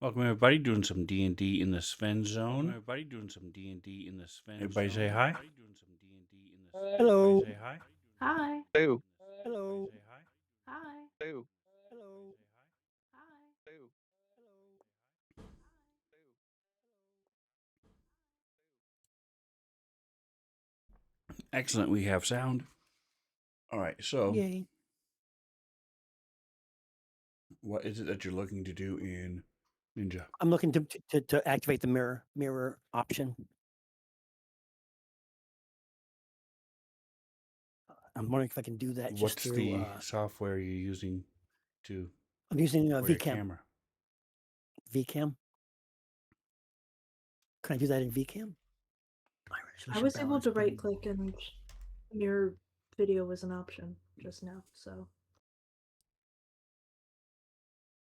Welcome everybody, doing some D&D in the Svenzone. Everybody doing some D&D in the Svenzone. Everybody say hi. Hello. Everybody say hi. Hi. Hello. Hello. Say hi. Hi. Hello. Hello. Hi. Hello. Excellent, we have sound. All right, so Yay. what is it that you're looking to do in Ninja? I'm looking to activate the mirror option. I'm wondering if I can do that just What's through. the software you're using to I'm using for your VCam. camera? VCam. Can I do that in VCam? I was able to right click and mirror video was an option just now, so.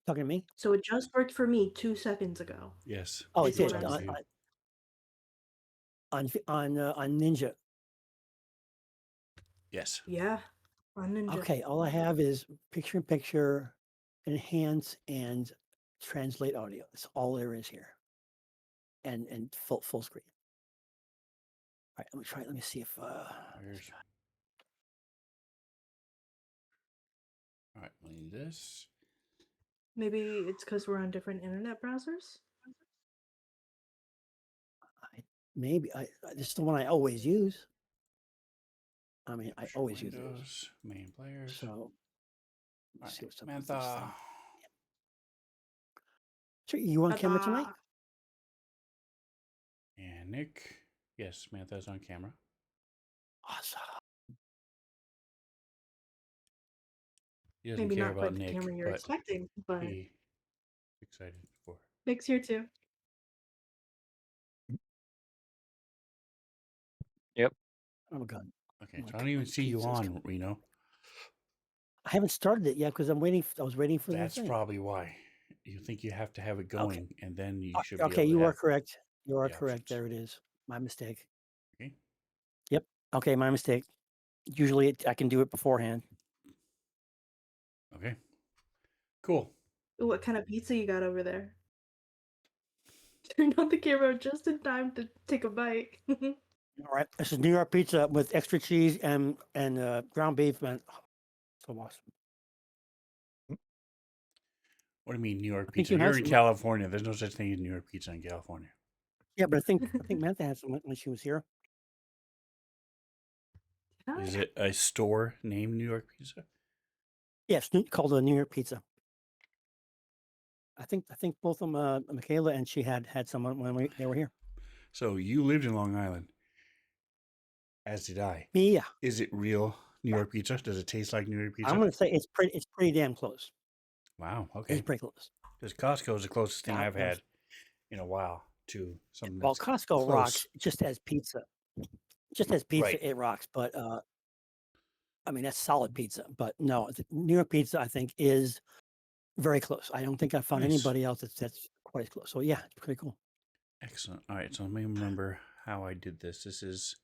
Talking to me? So it just worked for me 2 seconds ago. Yes. Oh, it Is did what I'm saying. on Ninja. Yes. Yeah. On Ninja. Okay, all I have is picture-in-picture, enhance, and translate audio. That's all there is here. And full screen. All right, let me try it. Let me see if Where's... All right, we need this. Maybe it's because we're on different internet browsers? maybe this is the one I always use. I mean, I always use Windows, this. main players. So let's see what's up with this Samantha. thing. So you on camera tonight? And Nick. Yes, Samantha's on camera. Awesome. He doesn't Maybe care not about quite the Nick, camera you're but expecting, but he's excited for. Nick's here too. Yep. Oh my god. Okay, so I don't even see you on, Reno. I haven't started it yet because I'm waiting. I was waiting for That's the thing. probably why. You think you have to have it going, and then you should be Okay, able to you are have correct. You are the correct. options. There it is. My mistake. Okay. Yep. Okay, my mistake. Usually I can do it beforehand. Okay. Cool. Ooh, what kind of pizza you got over there? Turned on the camera just in time to take a bite. All right. This is New York pizza with extra cheese and ground beef, man. So awesome. What do you mean New York I think pizza? you had You're in some- California. There's no such thing as New York pizza in California. Yeah, but I think Mantha had some when she was here. Is it a store named New York Pizza? Yes, called a New York pizza. I think both of them, Michaela and she had some when they were here. So you lived in Long Island, as did I. Yeah. Is it real New York pizza? Does it taste like New York pizza? I'm gonna say it's pretty damn close. Wow. Okay. It's pretty close. Because Costco is the closest thing Yeah, I've had in a while to something well, that's Costco close. rocks just as pizza. Just as pizza, Right. it rocks. But I mean, that's solid pizza. But no, New York pizza, I think, is very close. I don't think I found Nice. anybody else that's quite as close. So yeah, it's pretty cool. Excellent. All right, so let me remember how I did this. This is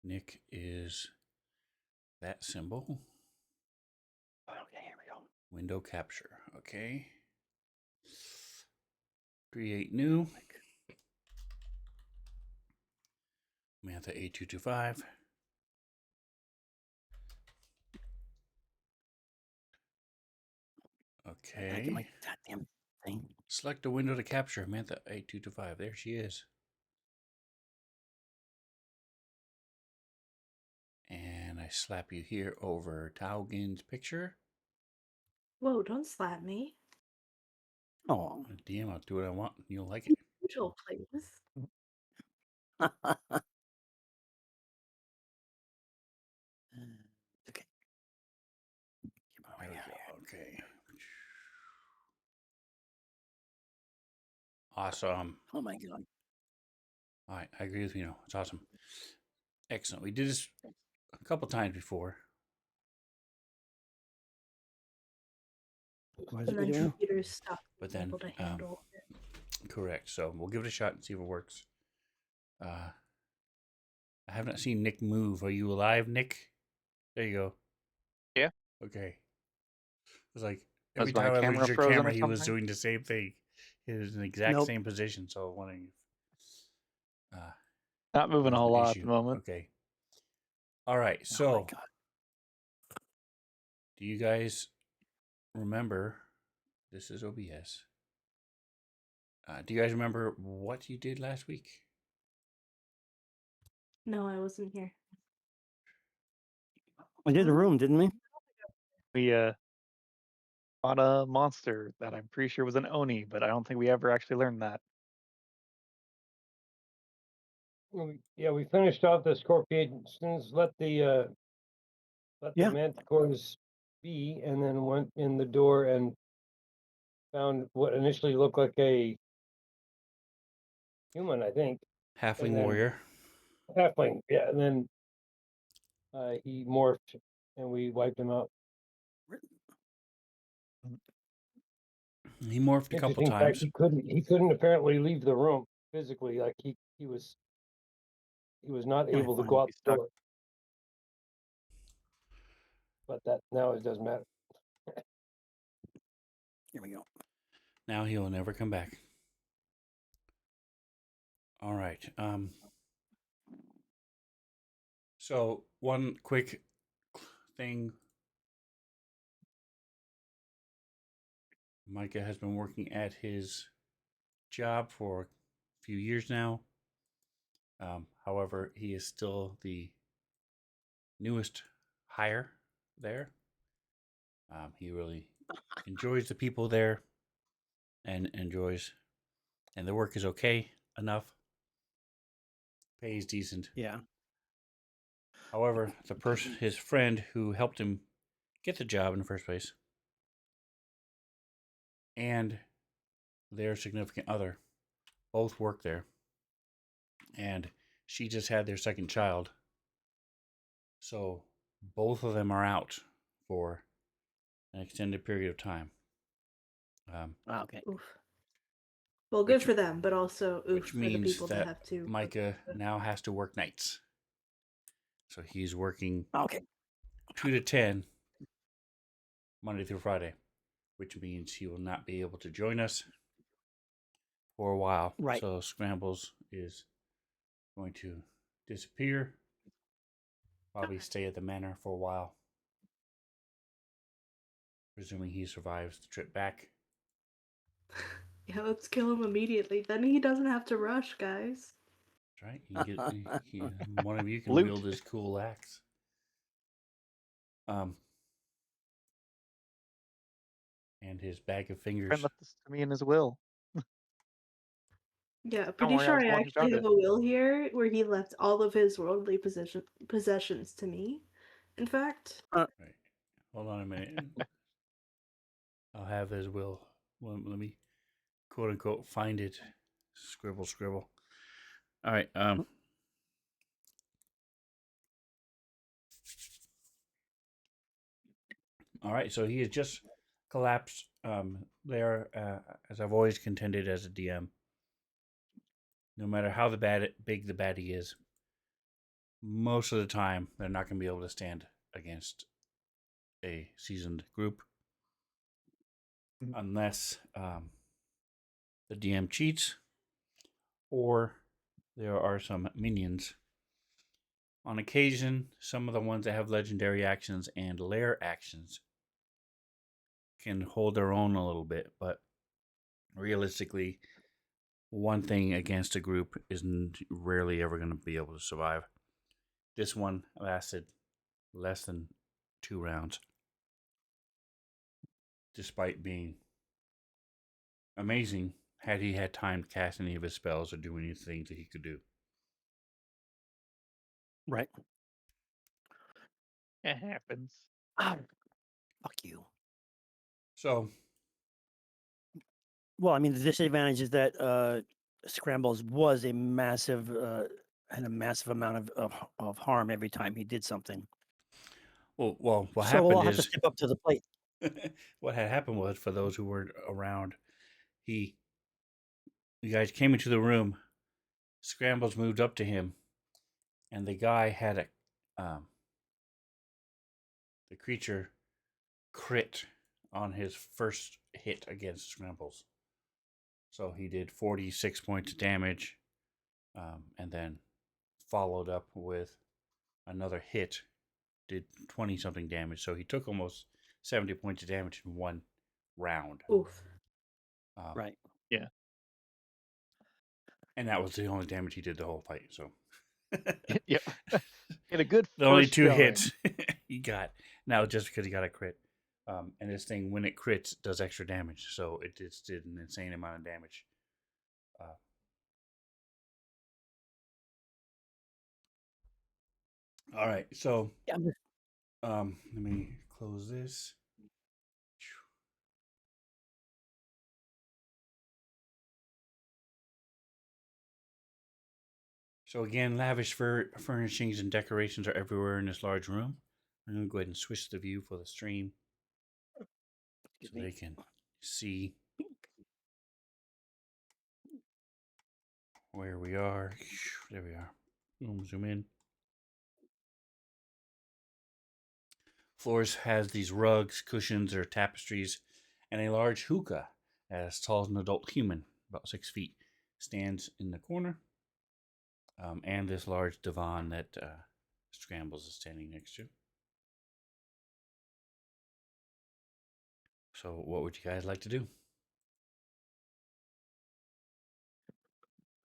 Nick is that symbol. Okay, here we go. Window capture. Okay. Create new. Mantha 8225. Okay. I get my goddamn thing. Select a window to capture Mantha 8225. There she is. And I slap you here over Taugen's picture. Whoa, don't slap me. Oh. DM, I'll do what I want. You'll like it. Neutral, please. Okay. Okay. Awesome. Oh my god. All right, I agree with you. It's awesome. Excellent. We did this a couple times before. What is And it then doing? computers stop But being then, able to handle it. correct. So we'll give it a shot and see if it works. I have not seen Nick move. Are you alive, Nick? There you go. Yeah. Okay. It was like Was every my time I looked camera at your frozen camera, or he was something? doing the same thing. He was in the exact Nope. same position. So I was wondering if Not moving that a was whole an lot at issue. the moment. Okay. All right. Oh So, my god. do you guys remember? This is OBS. Do you guys remember what you did last week? No, I wasn't here. We did a room, didn't we? We fought a monster that I'm pretty sure was an Oni, but I don't think we ever actually learned that. Yeah, we finished off the scorpions, let the Yeah. manticores be, and then went in the door and found what initially looked like a human, I think. Halfling And then- warrior. Halfling, yeah, and then he morphed and we wiped him out. He morphed a couple Interesting fact, times. he couldn't apparently leave the room physically, like he was not Yeah, able to fine. go out He's the stuck. door. But that now it doesn't matter. Here we go. Now he will never come back. All right. So one quick thing. Micah has been working at his job for a few years now. However, he is still the newest hire there. He really enjoys the people there and the work is okay enough. Pay is decent. Yeah. However, his friend who helped him get the job in the first place, and their significant other, both work there. And she just had their second child. So both of them are out for an extended period of time. Okay. Oof. Well, good Which- for them, but also oof which for the means people that that have to. Micah now has to work nights. So he's working Okay. 2 to 10 Monday through Friday, which means he will not be able to join us for a while. Right. So Scrambles is going to disappear, probably stay at the manor for a while, presuming he survives the trip back. Yeah, let's kill him immediately. Then he doesn't have to rush, guys. That's right. One of you can Loot. wield his cool axe. And his bag of fingers. Friend left this to me in his will. Yeah, pretty worry, I sure was I the one who actually found have it. a will here where he left all of his worldly possessions to me. In fact, Right. Hold on a minute. I'll have his will. Let me, quote unquote, find it. Scribble, scribble. All right. All right. So he has just collapsed there, as I've always contended as a DM. No matter how big the baddie is, most of the time they're not going to be able to stand against a seasoned group, unless the DM cheats, or there are some minions. On occasion, some of the ones that have legendary actions and lair actions can hold their own a little bit, but realistically, one thing against a group isn't rarely ever going to be able to survive. This one lasted less than 2 rounds, despite being amazing had he had time to cast any of his spells or do anything that he could do. Right. It happens. Ah, fuck you. So, Well, I mean, the disadvantage is that Scrambles was a massive, had a massive amount of harm every time he did something. well, what So we'll happened have to is step up to the plate. what had happened was, for those who weren't around, you guys came into the room. Scrambles moved up to him, and the guy had the creature crit on his first hit against Scrambles. So he did 46 points of damage, and then followed up with another hit, did 20 something damage. So he took almost 70 points of damage in one round. Oof. Right. Yeah. And that was the only damage he did the whole fight. So Yep. Get a good the only first 2 showing. hits he got. Now, just because he got a crit. And this thing, when it crits, does extra damage. So it just did an insane amount of damage. All right. So Yeah, I'm just, let me close this. So again, lavish furnishings and decorations are everywhere in this large room. I'm going to go ahead and switch the view for the stream excuse so me. they can see where we are. There we are. Zoom in. Floors has these rugs, cushions, or tapestries, and a large hookah as tall as an adult human, about 6 feet, stands in the corner. And this large divan that Scrambles is standing next to. So, what would you guys like to do?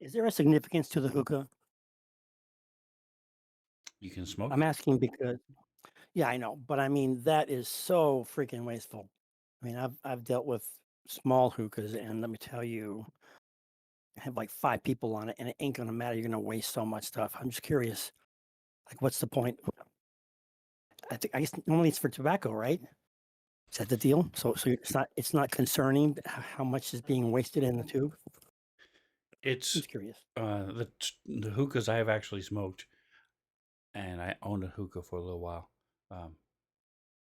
Is there a significance to the hookah? You can smoke. I'm asking because, yeah, I know, but I mean that is so freaking wasteful. I mean, I've dealt with small hookahs, and let me tell you, I have like 5 people on it, and it ain't gonna matter. You're gonna waste so much stuff. I'm just curious, like, what's the point? I guess normally it's for tobacco, right? Is that the deal? So it's not concerning how much is being wasted in the tube. I'm It's just curious. the hookahs I have actually smoked, and I owned a hookah for a little while.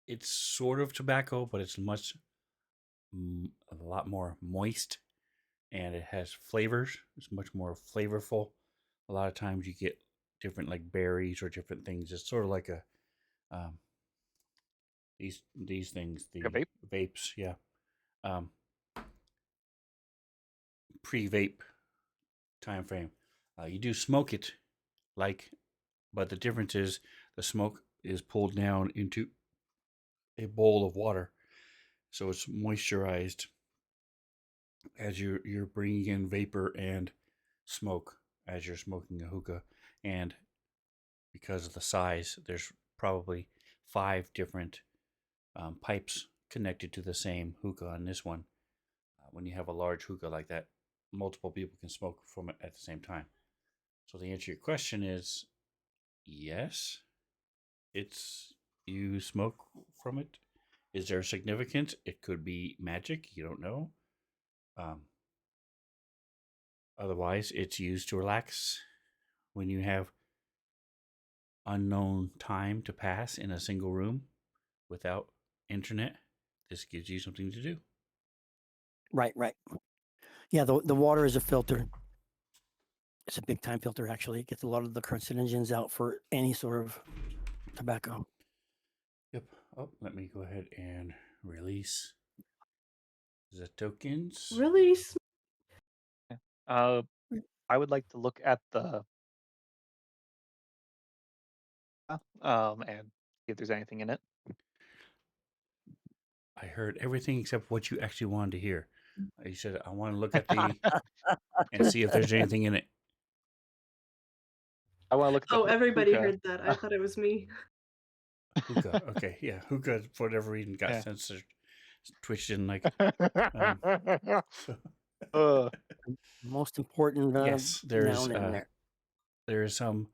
It's sort of tobacco, but it's a lot more moist, and it has flavors. It's much more flavorful. A lot of times you get different like berries or different things. It's sort of like a um, these things, the Like a vape? vapes, yeah. Um, Pre-vape time frame. You do smoke it, but the difference is the smoke is pulled down into a bowl of water, so it's moisturized as you're bringing in vapor and smoke as you're smoking a hookah. And because of the size, there's probably 5 different pipes connected to the same hookah on this one. When you have a large hookah like that, multiple people can smoke from it at the same time. So the answer to your question is yes. It's you smoke from it. Is there significance? It could be magic. You don't know. Um, Otherwise, it's used to relax when you have unknown time to pass in a single room without internet. This gives you something to do. Right. Yeah, the water is a filter. It's a big time filter, actually. It gets a lot of the carcinogens out for any sort of tobacco. Yep. Oh, let me go ahead and release the tokens. Release. I would like to look at the and see if there's anything in it. I heard everything except what you actually wanted to hear. You said, I want to look at the and see if there's anything in it. I want to look at the Oh, everybody hookah. heard that. I thought it was me. Hookah. Okay, yeah. Hookah, for whatever reason, got Yeah. censored. Twitch didn't like it. So, Most important yes, there's noun in there. there is some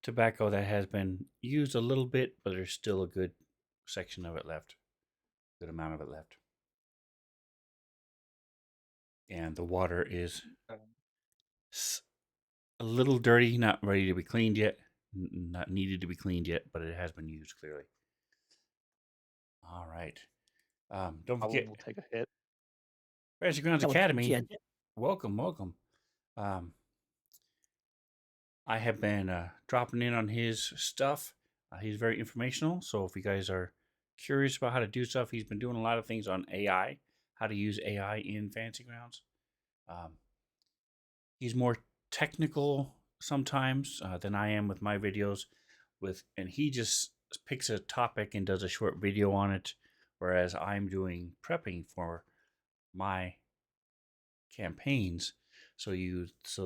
tobacco that has been used a little bit, but there's still a good section of it left. Good amount of it left. And the water is a little dirty, not ready to be cleaned yet, not needed to be cleaned yet, but it has been used clearly. All right. Don't forget, We'll take a hit. Fantasy Grounds That was Academy. yeah, Welcome. I have been dropping in on his stuff. He's very informational. So if you guys are curious about how to do stuff, he's been doing a lot of things on AI, how to use AI in Fantasy Grounds. He's more technical sometimes than I am with my videos. And he just picks a topic and does a short video on it, whereas I'm doing prepping for my campaigns. So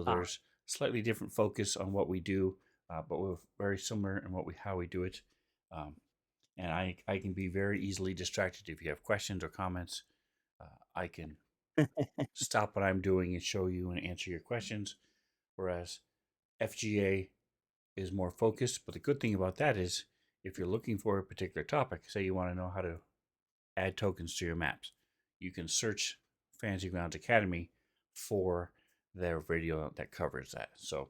there's slightly different focus on what we do, but we're very similar in how we do it. And I can be very easily distracted. If you have questions or comments, I can stop what I'm doing and show you and answer your questions. Whereas FGA is more focused. But the good thing about that is if you're looking for a particular topic, say you want to know how to add tokens to your maps, you can search Fantasy Grounds Academy for their video that covers that. So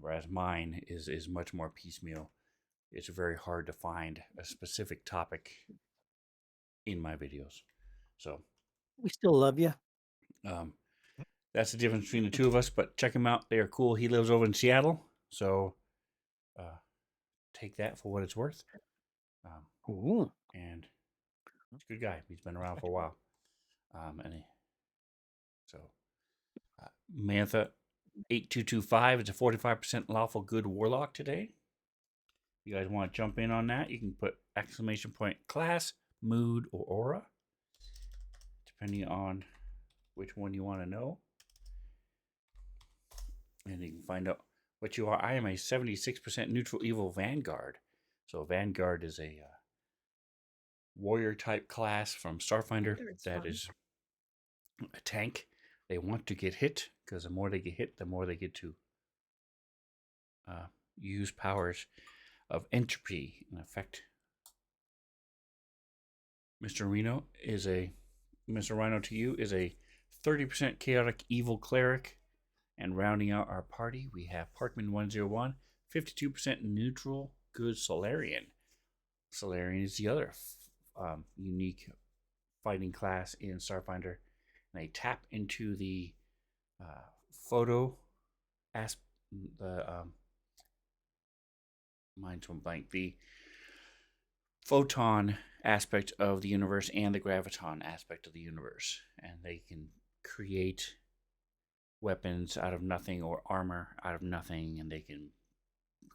whereas mine is much more piecemeal. It's very hard to find a specific topic in my videos. So we still love you. That's the difference between the two of us, but check him out. They are cool. He lives over in Seattle, so take that for what it's worth. And he's a good guy. He's been around for a while. Mantha 8225 is a 45% lawful good warlock today. You guys want to jump in on that? You can put ! class, mood, or aura, depending on which one you want to know. And you can find out what you are. I am a 76% neutral evil Vanguard. So Vanguard is a warrior type class from Starfinder that is a tank. They want to get hit because the more they get hit, the more they get to use powers of entropy and effect. Mr. Rhino to you is a 30% chaotic evil cleric. And rounding out our party, we have Parkman 101, 52% neutral good Solarian. Solarian is the other unique fighting class in Starfinder. And they tap into the photo aspect, mine's one blank, the photon aspect of the universe and the graviton aspect of the universe. And they can create weapons out of nothing or armor out of nothing, and they can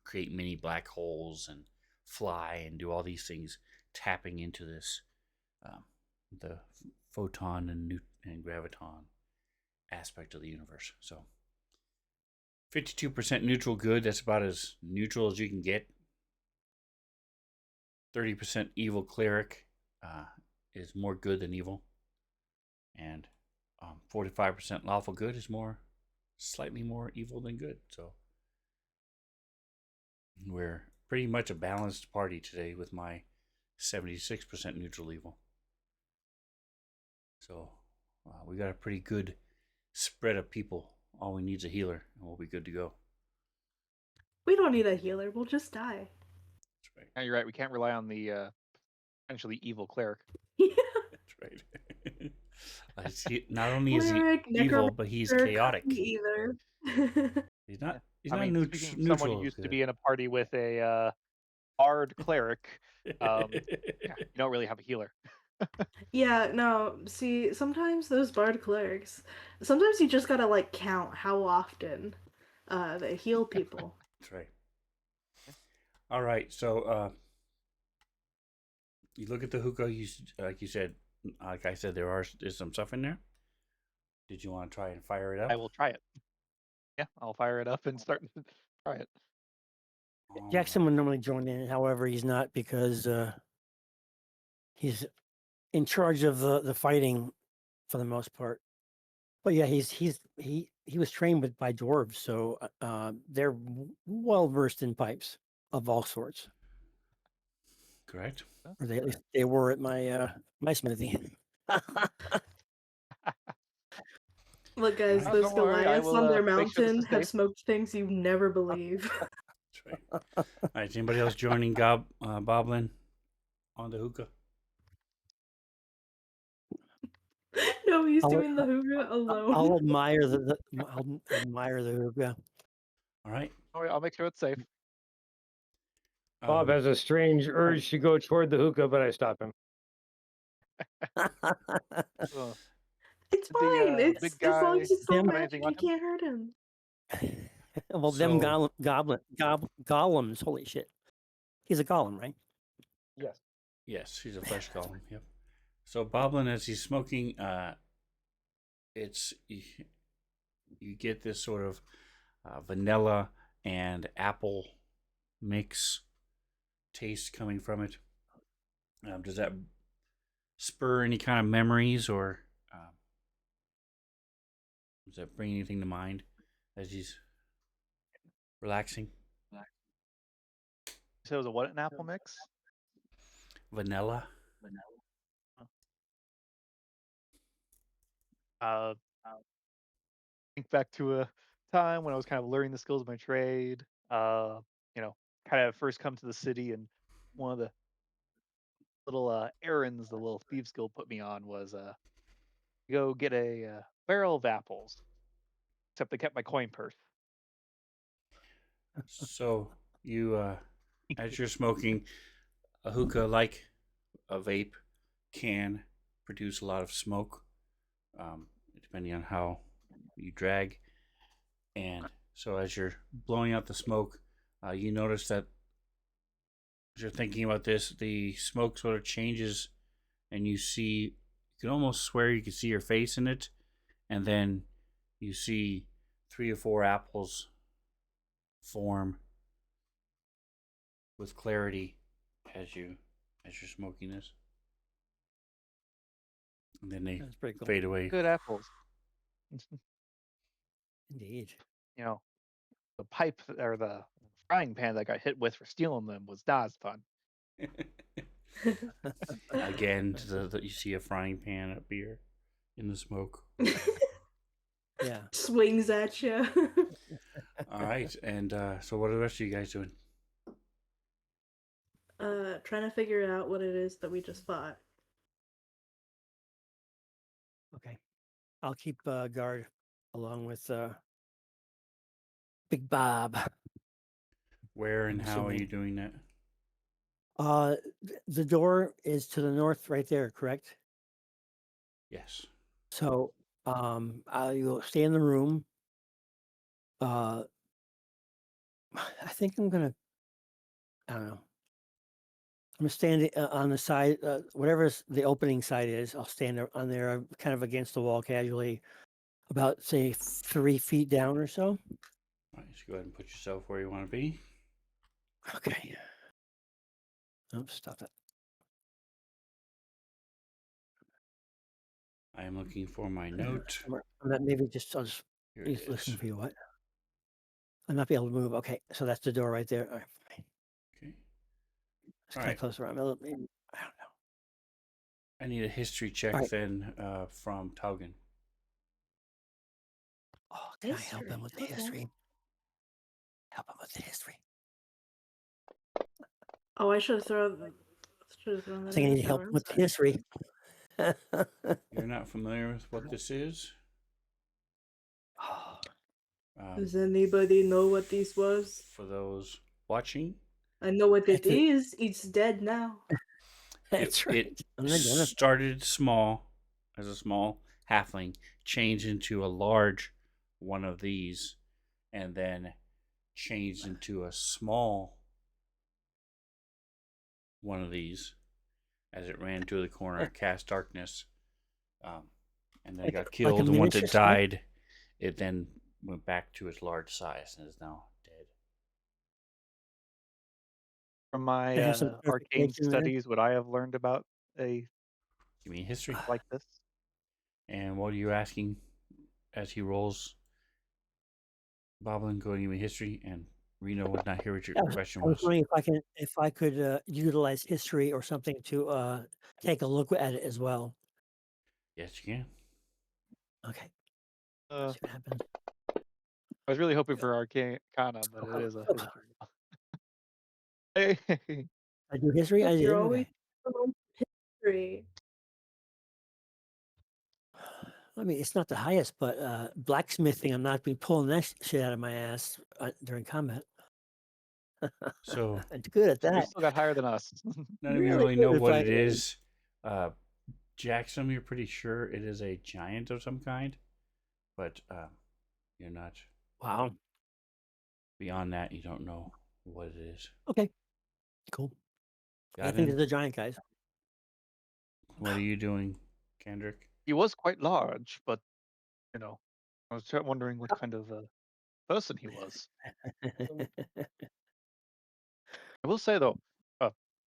create mini black holes and fly and do all these things, tapping into this the photon and graviton aspect of the universe. So 52% neutral good, that's about as neutral as you can get. 30% evil cleric is more good than evil, and 45% lawful good is slightly more evil than good. So we're pretty much a balanced party today with my 76% neutral evil. So we got a pretty good spread of people. All we need is a healer, and we'll be good to go. We don't need a healer. We'll just die. That's right. No, you're right. We can't rely on the potentially evil clerik. Yeah. That's right. Not only is he evil, but he's chaotic. Either. He's not. He's I not mean, neutral. speaking of someone who used to be in a party with a bard cleric, yeah, you don't really have a healer. Yeah, no, see, sometimes those bard clerics, sometimes you just gotta like count how often they heal people. That's right. All right, so you look at the hookah. Like you said, like I said, there's some stuff in there. Did you want to try and fire it up? I will try it. Yeah, I'll fire it up and start to try it. All Jackson right. would normally join in, however, he's not because he's in charge of the fighting for the most part. But yeah, he was trained by dwarves, so they're well versed in pipes of all sorts. Correct. Or they at least they were at my smithy. Look, guys, Right. those Don't worry, I Goliaths on will their make sure this mountain is have safe. smoked things you never believe. That's right. All right. Is anybody else joining Boblin on the hookah? No, he's I'll, doing the hookah alone. I'll admire I'll admire the hookah. All right. Don't worry, I'll make sure it's safe. Bob has a strange urge to go toward the hookah, but I stop him. Uh, It's Did fine. the It's big as long guy as it's not have magic, anything on you him? can't hurt him. Well, them So- golems. Holy shit! He's a golem, right? Yes. Yes, he's a flesh golem. Yep. So Boblin, as he's smoking, you get this sort of vanilla and apple mix taste coming from it. Does that spur any kind of memories, or does that bring anything to mind as he's relaxing? So it was a what, an apple mix? Vanilla. Think back to a time when I was kind of learning the skills of my trade. You know, kind of first come to the city, and one of the little errands the little thieves guild put me on was go get a barrel of apples. Except they kept my coin purse. So you, as you're smoking, a hookah, like a vape, can produce a lot of smoke, depending on how you drag. And so as you're blowing out the smoke, you notice that as you're thinking about this, the smoke sort of changes, and you can almost swear you can see your face in it, and then you see 3 or 4 apples form with clarity as you're smoking this, and then they That's pretty cool. fade away. Good apples. Indeed. You know, the pipe or the frying pan that I got hit with for stealing them was not as fun. Again, you see a frying pan appear in the smoke. Yeah. Swings at you. All right, and so what are the rest of you guys doing? Trying to figure out what it is that we just fought. Okay. I'll keep guard along with Big Bob. Where and I'm how are assuming. you doing that? The door is to the north, right there. Correct. Yes. So, you'll stay in the room. I think I'm gonna. I don't know. I'm gonna stand on the side, whatever the opening side is. I'll stand on there, kind of against the wall, casually, about say 3 feet down or so. All right, so go ahead and put yourself where you want to be. Okay. Oh, stop it. I am looking for my note. I'm not, maybe just I'll just Here it is. listen for you. What? I'll not be able to move. Okay, so that's the door right there. All right, fine. Okay. It's All kind right. of close around. I don't know. I need a history check All right. then from Taugen. Oh, can I help History, him with the okay. history? Help him with the history. Oh, I should have thrown that. I think I need help with the history. You're not familiar with what this is? Oh, Does anybody know what this was? For those watching, I know what it It's a- is. It's dead now. That's right. It I'm not gonna- started small, as a small halfling, changed into a large one of these, and then changed into a small one of these as it ran to the corner, cast darkness, and then it got like a killed. And once miniature it snake? died, it then went back to its large size and is now dead. From my It has some arcane purification there. studies, would I have learned about a Give me history. like this? And what are you asking as he rolls? Boblin, go and give me history. And Reno would not hear what your question I was was. wondering if I could utilize history or something to take a look at it as well. Yes, you can. Okay. Uh, See what happens. I was really hoping for Arcana, but it is a Okay. history. Hey, I do history. I did. You're always Okay. history. I mean, it's not the highest, but blacksmithing, I'm not being pulling that shit out of my ass during combat. So I'm good at you that. still got higher than us. none of you Really really good know if what I- it is. Jackson, you're pretty sure it is a giant of some kind, but you're not. Wow. Beyond that, you don't know what it is. Okay. Cool. I Got think in? there's a giant, guys. What are you doing, Kendrick? He was quite large, but I was wondering what kind of person he was. I will say though,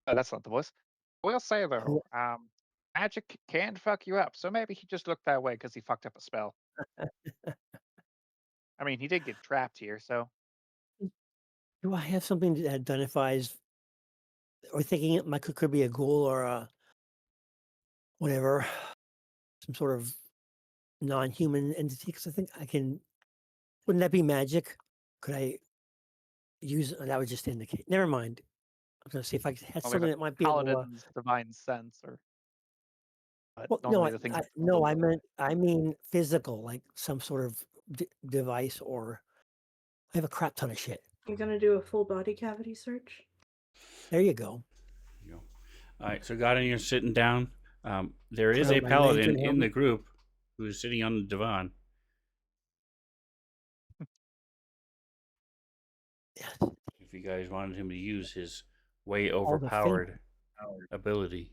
that's not the voice. I will say though, magic can fuck you up. So maybe he just looked that way because he fucked up a spell. I mean, he did get trapped here, so Do I have something that identifies or thinking it could be a ghoul or a whatever, some sort of non-human entity? Because I think I can. Wouldn't that be magic? Could I use that? Would just indicate. Never mind. I'm gonna see if I had only something the that might be able to. paladin's divine sense, or Well, no, normally the things. no, I mean physical, like some sort of device, or I have a crap ton of shit. You're gonna do a full body cavity search. There you go. There you go. All right, so Godin, you're sitting down. There is Put a on my paladin lantern in the helmet. group who is sitting on the divan. Yes. If you guys wanted him to use his way the overpowered ability.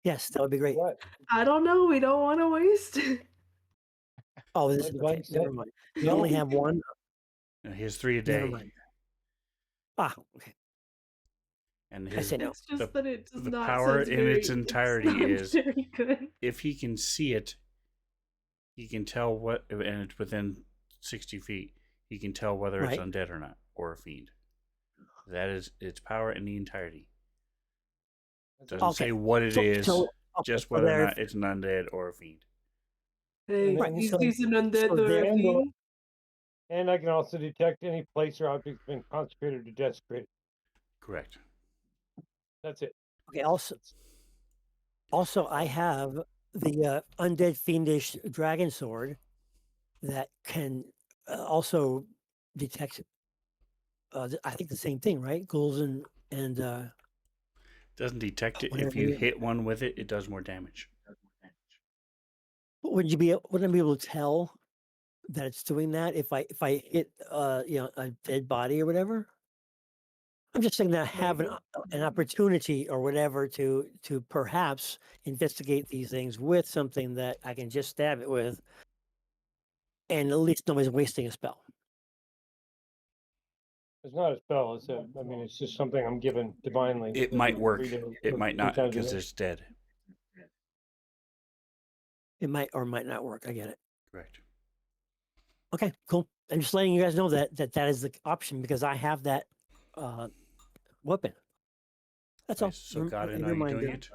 Yes, that would be great. What? I don't know. We don't want to waste. Oh, this What is device okay. is Never that? mind. You only have one. He has 3 a Never day. mind. Ah, okay. And I his say no. It's just that it does the not power sound in very, its entirety not is very good. if he can see it, he can tell what, and it's within 60 feet, he can tell whether it's Right. undead or not, or a fiend. That is its power in the entirety. Doesn't Okay. say what it is, okay, just so whether or there- not it's an undead or a fiend. Hey, Right, is so- these an undead so or there- a fiend? And I can also detect any place or object that's been consecrated or desecrated. Correct. That's it. Okay. Also, I have the undead fiendish dragon sword that can also detect. I think the same thing, right? Ghouls and Doesn't detect it. If Whatever you you- hit one with it, it does more damage. wouldn't I be able to tell that it's doing that if I hit a dead body or whatever? I'm just saying that I have an opportunity or whatever to perhaps investigate these things with something that I can just stab it with, and at least nobody's wasting a spell. It's not a spell. It's just something I'm given divinely. It might work. Every day, It might not 3 times a because day. it's dead. It might or might not work. I get it. Correct. Okay, cool. I'm just letting you guys know that is the option because I have that weapon. That's all. Nice. So, Godin, are you Reminder. doing it?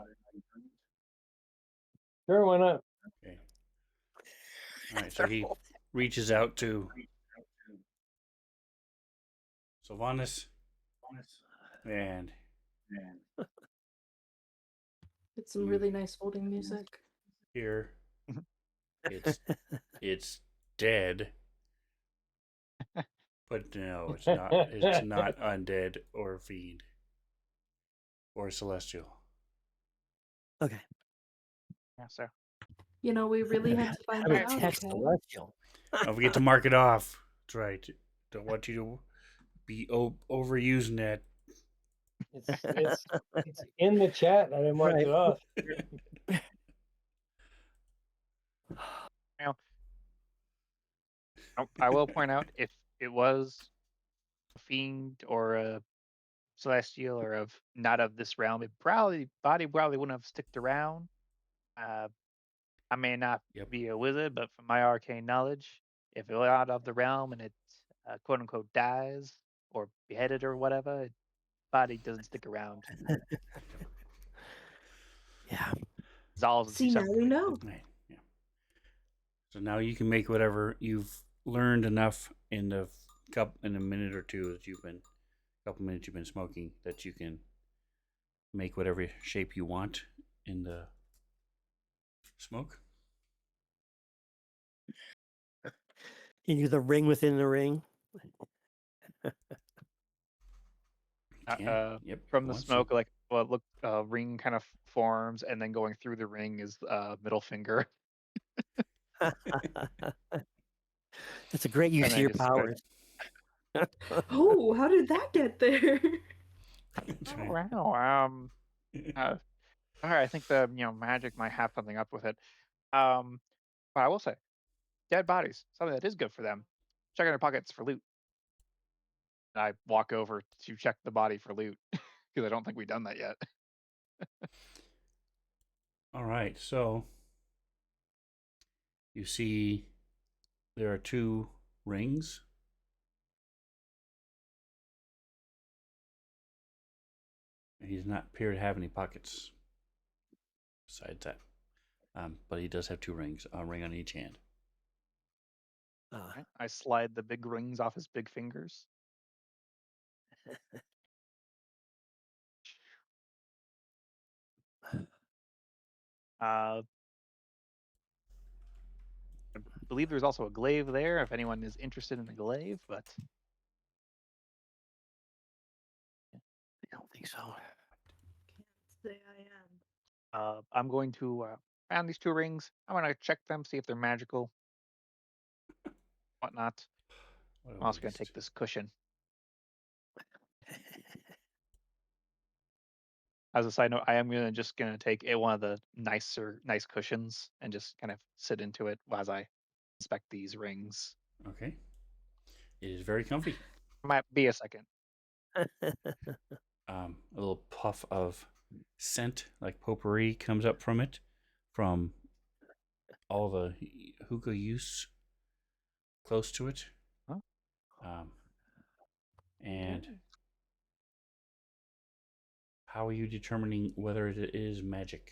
Sure, why not? Okay. All right. So he reaches out to Sylvanas and It's some really nice holding music. here it's dead. But no, it's not. It's not undead or a fiend. or a celestial. Okay. Yeah, so We really had to find How to that out. test Okay. celestial. Don't forget to mark it off. That's right. Don't want you to be overusing that. It's in the chat. I didn't mark Right. it off. you know, I will point out if it was a fiend or a celestial or of not of this realm, it probably wouldn't have sticked around. I may not Yep. be a wizard, but from my arcane knowledge, if it were out of the realm and it quote unquote dies or beheaded or whatever, its body doesn't stick around. Yeah. Dissolves See, into now something. we know. Right. Yeah. So now you can make whatever you've learned enough in the in a minute or two that couple minutes you've been smoking, that you can make whatever shape you want in the smoke. You do the ring within the ring. Yeah. Yep. From if the you want smoke, to. like look, ring kind of forms, and then going through the ring is middle finger. That's a great use And of I your just go, powers. Oh, how did that get there? That's oh, right. wow. All right, I think the magic might have something up with it. But I will say, dead bodies, something that is good for them. Checking their pockets for loot. And I walk over to check the body for loot because I don't think we've done that yet. All right. So you see there are 2 rings. He does not appear to have any pockets besides that. But he does have 2 rings, a ring on each hand. I slide the big rings off his big fingers. I believe there's also a glaive there if anyone is interested in the glaive, but I don't think so. Can't say I am. I'm going to find these 2 rings. I'm going to check them, see if they're magical, whatnot. What a I'm also going to waste. take this cushion. As a side note, I am just going to take one of the nice cushions and just kind of sit into it as I inspect these rings. Okay. It is very comfy. Might be a second. A little puff of scent, like potpourri, comes up from it, from all the hookah use close to it. Huh? And how are you determining whether it is magic?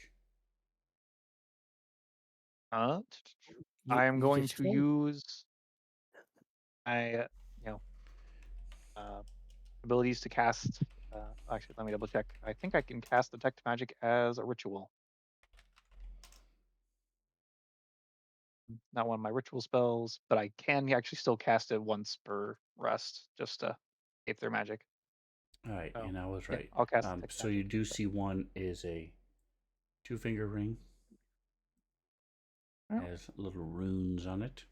I am You going just to said. use my abilities to cast. Actually, let me double check. I think I can cast detect magic as a ritual. Not one of my ritual spells, but I can actually still cast it once per rest, just to escape their magic. All right, So, and I was yeah, right. I'll cast detect So magic. you do see one is a 2-finger ring, Oh. has little runes on it.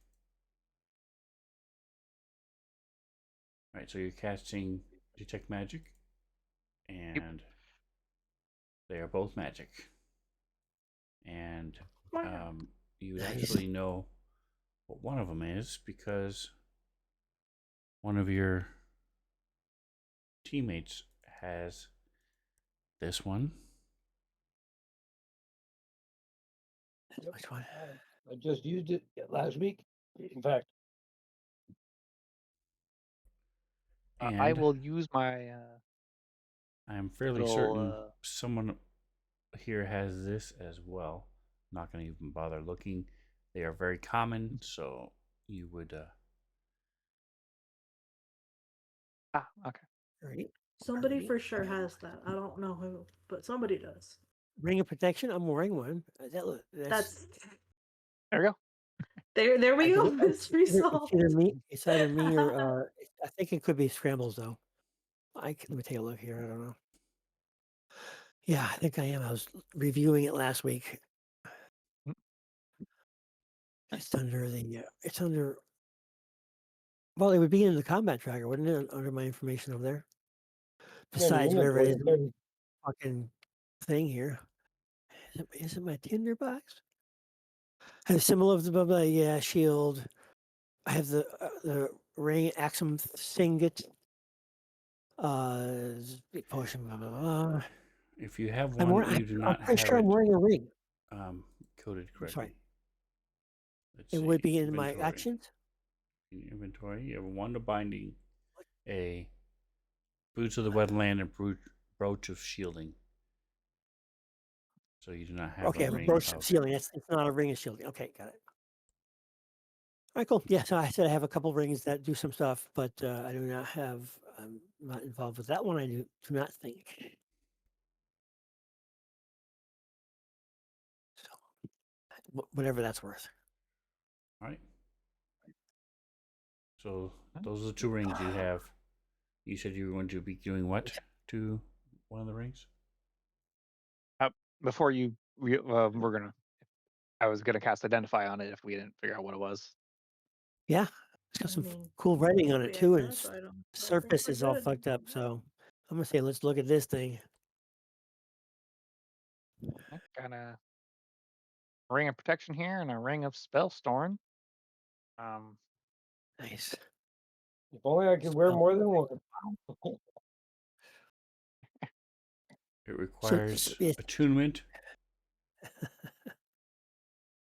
All right, so you're casting detect magic, and they are both magic. And you would Nice. actually know what one of them is because one of your teammates has this one. Which one? I just used it last week. In fact, And I will use my I'm fairly little, certain someone here has this as well. I'm not going to even bother looking. They are very common, so you would. okay. Right. Somebody for sure has that. I don't know who, but somebody does. Ring of protection. I'm wearing one. That's There we go. there we I go. can- It's resolved. It's either me or I think it could be scrambles though. Let me take a look here. I don't know. Yeah, I think I am. I was reviewing it last week. Mm. It's under the. It's under. Well, it would be in the combat tracker, wouldn't it? Under my information over there. Yeah, in the Besides whatever it is, inventory, in the fucking thing here. Is it my tinderbox? I have symbol of the blah blah. Yeah, shield. I have the ring axum singlet. Potion. Blah blah blah. If you have I'm one, wearing. you do I'm not pretty have sure I'm it wearing a ring. coded I'm sorry. correctly. Let's It see. would be in my Inventory. actions. In inventory, you have a wand of binding, a boots of the wetland, and brooch of shielding. So you do not have Okay, I a have a ring brooch of. shielding. It's not a ring of shielding. Okay, got it. All right, cool. Yeah, so I said I have a couple rings that do some stuff, but I do not have. I'm not involved with that one. I do not think. So, whatever that's worth. All right. So those are the two rings you have. You said you were going to be doing what to one of the rings? Before I was gonna cast Identify on it if we didn't figure out what it was. Yeah, it's got I some mean, cool writing on it we too, and its identified 'em, so I think surface we're is all good. fucked up. So I'm gonna say let's look at this thing. Got a ring of protection here and a ring of spell storing. Nice. if only I could wear Spell. more than one. It So requires it's attunement,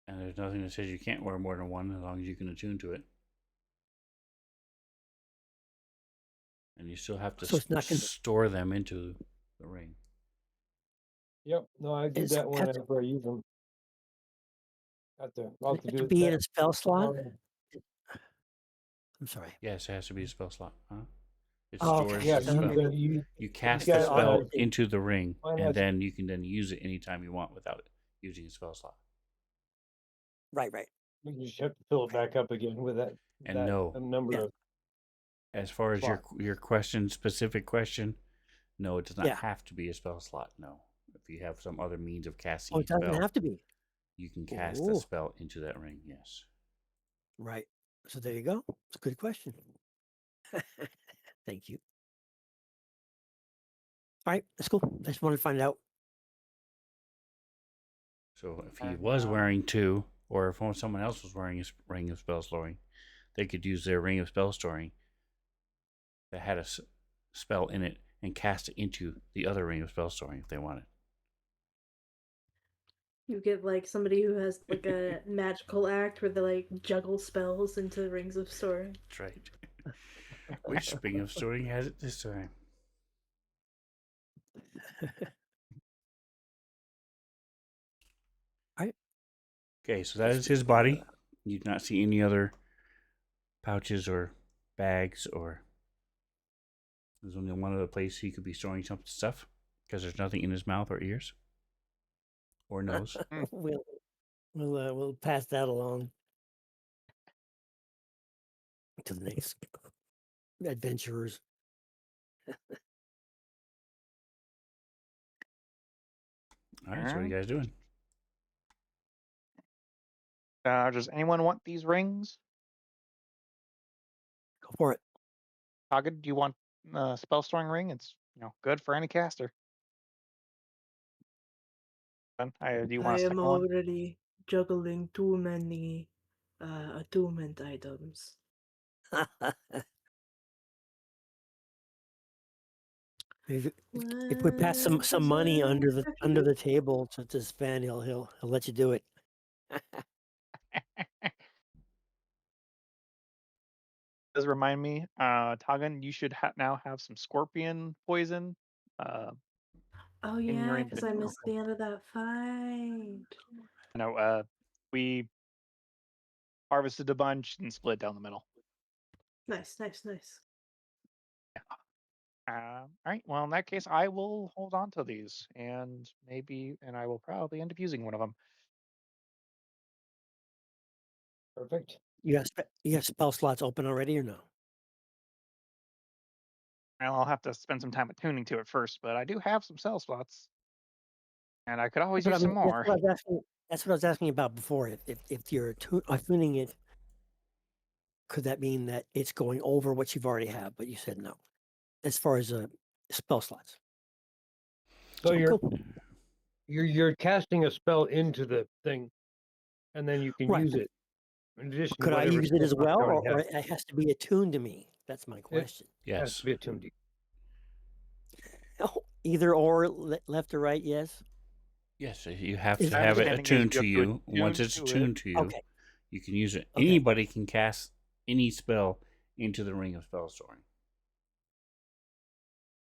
and there's nothing that says you can't wear more than one as long as you can attune to it. And you still have to so it's not gonna. store them into the ring. Yep. No, I do It's that one have after I use them. I'll have to to do be in that a spell slot. tomorrow. I'm sorry. Yes, it has to be a spell slot. Huh? It Oh, okay. stores Yeah, the So let me spell. look. You cast the got spell mine. into the ring, Mine and has- then you can use it anytime you want without using a spell slot. Right. You just have to fill it back up again with that And no, number Yeah. of as far as your specific question, no, it does not Yeah. have to be a spell slot. No, if you have some other means of casting Oh, a it doesn't spell, have to be. you can cast the Ooh. spell into that ring. Yes. Right. So there you go. It's a good question. Thank you. All right, that's cool. I just wanted to find out. So if he And, was wearing two, or if someone else was wearing a ring of spell storing, they could use their ring of spell storing that had a spell in it and cast it into the other ring of spell storing if they wanted. You get like somebody who has like a magical act where they like juggle spells into rings of storing. That's right. Which ring of storing has it this time? All right. Okay, so that is his body. You do not see any other pouches or bags, or there's only one other place he could be storing some stuff because there's nothing in his mouth or ears or nose. We'll pass that along to the next adventurers. All right, so what are you guys doing? Does anyone want these rings? Go for it. Hagen, do you want a spell storing ring? It's good for any caster. Do you want I a am second one? already juggling too many attunement items. If we pass some money under the table to Sven, he'll let you do it. Does remind me, Tagan, you should now have some scorpion poison. Oh In your yeah, because I inventory. missed the end of that fight. We harvested a bunch and split down the middle. Nice. All right. Well, in that case, I will hold on to these, and I will probably end up using one of them. Perfect. You got spell slots open already or no? I'll have to spend some time attuning to it first, but I do have some cell slots. And I could always That's use some more. That's what I was asking. That's what I was asking about before. If you're tuning it, could that mean that it's going over what you've already have? But you said no. As far as spell slots. So Cool. you're casting a spell into the thing, and then you can Right. use it. In addition, to Could I whatever use it spell as slots you well, already or have. it has to be attuned to me? That's my question. It has Yes. to be attuned to you. Oh, either or, left or right, yes. Yes, you have Is to My have it understanding is attuned you to have to you. Once attune it's to it. attuned to you, Okay. you can use it. Okay. Anybody can cast any spell into the ring of spell storing.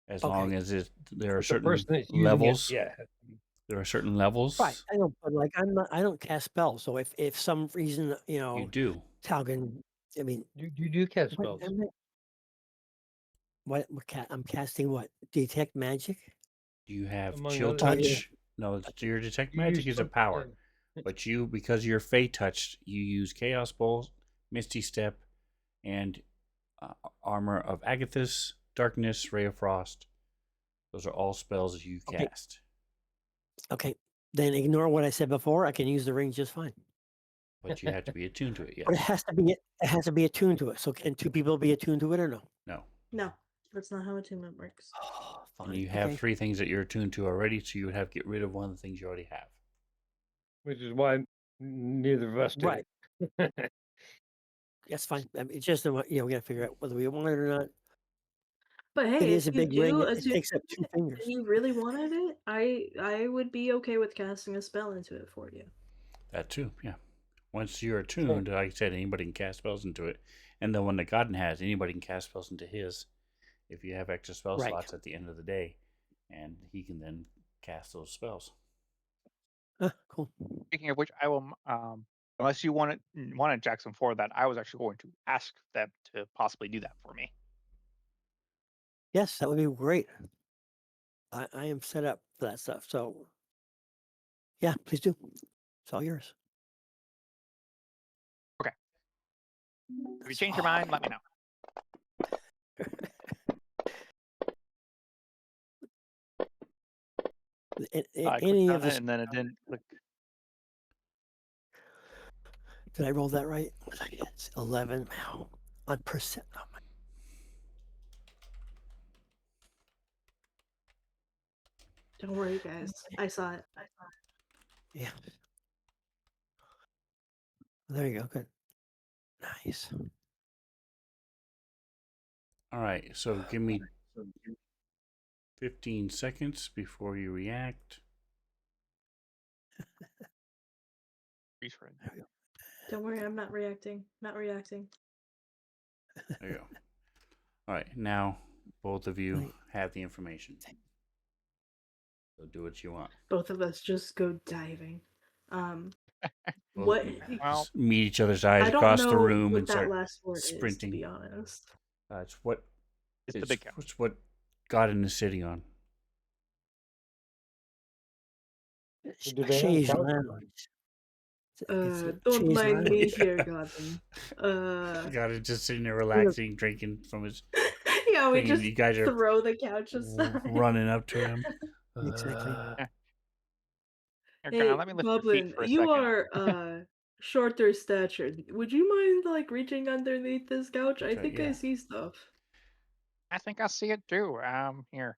As Okay. long as there are But the certain person that's using levels. it, yeah, has to be- There are certain levels. Right. I know, but like I don't cast spells. So if some reason You do. Talgan, I mean, you do cast what, spells. I'm casting what? Detect magic. Do you have Among chill other things. touch? No, your detect You magic use is a power. something. But you, because you're Fey touched, you use Chaos Bolt, Misty Step, and Armor of Agathis, Darkness, Ray of Frost. Those are all spells you Okay. cast. Okay. Then ignore what I said before. I can use the ring just fine. But you have to be attuned to it, But yes. it has to be attuned to it. So can two people be attuned to it or no? No. No, that's not how attunement works. Oh, fine. And you have okay. 3 things that you're attuned to already, so you would have to get rid of one of the things you already have. Which is why neither of us did Right. it. That's fine. I mean, it's just we got to figure out whether we want it or not. But hey, It is a if you big ring. do It attune takes up 2 it fingers. and you really wanted it, I would be okay with casting a spell into it for you. That too, yeah. Once you're attuned, like I said, anybody can cast spells into it. And the one that Godden has, anybody can cast spells into his if you have extra spell Right. slots at the end of the day. And he can then cast those spells. Cool. Speaking of which, I will, unless you wanted Jackson for that, I was actually going to ask them to possibly do that for me. Yes, that would be great. I am set up for that stuff. So, yeah, please do. It's all yours. If you change your mind, let me know. I Any clicked of on it this? and then it didn't click. Did I roll that right? It's 11. Wow. On percent. Oh my. Don't worry, guys. I saw it. Yeah. There you go. Good. Nice. All right, so give me 15 seconds before you react. Freeze frame. There we go. Don't worry, I'm not reacting. Not reacting. There you go. All right, now both of you Right. have the information. So do what you want. Both of us just go diving. Both What? Well, meet each other's eyes I don't across know the room what and that start last word is, to sprinting. be honest. It's what it's the big guy. It's what got in the city on. Do they have Chaise couch? lounge. Don't chaise mind lounge. me here, Gotham. Got it just sitting there relaxing, drinking from his Yeah, we thing, just and you guys are throw the couch aside. running up to him. Exactly. Here, Hey, Connor, let me lift your feet Goblin, for a you second. are shorter statured. Would you mind like reaching underneath this couch? I Okay, think I yeah. see stuff. I think I see it too. Here,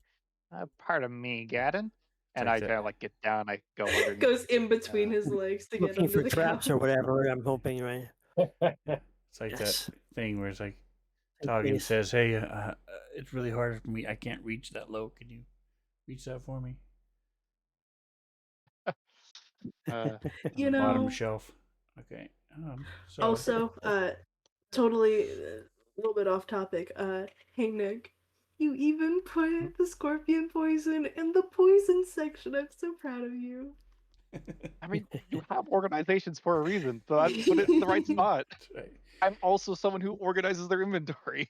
pardon me, Gadden. And like I that. kind of like get down. I go underneath. Goes in between his legs to get Looking under for the traps couch. or whatever. I'm hoping, right? It's like Yes. that thing where it's like Take Toggin these. says, "Hey, it's really hard for me. I can't reach that low. Can you reach that for me?" You On the bottom know, shelf. Okay. So also, totally a little bit off topic. Hey Nick, you even put the scorpion poison in the poison section. I'm so proud of you. I mean, you have organizations for a reason, so I put it in the right spot. right. I'm also someone who organizes their inventory.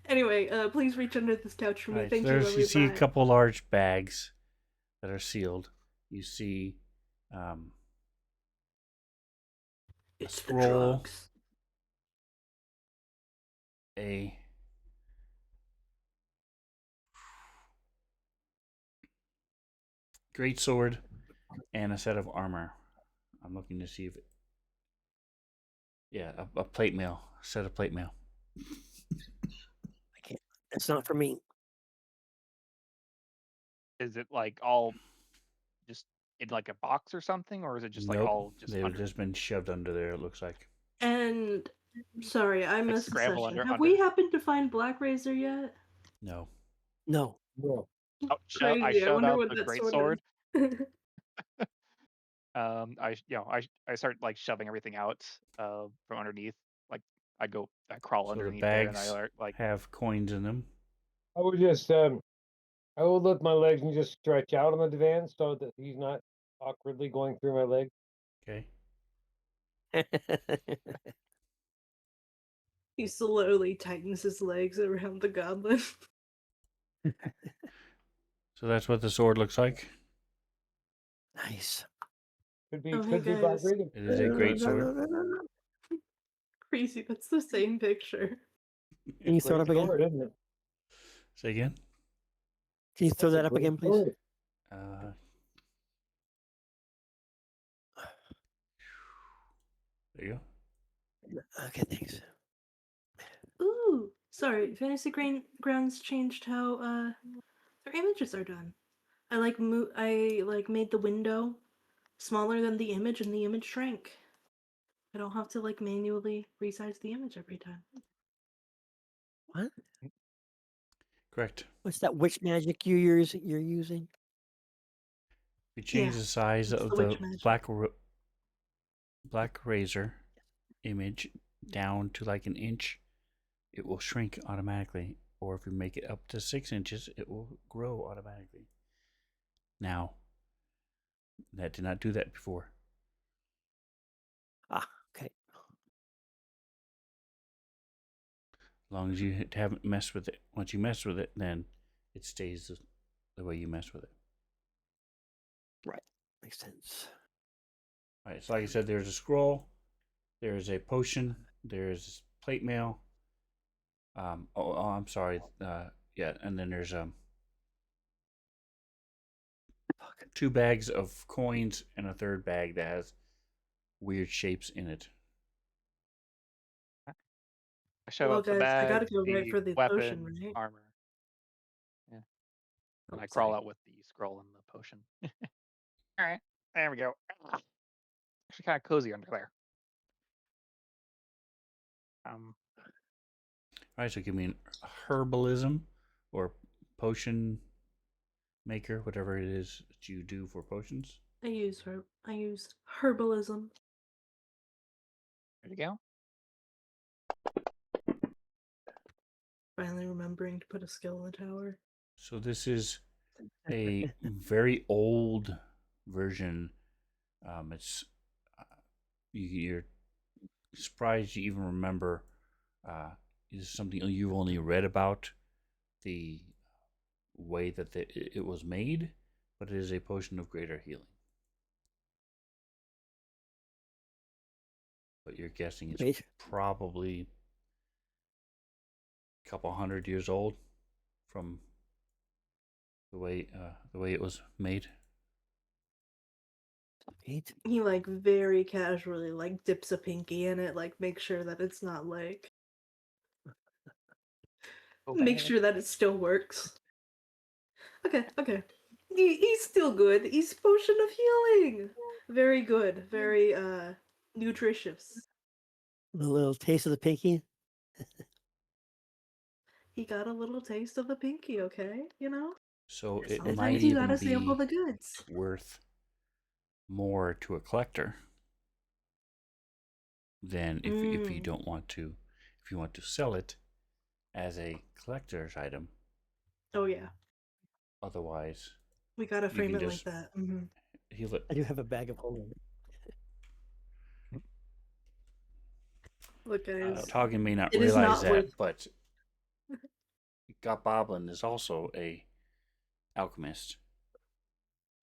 Anyway, please reach under this couch for me. Right, Thank so you, you lovely see a bye. couple large bags that are sealed. You see It's the scroll. drugs. a great sword, and a set of armor. I'm looking to see if it. Yeah, a plate mail. A set of plate mail. I can't. That's not for me. Is it like all just in like a box or something, or is it just like Nope. all just They've under, just been shoved under there, it looks like. And sorry, I like missed the scramble session. under Have under? we happened to find Black Razor yet? No. No. No. Oh, I Crazy. I shove wonder out what the that great sword sword. is. I start like shoving everything out from underneath. Like I crawl So the underneath there, and I bags like have coins in them. I would just I would lift my legs and just stretch out on the divan so that he's not awkwardly going through my leg. Okay. He slowly tightens his legs around the goblin. So that's what the sword looks like. Nice. Could Oh, be hey, Black guys. Razor. It is a great sword. Crazy, that's the same picture. Can you throw it Great up again? sword, isn't it? Say again. Can you throw That's a that up great again, please? sword. There you go. Okay, thanks. Ooh, sorry. Fantasy Grounds changed how their images are done. I made the window smaller than the image, and the image shrank. I don't have to like manually resize the image every time. What? Correct. What's that witch magic you're using? If you change Yeah, the size it's of the the witch magic. black razor image down to like an inch, it will shrink automatically. Or if you make it up to 6 inches, it will grow automatically. Now, that did not do that before. Ah, okay. As long as you haven't messed with it. Once you mess with it, then it stays the way you mess with it. Right. Makes sense. All right. So, like I said, there's a scroll, there's a potion, there's plate mail. I'm sorry. Yeah, and then there's 2 bags of coins and a third bag that has weird shapes in it. I shove Well, out the guys, I gotta bag, go right the for the potion, weapons, right? armor. Yeah, and I Sorry. crawl out with the scroll and the potion. All right, there we go. Actually, kind of cozy under there. All right. So, give me an herbalism or potion maker, whatever it is that you do for potions. I use herbalism. There you go. Finally remembering to put a skill in the tower. So this is a very old version. It's you're surprised you even remember. Is something you've only read about the way that it was made, but it is a potion of greater healing. But you're guessing it's Wait. probably a couple 100 years old from the way it was made. Wait. He like very casually like dips a pinky in it, like make sure that it's not like Oh, make bad. sure that it still works. Okay. He's still good. He's potion of healing. Very good. Very nutritious. A little taste of the pinky. He got a little taste of the pinky, okay? You know? So it Sometimes might Sometimes you even gotta sample be the goods. worth more to a collector than if you don't want to, if you want to sell it as a collector's item. Oh yeah. Otherwise, We gotta you frame can it like just that. heal it. I do have a bag of holding. Look, guys. Toggin may not It is realize not that, worth- but Goblin is also a alchemist.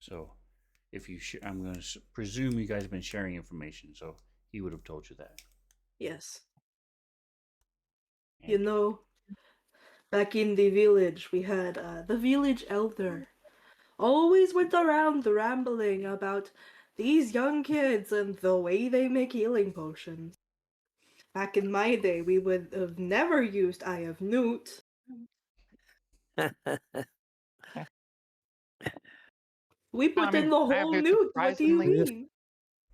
So, if you, I'm going to presume you guys have been sharing information, so he would have told you that. Yes. And You know, back in the village, we had the village elder always went around rambling about these young kids and the way they make healing potions. Back in my day, we would have never used Eye of Newt. We I put in mean, the I have whole Newt Newt. What do you surprisingly. mean?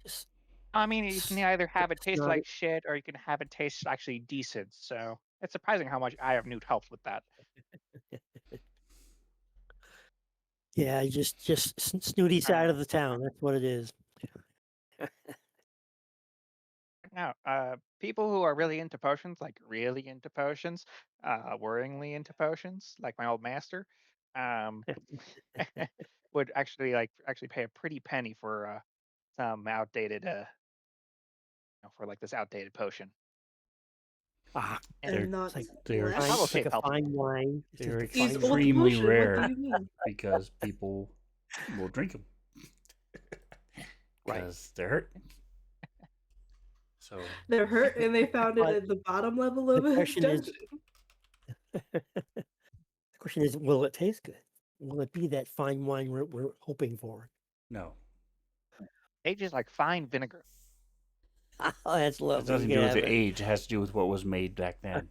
Just I mean, you can either have it taste snot like it. shit or you can have it taste actually decent. So it's surprising how much Eye of Newt helps with that. Yeah, just snooty side of the town. That's what it is. No, people who are really into potions, like really into potions, worryingly into potions, like my old master, um, would actually pay a pretty penny for some outdated, for like this outdated potion. Ah, And And it's not like They're less. I will it's like say a healthy. fine wine. It's they're like a These fine old wine. extremely potion, what do rare you mean? because people will drink them Right. because they're hurt. So They're hurt and they found it But at the bottom level of the a question is, dungeon. the question is, will it taste good? Will it be that fine wine we're hoping for? no, Ages like fine vinegar. Oh, that's it has lovely. nothing You to do can with have the it. age. It has to do with what was made back then.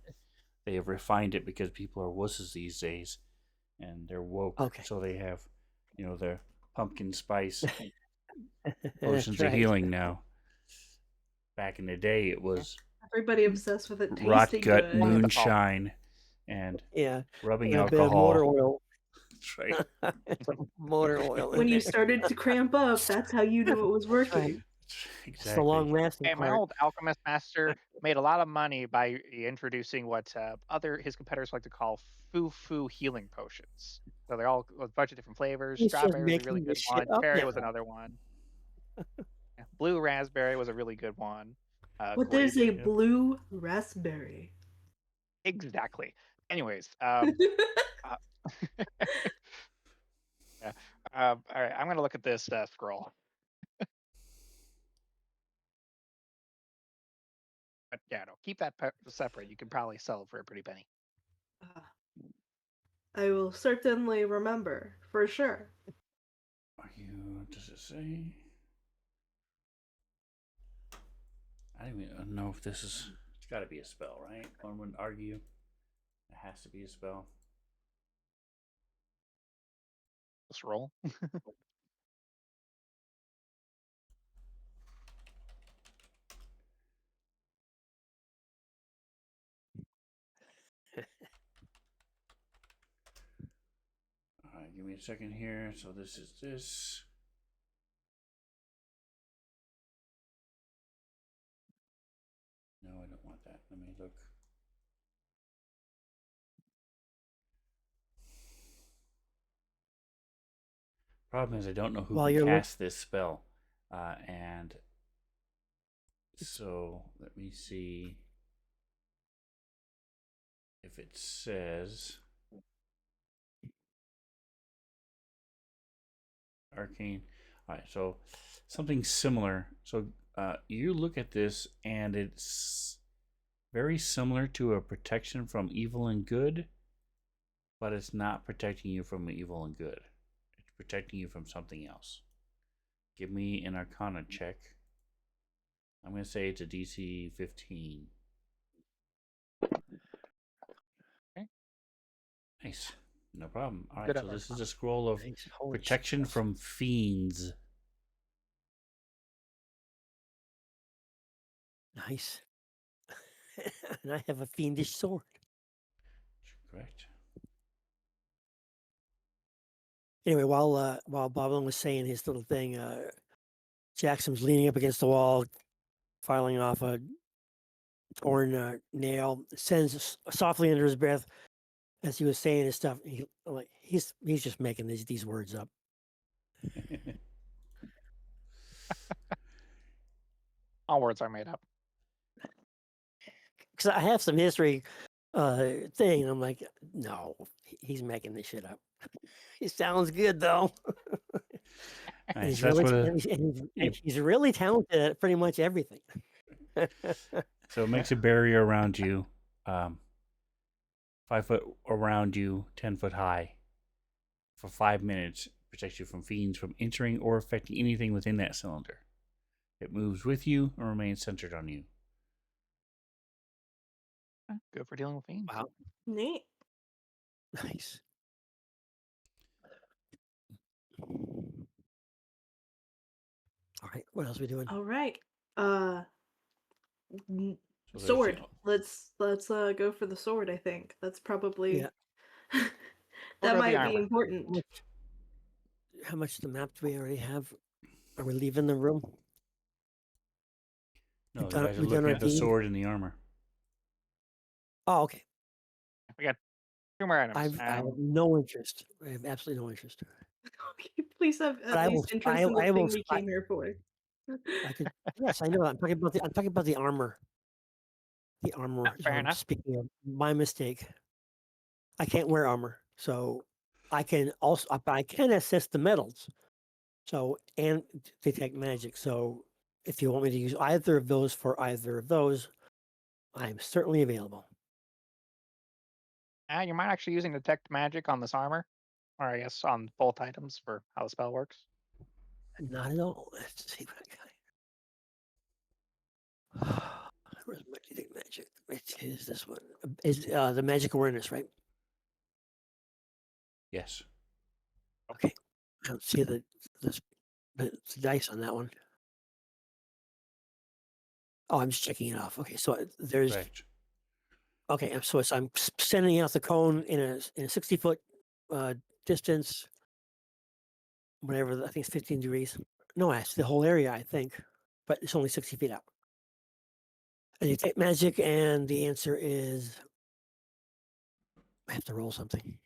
They have refined it because people are wusses these days, and they're woke. Okay. So they have, their pumpkin spice That's potions of right. healing now. Back in the day, it was Everybody obsessed with it rot tasting gut good. Wonderful. moonshine and Yeah, rubbing and a bit of motor alcohol. oil. That's right. Some motor oil in When you there. started to cramp up, that's how you knew it was That's right. working. It's the Exactly. long-lasting And my part. old alchemist master made a lot of money by introducing what his competitors like to call foo-foo healing potions. So they're all a bunch of different flavors. He's just Strawberry was a really making good this shit one. up Cherry now. was another one. Yeah, blue raspberry was a really good one. What Grape. is a Yep. blue raspberry? Exactly. Anyways, uh, yeah. All right, I'm gonna look at this scroll. But yeah, no, keep that separate. You can probably sell it for a pretty penny. I will certainly remember, for sure. Are you? Does it say? I don't even know if this is. It's got to be a spell, right? One would argue it has to be a spell. Let's roll. All right, give me a second here. So this is this. No, I don't want that. Let me look. Problem is, I don't know who While can you're cast this spell, and so let me see if it says arcane. All right, so something similar. So you look at this, and it's very similar to a protection from evil and good, but it's not protecting you from evil and good. It's protecting you from something else. Give me an Arcana check. I'm going to say it's a DC 15. Okay. Nice. No problem. All right, Good so this is Arcana. a scroll of Nice. Holy protection smokes. from fiends. Nice. And I have a fiendish sword. Correct. Anyway, while Boblin was saying his little thing, Jackson was leaning up against the wall, filing off a torn nail. Sends softly under his breath as he was saying his stuff. He's just making these words up. All words are made up. Because I have some history thing, and I'm like, no, he's making this shit up. He sounds good though. And Nice. That's what he's really talented at pretty much everything. so it makes a barrier around you, 5 foot around you, 10 foot high, for 5 minutes, protects you from fiends from entering or affecting anything within that cylinder. It moves with you and remains centered on you. Good for dealing with fiends. Wow. Neat. Nice. All right. What else are we doing? All right. N- So there's sword. Let's go for the sword. I think that's probably Yeah. that or the might be armor. important. How much of the map do we already have? Are we leaving the room? No, We've you done- guys are we've done looking our at the deed? sword and the armor. Oh, okay. We got 2 more items. I have no interest. I have absolutely no interest. Please have But at I will. least interest in the I will. thing we came here for. I could. Yes, I know. I'm talking about the. I'm talking about the armor. The armor. is Fair what I'm enough. speaking of. My mistake. I can't wear armor, so I can also. I can assist the metals. So and detect magic. So if you want me to use either of those for either of those, I'm certainly available. You might actually using detect magic on this armor, or I guess on both items for how the spell works. Not at all. Let's see what I got. Where's my detect magic? It is this one. Is the magic awareness, right? Yes. Okay. I don't see the dice on that one. Oh, I'm just checking it off. Okay, so there's Correct. okay. So I'm sending out the cone in a 60-foot distance. Whatever I think it's 15 degrees. No, that's the whole area. I think, but it's only 60 feet out. And you take magic, and the answer is I have to roll something.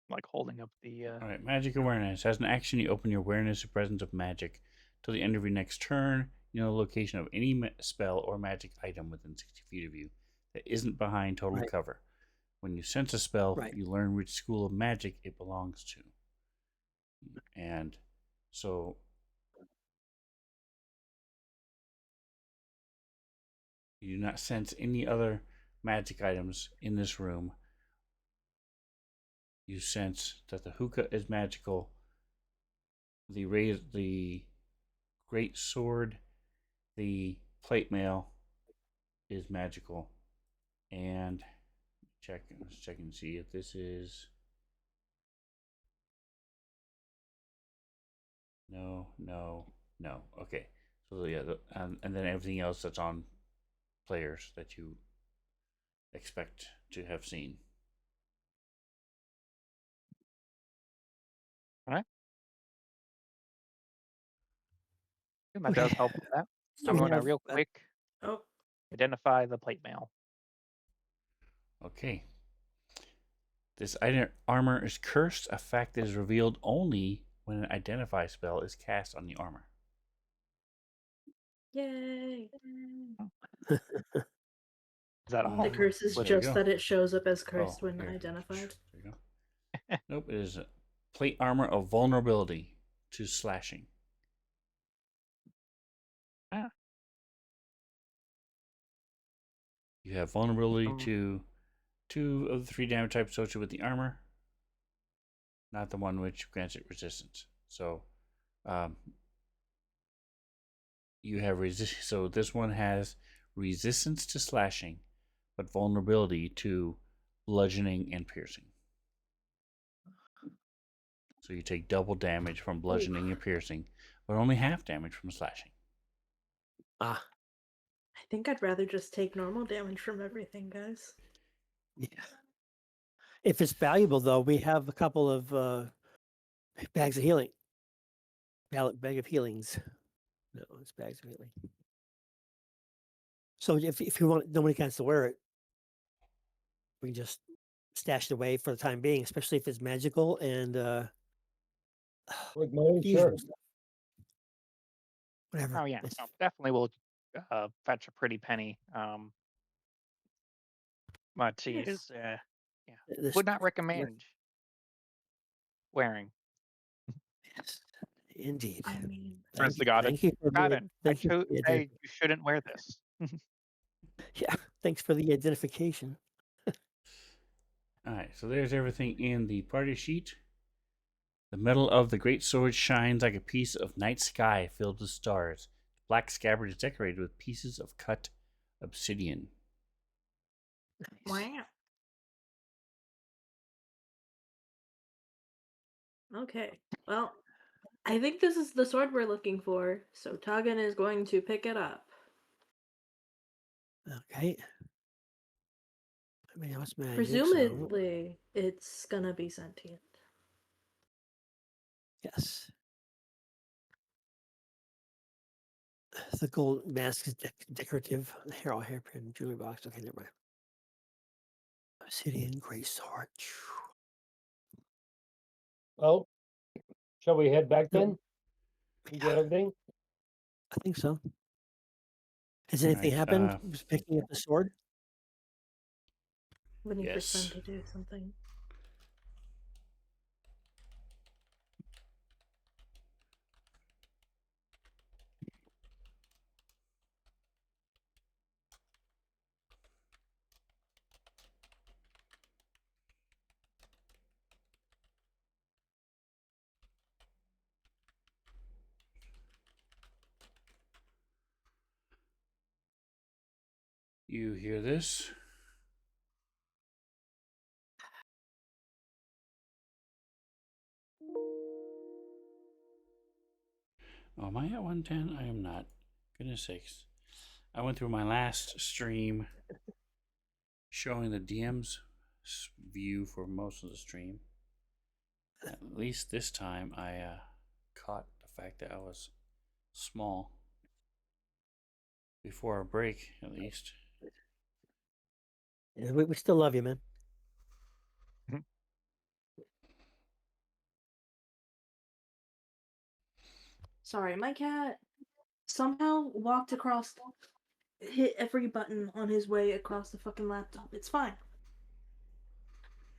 Like holding up the. All right. Magic awareness. As an action, you open your awareness to presence of magic. Till the end of your next turn, you know the location of any spell or magic item within 60 feet of you that isn't behind total Right. cover. When you sense a spell, Right. you learn which school of magic it belongs to. And so you do not sense any other magic items in this room. You sense that the hookah is magical. The great sword, the plate mail is magical. And let's check and see if this is no. Okay. So yeah, and then everything else that's on players that you expect to have seen. Alright. That Okay. does help with that. So I'm we going to have, real quick Oh, identify the plate mail. Okay. This item armor is cursed, a fact that is revealed only when an identify spell is cast on the armor. yay! Is that Oh, The all? curse is there you just go. that it shows up as cursed when here. identified. There you go. Nope, it is a plate armor of vulnerability to slashing. Ah. You have vulnerability to 2 of the 3 damage types associated with the armor, not the one which grants it resistance. So, you have So this one has resistance to slashing, but vulnerability to bludgeoning and piercing. So you take double damage from bludgeoning and piercing, but only half damage from slashing. ah, I think I'd rather just take normal damage from everything, guys. yeah. If it's valuable, though, we have a couple of bags of healing. Bag of healings. No, it's bags of healing. So if you want, nobody has to wear it. We can just stash it away for the time being, especially if it's magical and With money, usual sure. stuff. Whatever. Oh yeah, It's- no, definitely will fetch a pretty penny. But Yes. is this- would not recommend wearing. Yes, indeed. I mean, Turns to Godin. Thank you for the, Godin, I thank you for to the say you shouldn't wear this. yeah. Thanks for the identification. All right, so there's everything in the party sheet. The metal of the great sword shines like a piece of night sky filled with stars. The black scabbard is decorated with pieces of cut obsidian. Nice. Wow. Okay. Well, I think this is the sword we're looking for, so Tagan is going to pick it up. Okay. I mean, it's magic, so Presumably, it's gonna be sentient. yes. The gold mask is decorative. Hairpin, jewelry box. Okay, never mind. Obsidian gray sword. Well, shall we head back No. then? You get everything? I think so. Has anything Right, happened? Was picking up the sword? Waiting for Yes. Sven to do something. You hear this? Oh, am I at 110? I am not. Goodness sakes. I went through my last stream showing the DM's view for most of the stream. At least this time I caught the fact that I was small. Before our break, at least. Yeah, we still love you, man. Sorry, my cat somehow walked across, hit every button on his way across the fucking laptop. It's fine.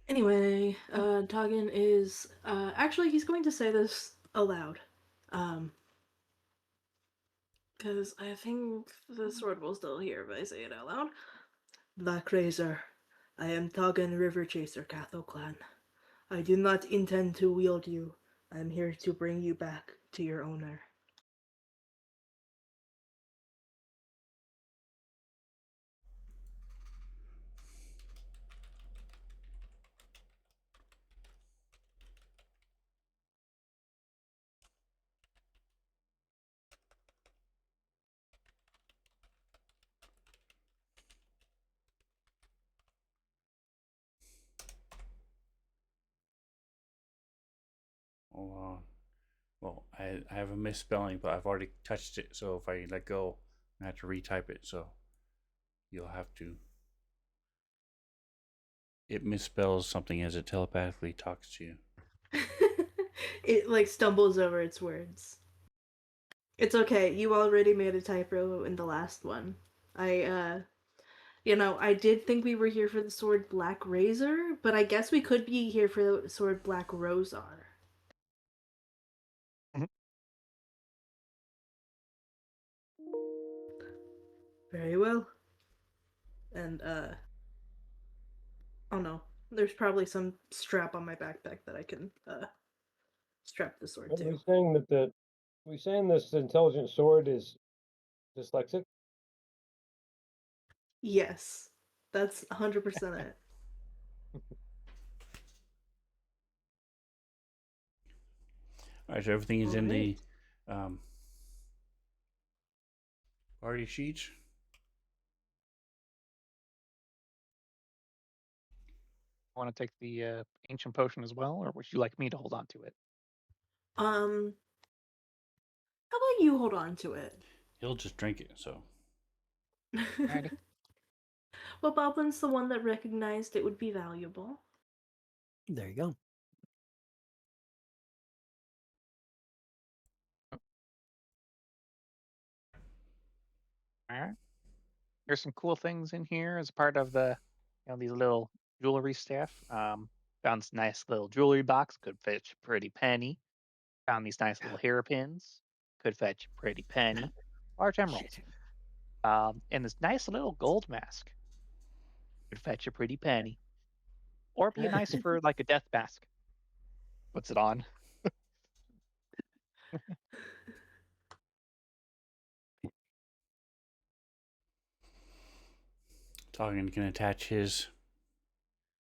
Anyway, Tagan is actually he's going to say this aloud, because I think the sword will still hear if I say it out loud. Black Razor, I am Tagan River Chaser Catho Clan. I do not intend to wield you. I am here to bring you back to your owner. Oh, well, I have a misspelling, but I've already touched it, so if I let go, I have to retype it, so you'll have to. It misspells something as it telepathically talks to you. It like stumbles over its words. It's okay. You already made a typo in the last one. I did think we were here for the sword Black Razor, but I guess we could be here for the sword Black Rosar. Mhm. Very well. And oh no, there's probably some strap on my backpack that I can strap the sword Are we to. saying that we saying this intelligent sword is dyslexic? Yes, that's 100% it. All right, so everything is All in right. the party sheet. Want to take the ancient potion as well, or would you like me to hold on to it? Um, how about you hold on to it? He'll just drink it, so. Alrighty. Well, Boblin's the one that recognized it would be valuable. There you go. All right. There's some cool things in here as part of these little jewelry stuff. Found this nice little jewelry box, could fetch a pretty penny. Found these nice little hairpins, could fetch a pretty penny. Large emeralds. Shit. And this nice little gold mask could fetch a pretty penny. Or be nice for like a death mask. Puts it on. Talking can attach his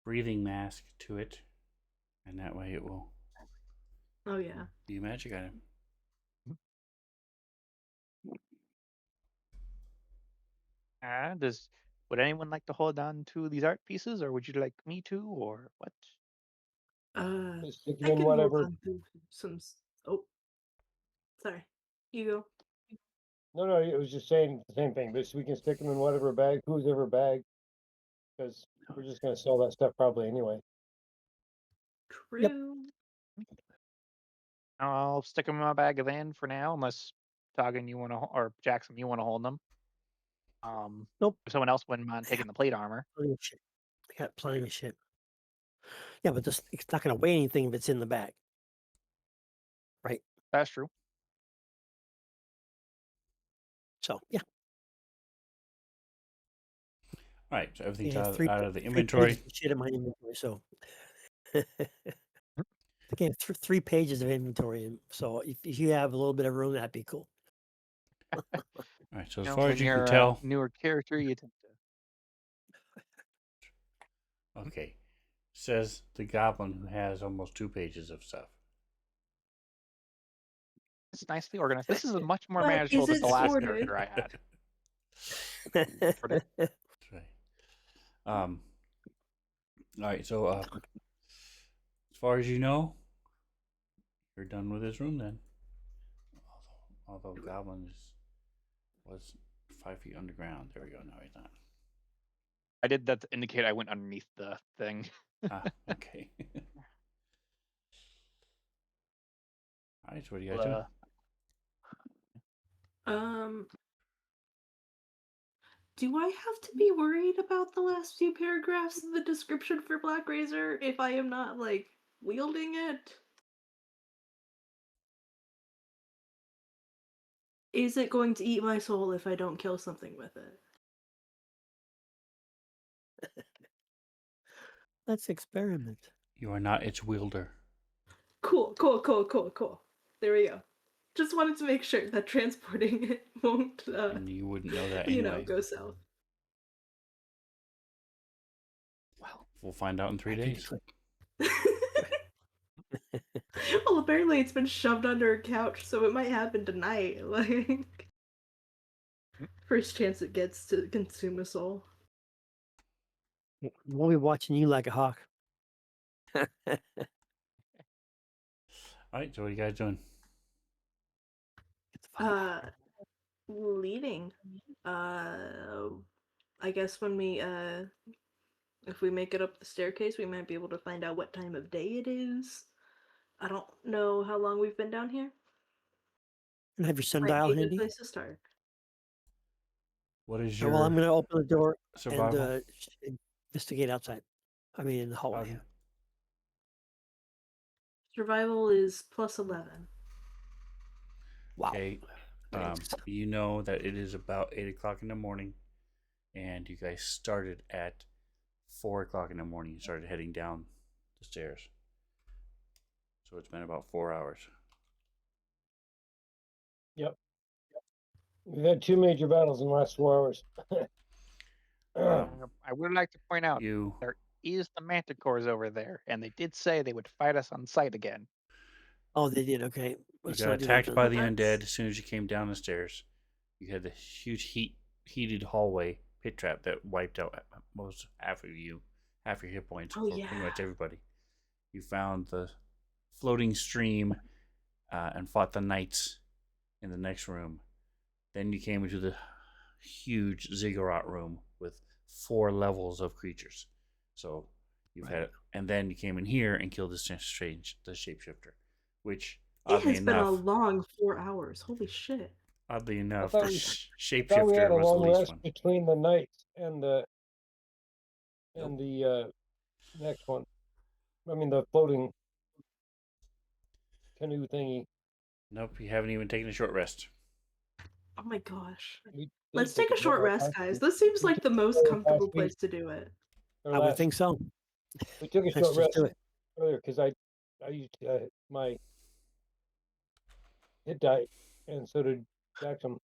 breathing mask to it, and that way it will Oh yeah. be a magic item. Would anyone like to hold on to these art pieces, or would you like me to, or what? Just stick I them in can hold whatever. on to some. Oh, sorry. You go. No, it was just saying the same thing. But we can stick them in whatever bag, whose ever bag, because we're just gonna sell that stuff probably anyway. True. I'll stick them in my bag of then for now, unless Toggin you want to, or Jackson you want to hold them. Nope. If someone else wouldn't mind taking the plate armor. Plenty of shit. I got plenty of shit. Yeah, but it's not going to weigh anything if it's in the bag. Right. That's true. So, yeah. All right, so everything's Yeah, out of the three inventory. pages of shit in my inventory. So, okay, 3 pages of inventory. So, if you have a little bit of room, that'd be cool. All right, so as You know, far when as you you're can a tell, newer character, you tend to. okay, says the goblin who has almost 2 pages of stuff. It's nicely organized. This is much more But manageable is than it the last sorted? character I had. That's right. All right, so as far as you know, you're done with this room then. Although goblin was 5 feet underground. There we go. No, he's not. I did that to indicate I went underneath the thing. Okay. All right, so what do you guys do? Do I have to be worried about the last few paragraphs of the description for Black Razor if I am not like wielding it? Is it going to eat my soul if I don't kill something with it? Let's experiment. You are not its wielder. Cool. There we go. Just wanted to make sure that transporting it won't, And you wouldn't know that you anyway. know, go south. Well, we'll find out in 3 days. Well, apparently it's been shoved under a couch, so it might happen tonight. Like, first chance it gets to consume a soul. We'll be watching you like a hawk. All right, so what are you guys doing? Leaving. I guess when we if we make it up the staircase, we might be able to find out what time of day it is. I don't know how long we've been down here. And have your Might sundial be a good handy. place to start. What is Well, I'm your going to open the door survival? and investigate outside. I mean, in the hallway. Pardon? Survival is +11. Wow. Okay. Thanks. You know that it is about 8 o'clock in the morning, and you guys started at 4 o'clock in the morning. You started heading down the stairs. So it's been about 4 hours. Yep. We've had 2 major battles in the last 4 hours. I would like to point out You there is the manticores over there, and they did say they would fight us on sight again. Oh, they did. Okay. Let's got not do that attacked then. by the That's- undead as soon as you came down the stairs. You had the huge heated hallway pit trap that wiped out most half your hit points Oh, for yeah. pretty much everybody. You found the floating stream and fought the knights in the next room. Then you came into the huge ziggurat room with 4 levels of creatures. So you've had, and then you came in here and killed the shapeshifter, which It oddly has been a enough, long 4 hours. Holy shit. Oddly enough, thought the we- shapeshifter thought we had a was the long least rest one. between the knights and the Nope. next one. I mean the floating canoe thingy. Nope, you haven't even taken a short rest. Oh my gosh. We Let's did take a short rest, guys. This seems like the most last comfortable week. place to do it. I would think so. We took a Let's short just rest do it. earlier because I used my It died, and so did Jackson.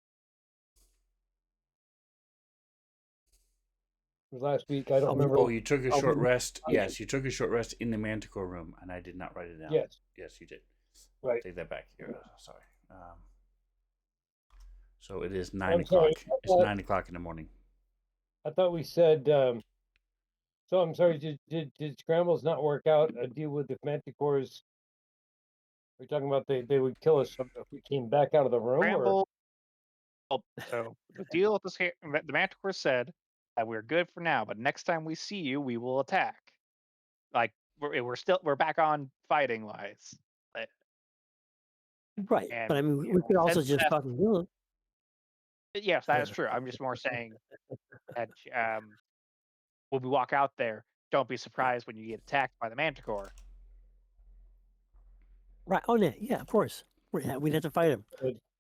It was last week. I don't remember. Oh, you took a Oh, short we- rest. Yes, you took a short rest in the Manticore room, and I did not write it down. Yes. Yes, you did. Right. Take that back. Here, sorry. So it is 9 I'm sorry. o'clock. It's 9 o'clock in the morning. I thought we said. So I'm sorry. Did scrambles not work out? A deal with the Manticores. We're talking about they would kill us if we came back out of the room, or Scramble. So the deal with the Manticore said that we're good for now, but next time we see you, we will attack. Like we're back on fighting wise. right. And, But I mean, you we know, could also since just that- fucking do it. Yes, that is true. I'm just more saying that when we walk out there, don't be surprised when you get attacked by the Manticore. Right. Oh, yeah, of course. We'd have to fight him.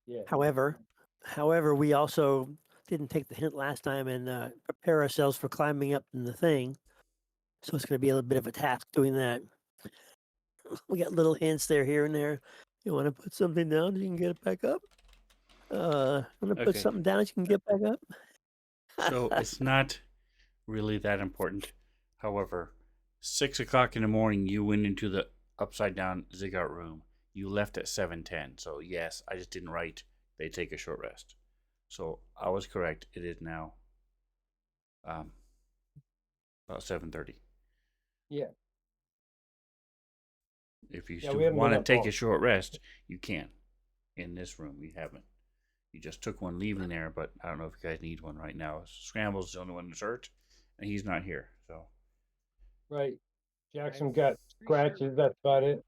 yeah. However, we also didn't take the hint last time and prepare ourselves for climbing up in the thing. So it's going to be a little bit of a task doing that. We got little hints there, here and there. You want to put something down, you can get it back up. Want to put Okay. something down, you can get back up. So it's not really that important. However, 6 o'clock in the morning, you went into the upside down ziggurat room. You left at 7:10. So yes, I just didn't write. They take a short rest. So I was correct. It is now about 7:30. Yeah. If you Yeah, still we haven't want to been up take all- a short rest, you can. In this room, we haven't. You just took one leaving there, but I don't know if you guys need one right now. Scramble's the only one that's hurt, and he's not here. So Right. Jackson I'm got pretty scratches. sure- That's about it.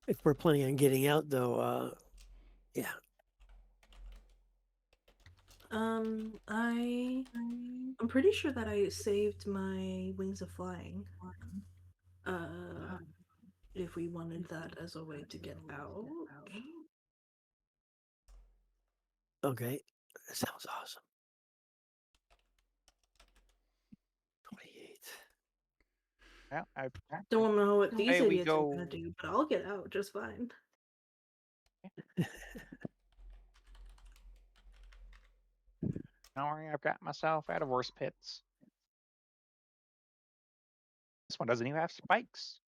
If we're planning on getting out, though, yeah. I'm pretty sure that I saved my wings of flying. If we wanted that as a way to get out. Okay. That sounds awesome. 28. Yeah, I Don't know what these Hey, we idiots are go- gonna do, but I'll get out just fine. Don't worry, I've got myself out of worse pits. This one doesn't even have spikes.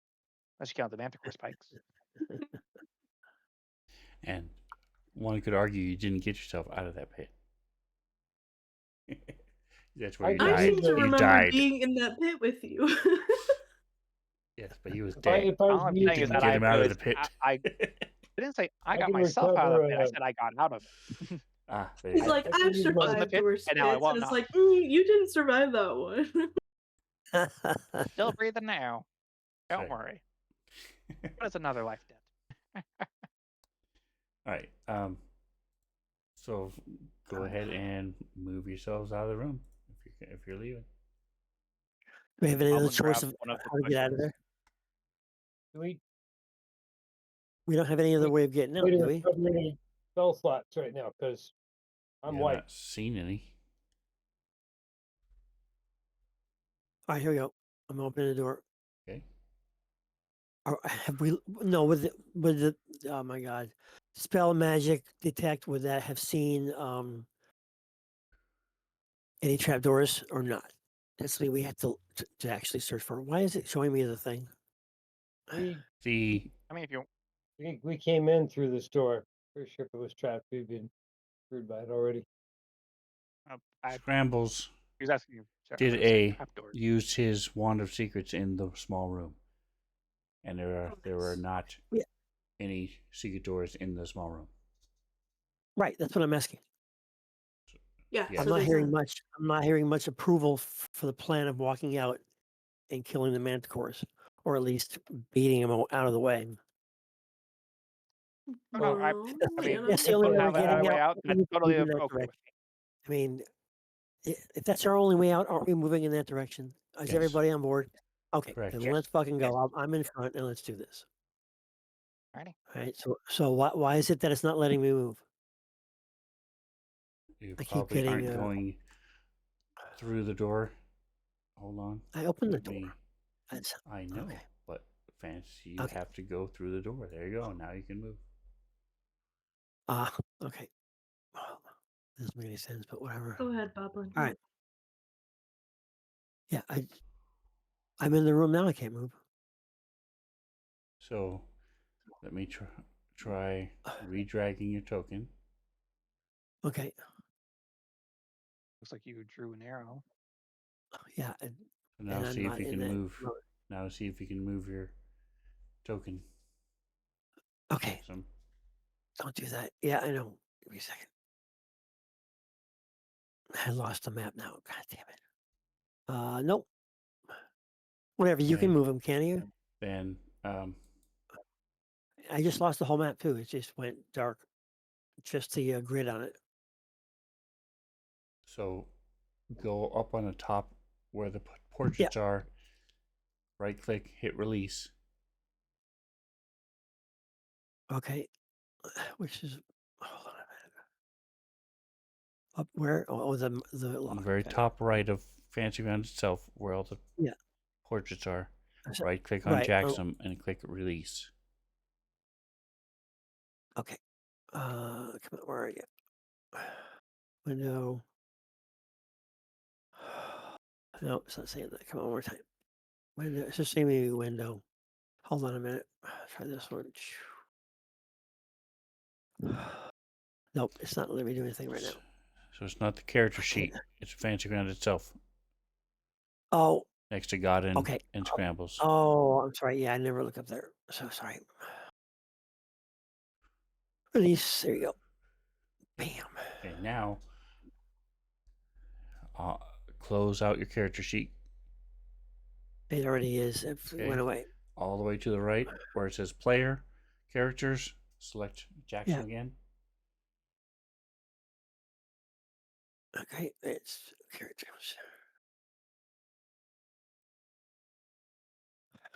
Unless you count the Manticore spikes. and one could argue you didn't get yourself out of that pit. That's where I you did. I died. seem to You remember died. being in that pit with you. Yes, but he was If dead. I All was I'm you, saying is Didn't that get him out of the was- pit. I didn't say I I got can myself out of the pit. I recover, said I got out of it. There you He's go. like, I can I've use my- survived the pit, worse and now I pits, won't and it's not. like, you didn't survive that one. Still breathing now. Don't Sorry. worry. What is another life debt? All right. So go ahead and move yourselves out of the room if you're leaving. Do we have any I'm other gonna grab choice of one of the how to get out of cushions. there? We don't have any other way of getting out, Wait, do we? recover any spell slots right now because I'm You're white. not seen any. All right, here we go. I'm opening the door. Okay. Have we? No, with the oh my god, spell magic detect, would that have seen any trapdoors or not? That's what we have to actually search for. Why is it showing me the thing? We I mean, if you we came in through this door. Pretty sure if it was trapped, we'd been screwed by it already. I Scrambles was asking you. Sorry, did I was saying a trapdoors. used his wand of secrets in the small room, and there were not Yeah. any secret doors in the small room. Right, that's what I'm asking. Yeah, Yeah. I'm so not there's hearing a- much. I'm not hearing much approval for the plan of walking out and killing the manticores, or at least beating them out of the way. Oh, no, I Well, mean, you know, That's the only way Put we're have that getting way out. out. we That's need to totally move in that okay with direction. me. I mean, if that's our only way out, aren't we moving in that direction? Is Yes. everybody on board? Okay, Correct. then Yes. let's fucking go. Yes. I'm in front, and let's do this. Alrighty. All right. So why is it that it's not letting me move? You I keep probably getting, aren't going through the door. Hold on. I opened the Let door. me That's, I know, okay. but fancy, you Okay. have to go through the door. There you go. Now you can move. Okay. Well, doesn't make any sense, but whatever. Go ahead, Boblin. All right. Yeah, I'm in the room now. I can't move. So let me try redragging your token. Okay. Looks like you drew an arrow. Yeah. So And now I'm see if not you in can that move. mode. Now see if you can move your token. Okay. Some. Don't do that. Yeah, I know. Give me a second. I lost the map now. God damn it. Nope. Whatever. You can Okay. move them, can you? Then I just lost the whole map too. It just went dark. Just the grid on it. so go up on the top where the portraits are. Right click, hit release. Okay. Which is, hold on a minute. Up where? Oh, the On lock. the very Okay. top right of Fantasygrounds itself, where all the Yeah. portraits are. That's it. Right click on Right. Jackson and click release. Okay. Come on. Where are you? Window. No, it's not saying that. Come on, one more time. Window. It's just saying me window. Hold on a minute. Try this one. Nope, it's not letting me do anything right now. So it's not the character I can't. sheet, it's Fantasygrounds itself. Oh, Next to God and, okay. and Scrambles. Oh, I'm sorry. Yeah, I never look up there. So sorry. Release. There you go. Bam. Okay, now close out your character sheet. It already is. It went away. All the way to the right where it says player, characters, select Jackson again. Okay, it's characters.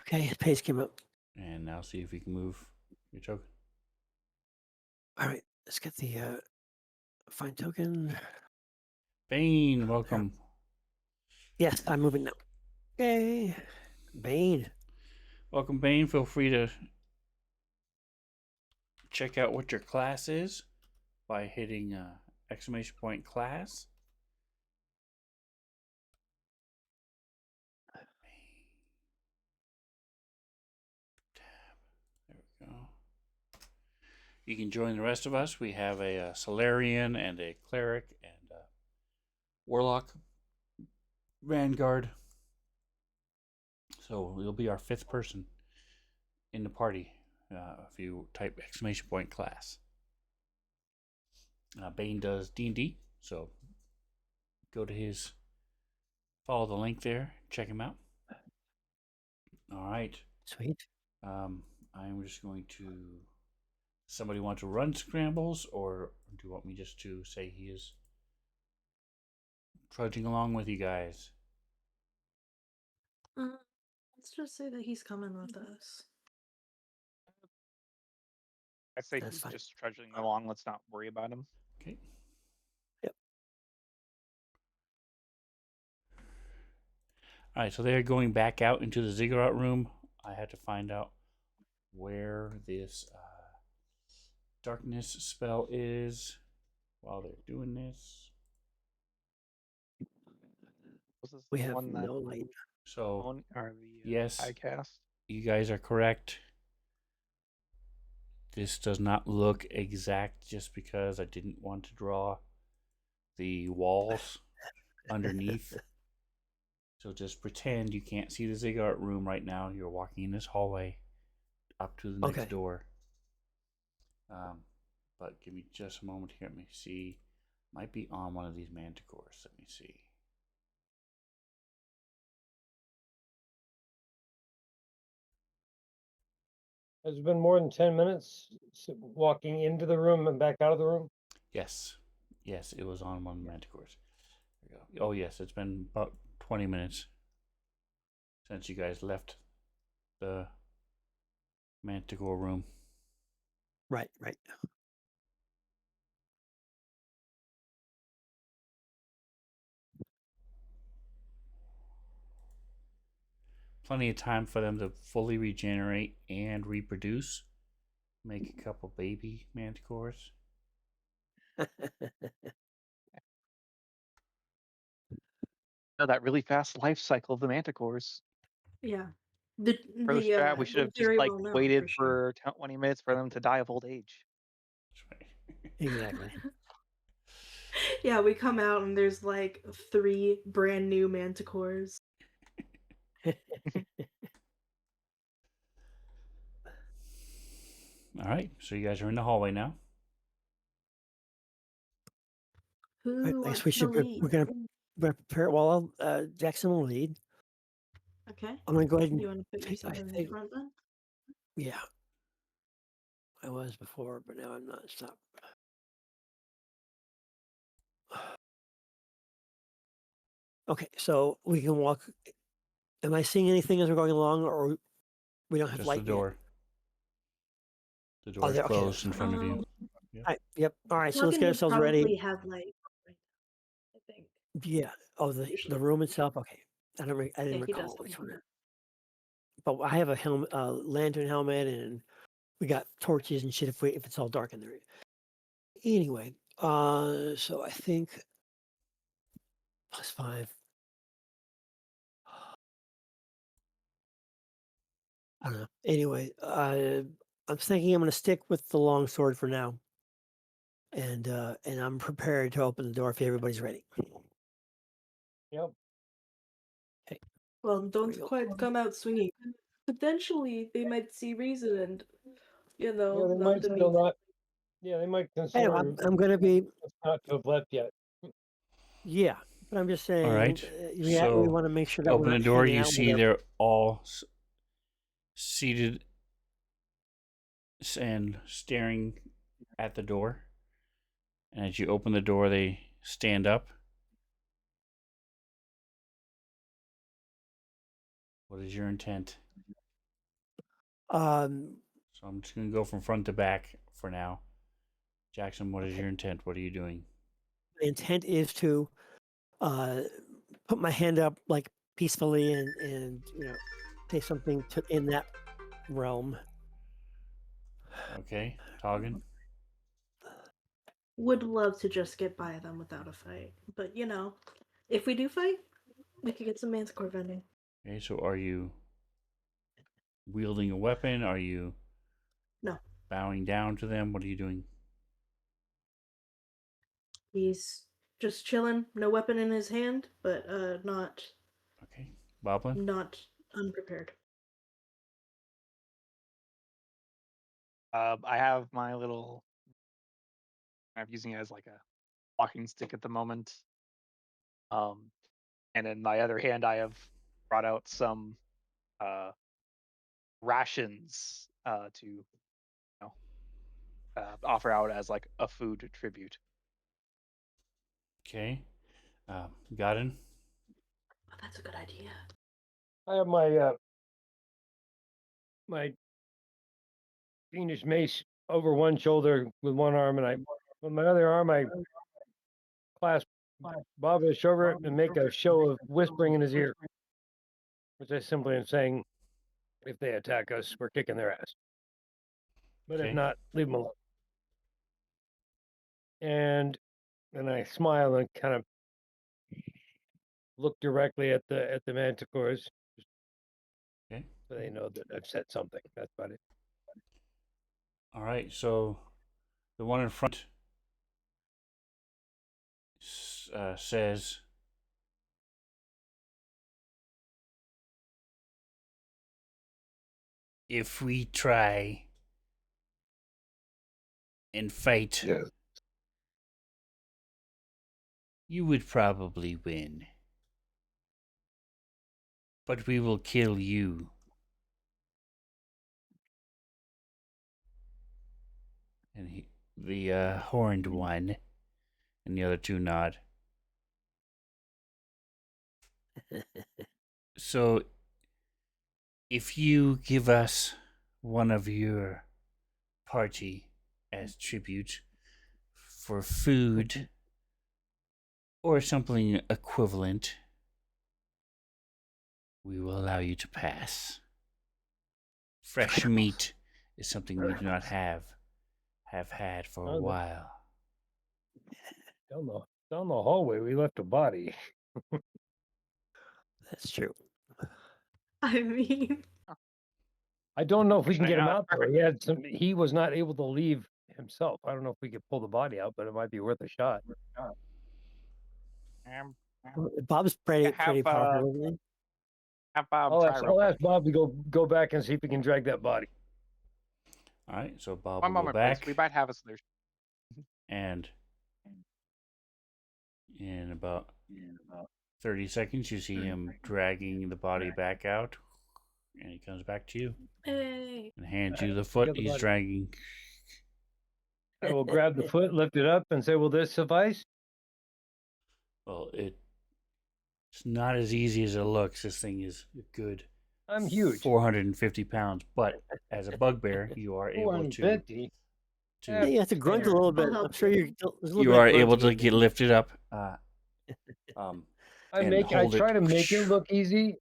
Okay, his page came up. And now see if you can move your token. All right, let's get the find token. Bane, welcome. Yes, I'm moving now. Okay, Bane. Welcome, Bane. Feel free to check out what your class is by hitting exclamation point class. There we go. You can join the rest of us. We have a Solarian and a Cleric and a Warlock Vanguard. So you'll be our 5th person in the party if you type exclamation point class. Bane does D&D, so go to his, follow the link there, check him out. All right. Sweet. I'm just going to. Somebody want to run scrambles, or do you want me just to say he is trudging along with you guys? Let's just say that he's coming with us. I say That's he's fine. just trudging along. Let's not worry about him. Okay. Yep. All right, so they're going back out into the ziggurat room. I had to find out where this darkness spell is while they're doing this. Was this We the have one that no light. So, or the yes, high cast? you guys are correct. This does not look exact just because I didn't want to draw the walls underneath. So just pretend you can't see the ziggurat room right now. You're walking in this hallway up to the next door. But give me just a moment here. Let me see. Might be on one of these manticores. Let me see. Has it been more than 10 minutes walking into the room and back out of the room? Yes. Yes, it was on one of the manticores. There we go. Oh, yes, it's been about 20 minutes since you guys left the manticore room. Right. plenty of time for them to fully regenerate and reproduce. Make a couple baby manticores. That really fast life cycle of the manticores. Yeah. For the strat, we should have just very like well known, waited for sure. for 20 minutes for them to die of old age. That's right. Exactly. Yeah, we come out and there's like 3 brand new manticores. All right, so you guys are in the hallway now. Who I wants guess we to should. lead? We're gonna prepare. Well, Jackson will lead. Okay. I'm gonna go ahead and You want to put take. yourself I in the think. front then? Yeah, I was before, but now I'm not. Stop. Okay, so we can walk. Am I seeing anything as we're going along, or we don't have Just light the door. The door is there. Okay, closed that's in fine. front of you. All right. Yep. All right. So let's Plugin get would ourselves probably ready. have light right now, I think. Yeah. Oh, Usually. the room itself. Okay. I didn't Yeah, he does recall have which one. one. But I have a helmet, lantern helmet, and we got torches and shit if it's all dark in there. Anyway, so I think +5. I don't know. Anyway, I'm thinking I'm going to stick with the long sword for now, and I'm prepared to open the door if everybody's ready. Yep. Well, we don't go. quite come out swinging. Potentially, they might see reason and, Yeah, they not might to still be. not. Yeah, they might Hey, consider I'm going to be. us not to have left yet. Yeah, but I'm just saying. All right. We So want to make sure that we're open the not door. hanging You out with see our. they're all seated and staring at the door. And as you open the door, they stand up. What is your intent? Um, So I'm just going to go from front to back for now. Jackson, what is Okay. your intent? What are you doing? the intent is to put my hand up like peacefully and say something in that realm. Okay, Toggin. Would love to just get by them without a fight. But, if we do fight, we could get some manticore vending. Okay, so are you wielding a weapon? Are you No. bowing down to them? What are you doing? He's just chilling, no weapon in his hand, but not Okay, Boblin. not unprepared. I have my little. I'm using it as like a walking stick at the moment. And in my other hand, I have brought out some rations to offer out as like a food tribute. Okay, Godin. Oh, that's a good idea. I have my my fiendish mace over one shoulder with one arm, and with my other arm I clasp Babish over it and make a show of whispering in his ear, which I simply am saying, if they attack us, we're kicking their ass. But Okay. if not, leave them alone. And then I smile and kind of look directly at the manticores. Okay. So they know that I've said something. That's about it. All right, so the one in front says, if we try and fight, you would probably win. But we will kill you. And the horned one and the other two nod. So, if you give us one of your party as tribute for food or something equivalent, we will allow you to pass. Fresh meat is something we do not have had for a Oh, while. Down the hallway, we left a body. That's true. I mean, I don't know if we can Actually, get him no, out though. He was not able to leave himself. I don't know if we could pull the body out, but it might be worth a shot. Um, Well, Bob's pretty have powerful, isn't he? have Bob try real I'll quick. ask Bob to go back and see if we can drag that body. All right, so Bob One will go moment, please. back, We might have a solution. and in about 30 seconds, you see him dragging the body back out, and he comes back to you hey. and hands you the Got foot the he's body. dragging. I will grab the foot, lift it up, and say, "Will this suffice?" Well, it's not as easy as it looks. This thing is a good I'm huge. 450 pounds, but as a bugbear, you are able to 450. Yeah, you have to grunt a Fair. little bit. I'll help I'm sure you. there's a little you bit of are able to grunting. get lifted up. I And I hold try it. to make it look easy.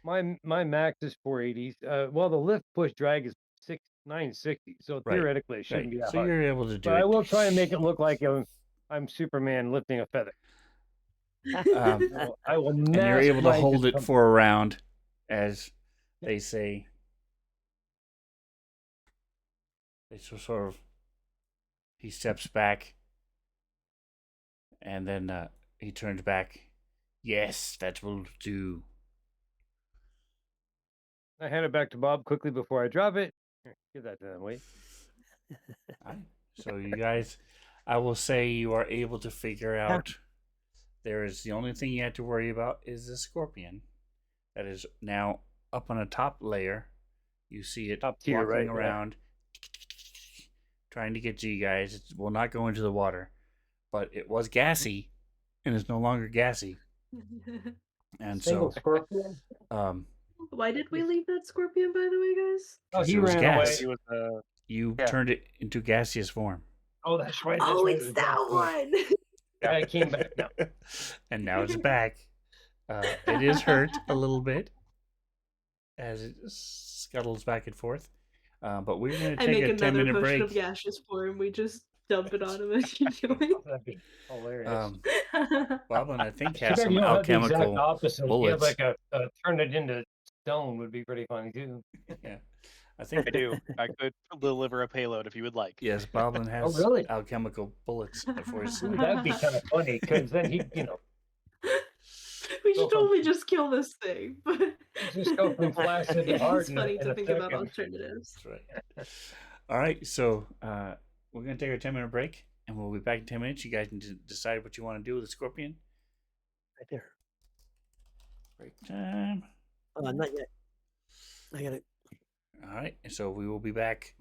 My max is 480. Well, the lift push drag is 960, so Right, theoretically it shouldn't right. be that So hard. you're able to do But I it. will try and make it look like I'm Superman lifting a feather. Um, I will and you're mask able to my hold it discomfort. for a round, as they say. It's sort of. He steps back, and then he turns back. Yes, that will do. I hand it back to Bob quickly before I drop it. Here, give that to them. Wait. All right. So you guys, I will say you are able to figure out. There is the only thing you have to worry about is the scorpion, that is now up on a top layer. You see it Top tier, walking right? Yeah. around, trying to get to you guys. It will not go into the water, but it was gassy, and is no longer gassy. And Single so, scorpion. Why did we leave that scorpion, by the way, guys? Oh, 'cause he it was ran gas. He was You Yeah. turned it into gaseous form, Oh, that's right. Oh, right, it's it was that cool. one. Yeah, it came back now. and now it's back. It is hurt a little bit as it scuttles back and forth. But we're going to I take make a another 10-minute potion break. of gaseous form. We just dump it on him and keep going. That'd be hilarious. Boblin, I think, Too has bad some you don't have the exact alchemical opposite. You have bullets. like a turn it into stone would be pretty funny too. Yeah, I think I do. I could deliver a payload if you would like. yes, Boblin has really? alchemical bullets for his. Ooh, that'd be kind of funny because then he, We Go should from- totally just kill this thing. But just go from flaccid to hard. it's funny in to a think about second. alternatives. That's right. All right, so we're going to take our 10-minute break, and we'll be back in 10 minutes. You guys can decide what you want to do with the scorpion. Right there. Break time. Not yet. I got it. All right, so we will be back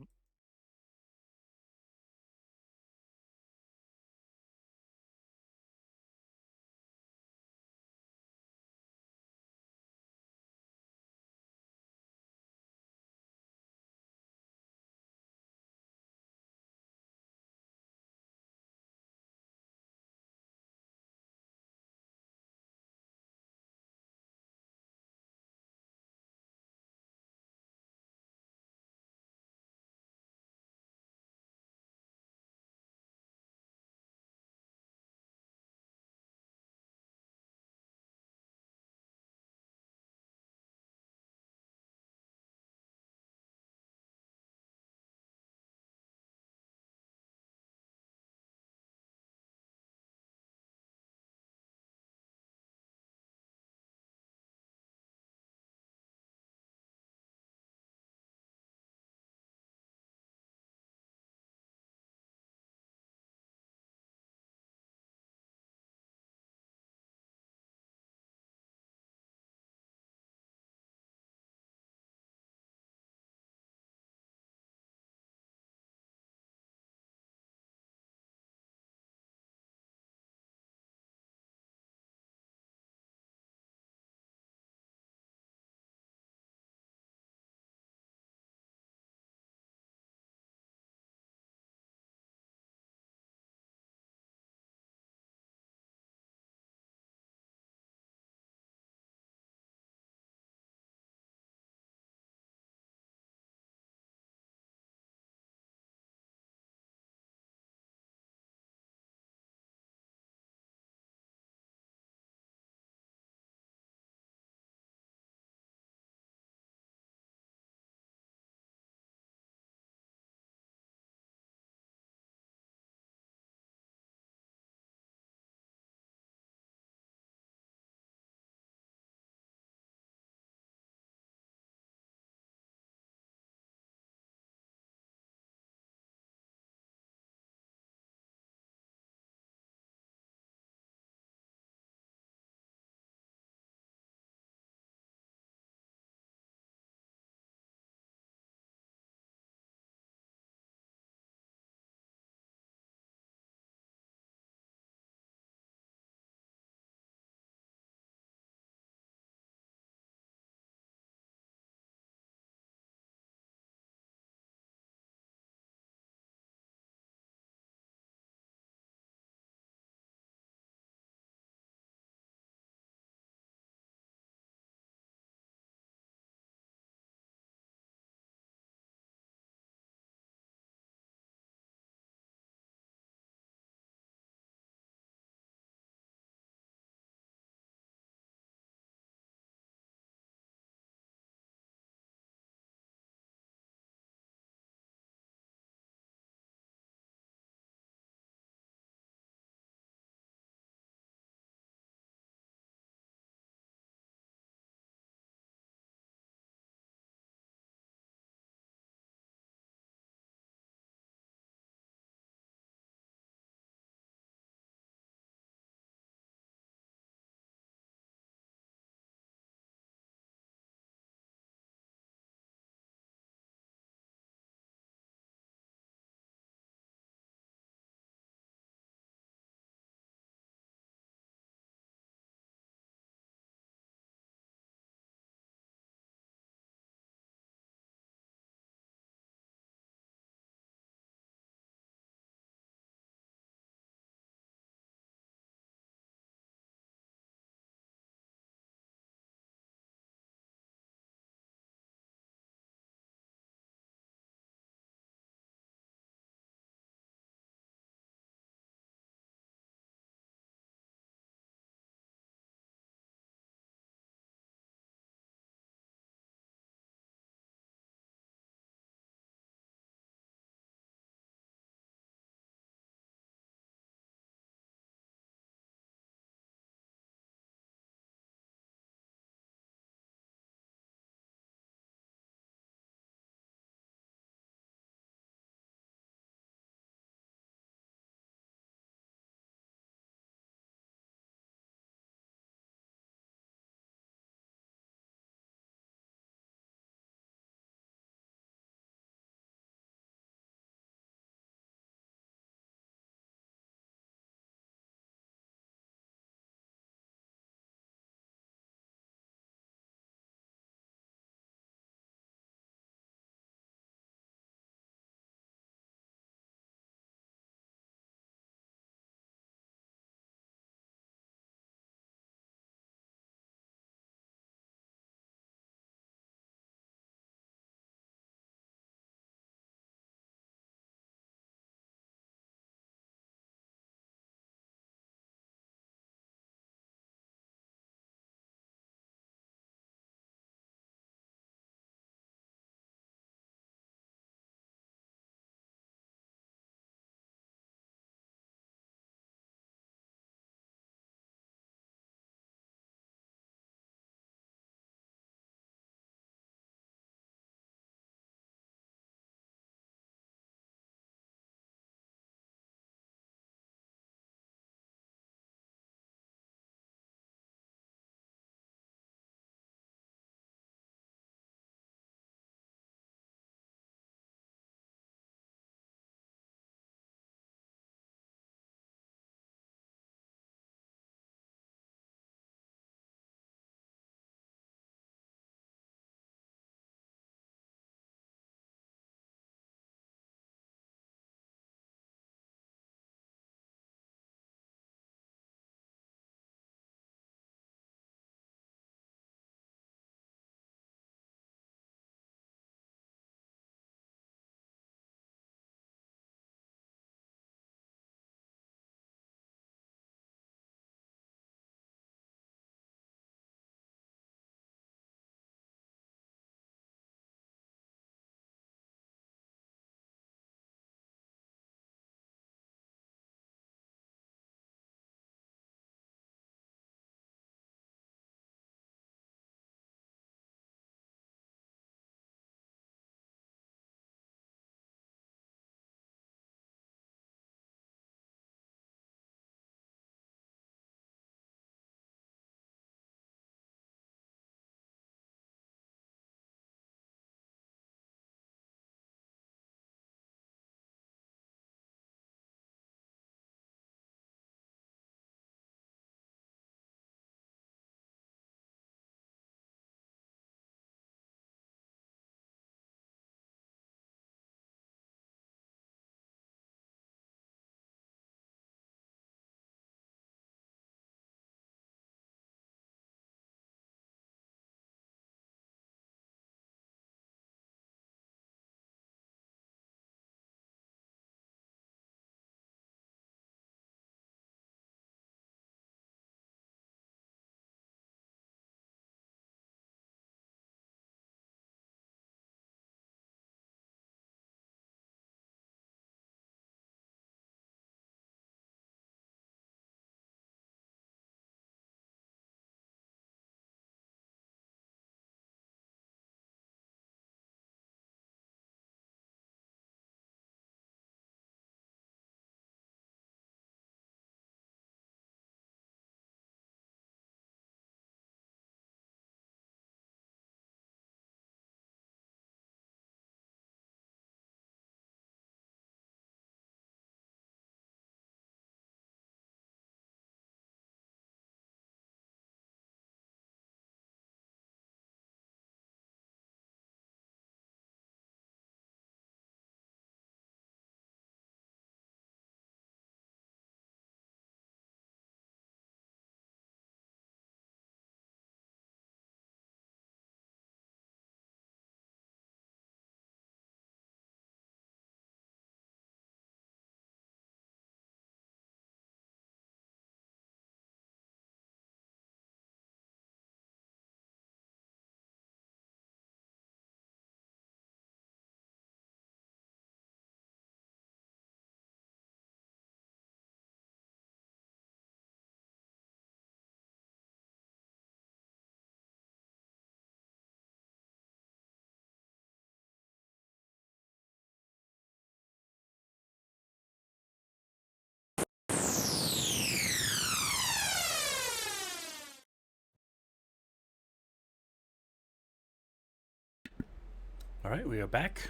All right, we are back.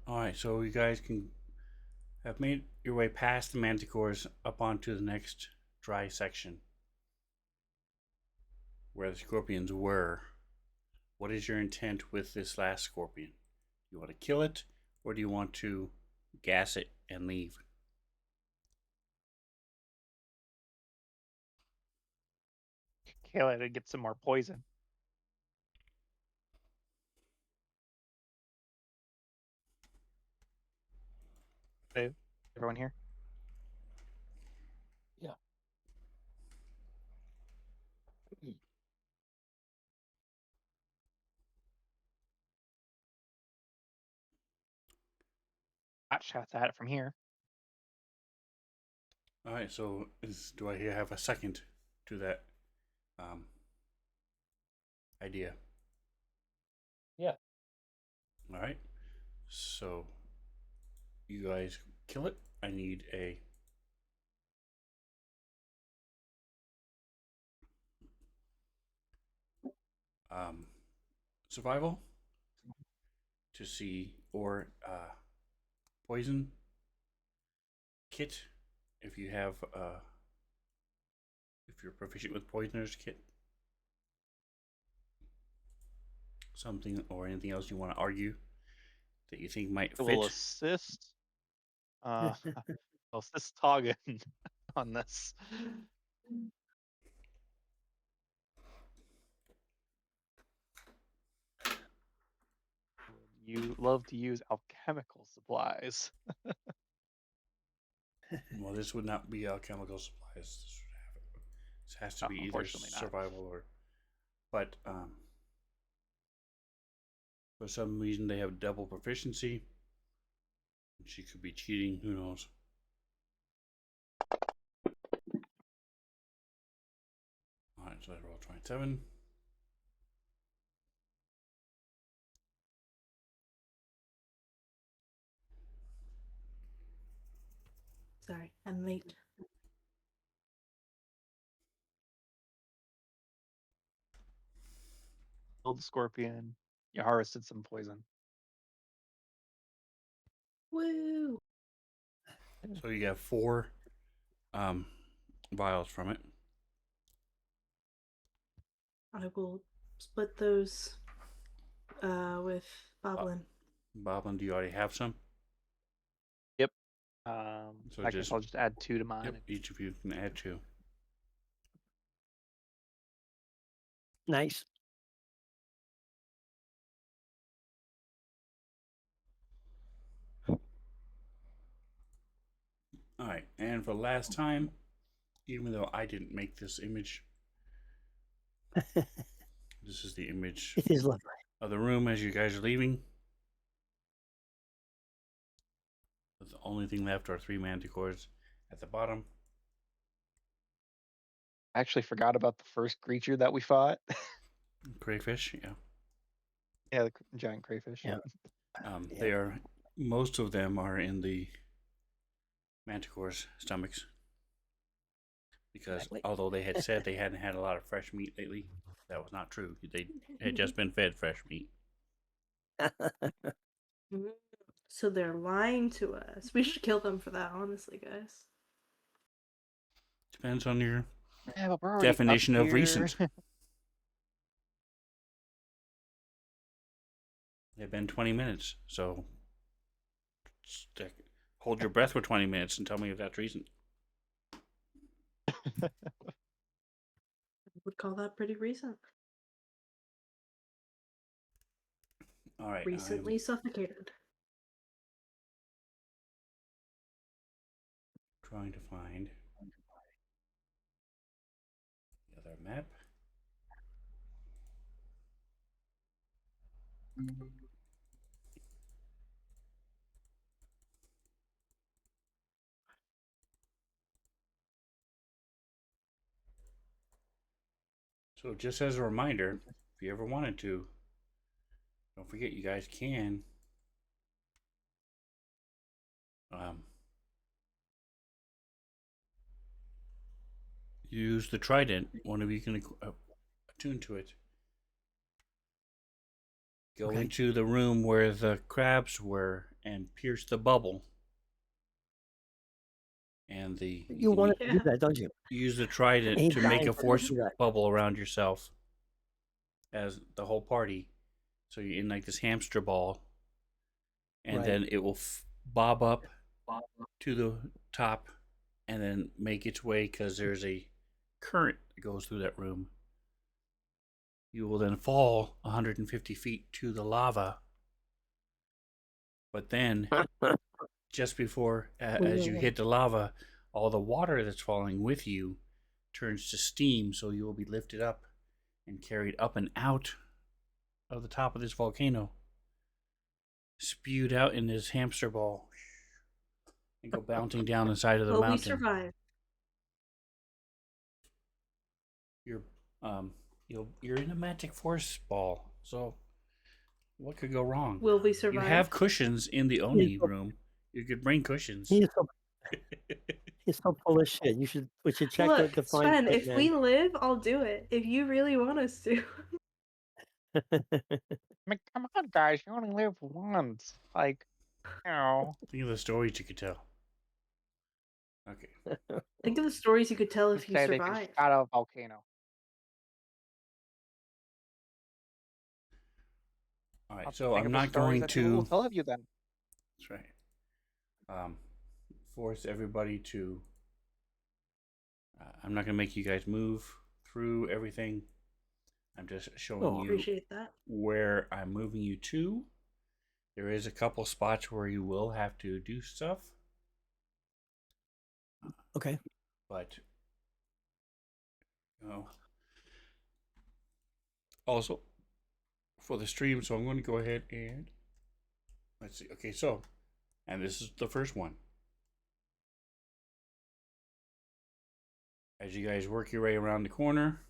All right, so you guys can have made your way past the manticores up onto the next dry section where the scorpions were. What is your intent with this last scorpion? You want to kill it, or do you want to gas it and leave? Kill it and get some more poison. Hey, everyone here? Yeah. Hot shots at it from here. All right, so do I have a second to that idea? Yeah. All right, so you guys kill it. I need a survival to see, or poison kit if you have if you're proficient with poisoners kit, something or anything else you want to argue that you think might It will fit. assist. I'll assist Toggin on this. You love to use alchemical supplies. Well, this would not be alchemical supplies. This has to Oh, be either unfortunately not. survival or, but for some reason they have double proficiency. She could be cheating. Who knows? All right, so I roll 27. Sorry, I'm late. Killed the scorpion. You harvested some poison. Woo! So you got 4 vials from it. I will split those with Boblin. Boblin, do you already have some? Yep. So I guess I'll just add 2 to mine. Yep, each of you can add 2. Nice. All right, and for last time, even though I didn't make this image, this is the image It is lovely. of the room as you guys are leaving. The only thing left are 3 manticores at the bottom. I actually forgot about the first creature that we fought. Crayfish, yeah. Yeah, the giant crayfish. Yeah. They are, most of them are in the manticore's stomachs. Because Exactly. although they had said they hadn't had a lot of fresh meat lately, that was not true. They had just been fed fresh meat. So they're lying to us. We should kill them for that, honestly, guys. Depends on your Yeah, but we're already definition up of here. recent. They've been 20 minutes, so hold your breath for 20 minutes and tell me if that's recent. I would call that pretty recent. All right. Recently suffocated. Trying to find the other map. So just as a reminder, if you ever wanted to, don't forget you guys can Um, use the trident. One of you can attune to it. Go Okay. into the room where the crabs were and pierce the bubble. And You want to Yeah. do that, don't you? use the trident Ain't to make dying a for force do that. bubble around yourself as the whole party. So you're in like this hamster ball, and Right. then it will bob up to the top and then make its way because there's a current that goes through that room. You will then fall 150 feet to the lava. But then, just before, as you hit the lava, all the water that's falling with you turns to steam, so you will be lifted up and carried up and out of the top of this volcano, spewed out in this hamster ball, and go bouncing down the side of the Well, we mountain. survived. You're you're in a magic force ball, so what could go wrong? Will we You survive? have cushions in the Oni room. You could bring cushions. He's so full of shit. We should check Look, the fine Sven, print, if man. we live, I'll do it. If you really want us to. I mean, come on, guys, you only live once. Like, you know, Think of the stories you could tell. Okay. Think of the stories you could tell if you say they survive. just got out of a volcano. All right. I'll So think I'm of the not stories going that people will to. tell of you then. That's right. Force everybody to. I'm not going to make you guys move through everything. I'm just showing Oh, you Appreciate that. where I'm moving you to. There is a couple spots where you will have to do stuff, Okay. but you know, also for the stream. So I'm going to go ahead and let's see. Okay, so and this is the first one. As you guys work your way around the corner,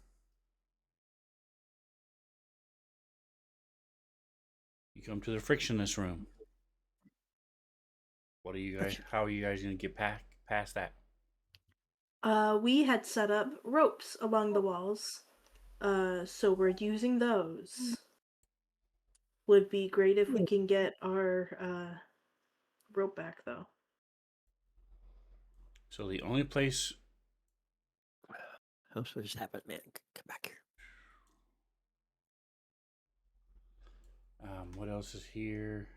you come to the frictionless room. What are you guys? How are you guys going to get past that? We had set up ropes along the walls. So we're using those. Would be great if we can get our rope back though. So the only place. What just happened, man? Come back here. What else is here?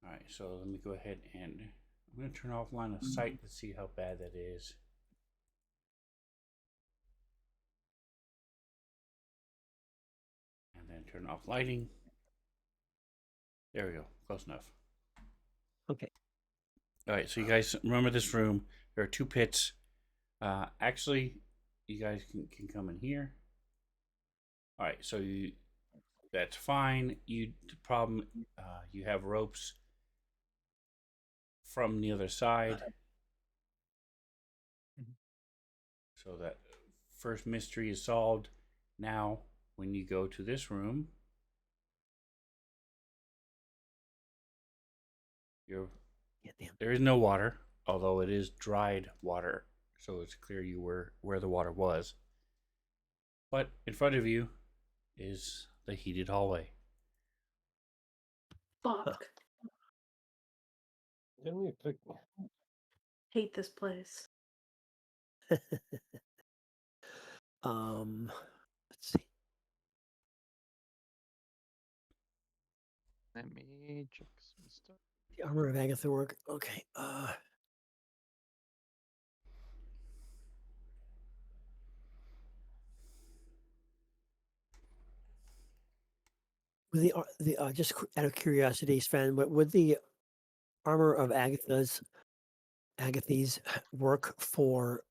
All right, so let me go ahead and I'm going to turn off line of sight to see how bad that is. And then turn off lighting. There we go. Close enough. Okay. All right, so you guys remember this room. There are two pits. Actually, you guys can come in here. All right, so that's fine. The problem, you have ropes from the other side. So that first mystery is solved. Now, when you go to this room, there is no water, although it is dried water, so it's clear you were where the water was. But in front of you is the heated hallway. Fuck. Didn't we pick? Hate this place. Let's see. Let me check some stuff. The armor of Agatha work. Okay. With the just out of curiosity, Sven, would the armor of Agatha's work for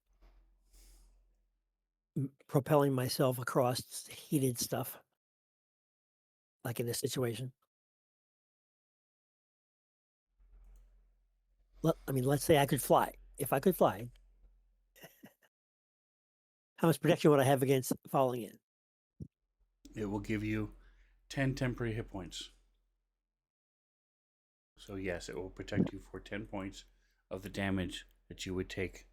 propelling myself across heated stuff, like in this situation? Let's say I could fly. If I could fly, how much protection would I have against falling in? It will give you 10 temporary hit points. So yes, it will protect you for 10 points of the damage that you would take.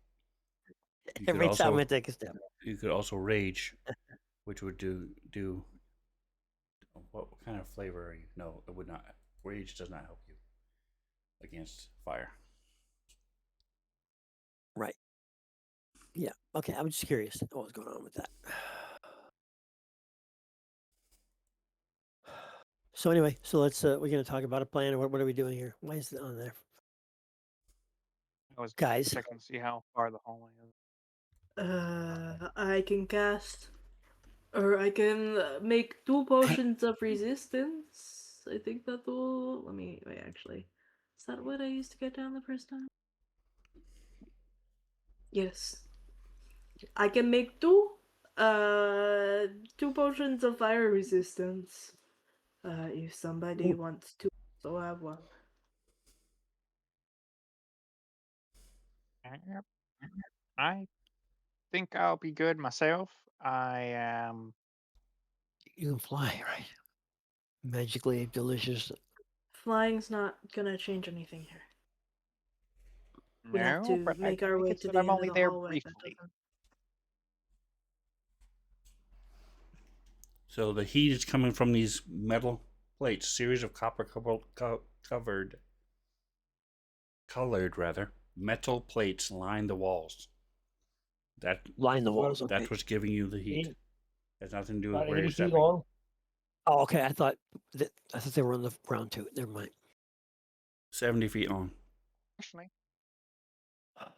You could Every time also I take a step. you could also rage, which would do what kind of flavor are you? No, it would not. Rage does not help you against fire. Right. Yeah. Okay. I'm just curious what was going on with that. So anyway, so let's we're gonna talk about a plan. What are we doing here? Why is it on there? I was Guys. checking to see how far the hallway is. I can cast, or I can make 2 potions of resistance. I think that will. Let me wait. Actually, is that what I used to get down the first time? Yes, I can make 2 potions of fire resistance. If somebody wants to, so have one. I think I'll be good myself. I am. You can fly, right? Magically delicious. Flying's not gonna change anything here. We have No, to but I make our think way it's to that the I'm end of only the there hallway. That briefly. doesn't. So the heat is coming from these metal plates, series of colored metal plates line the walls. That Line the What- walls. Okay. that's what's giving you the heat. Eight- Has nothing to do with About where 80 you're feet stepping. long. Oh, okay. I thought they were on the ground too. Never mind. 70 feet long. Actually, Right.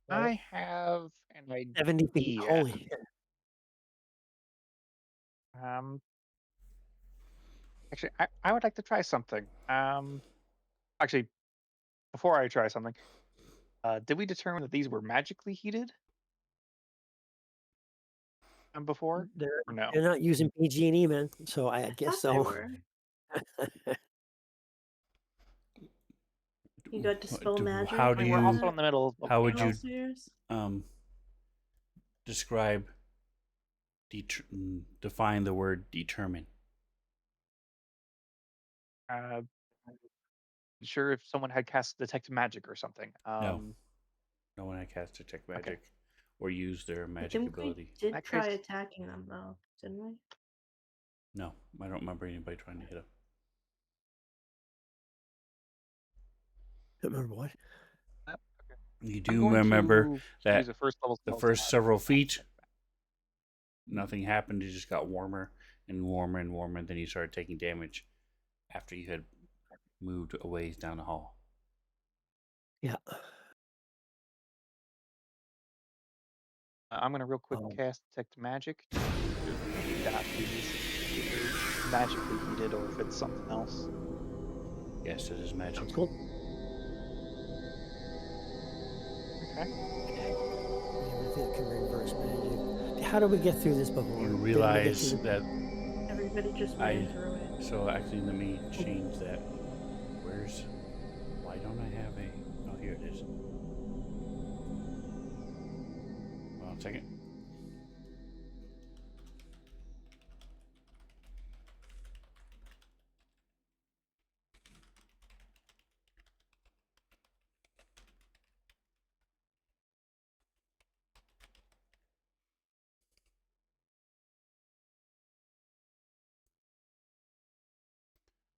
I have an idea. 70 feet. Holy shit. Actually, I would like to try something. Actually, before I try something, did we determine that these were magically heated? Before They're or no? they're not using PG&E, man. So I guess Thought they so. were. You got dispel magic. How do I mean, we're also you in the middle of how would you downstairs? describe define the word determine? Sure if someone had cast detect magic or something. No one had cast detect magic or use their I magic think we ability. did that try case- attacking them though, didn't we? No, I don't remember anybody trying to hit him. Don't remember what? You I'm do going remember to that use a first level the spell first slot. several feet, nothing happened. It just got warmer and warmer and warmer. And then you started taking damage after you had moved a ways down the hall. Yeah. I'm gonna real quick cast detect magic to see that is magically heated or if it's something else. Yes, it is magic. Sounds cool. Okay. Everything can reverse magic. How do we get through this before? You Didn't we get realize through that Everybody just ran through it. so actually let me change that. Why don't I have a oh here it is. Hold on a second.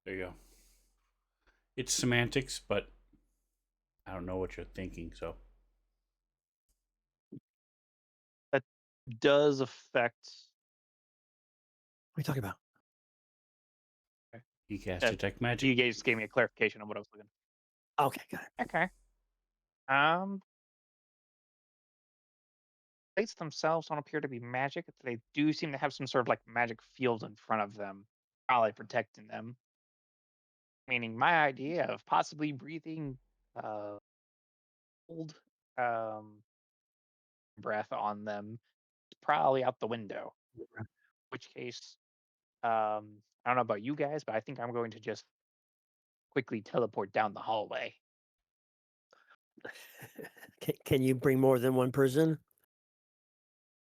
There you go. It's semantics, but I don't know what you're thinking, so That does affect. What are you talking about? he cast detect magic. You guys gave me a clarification on what I was looking. Okay, got it. Okay. Plates themselves don't appear to be magic. They do seem to have some sort of like magic field in front of them, probably protecting them. Meaning, my idea of possibly breathing cold breath on them is probably out the window. In which case, I don't know about you guys, but I think I'm going to just quickly teleport down the hallway. Can you bring more than one person?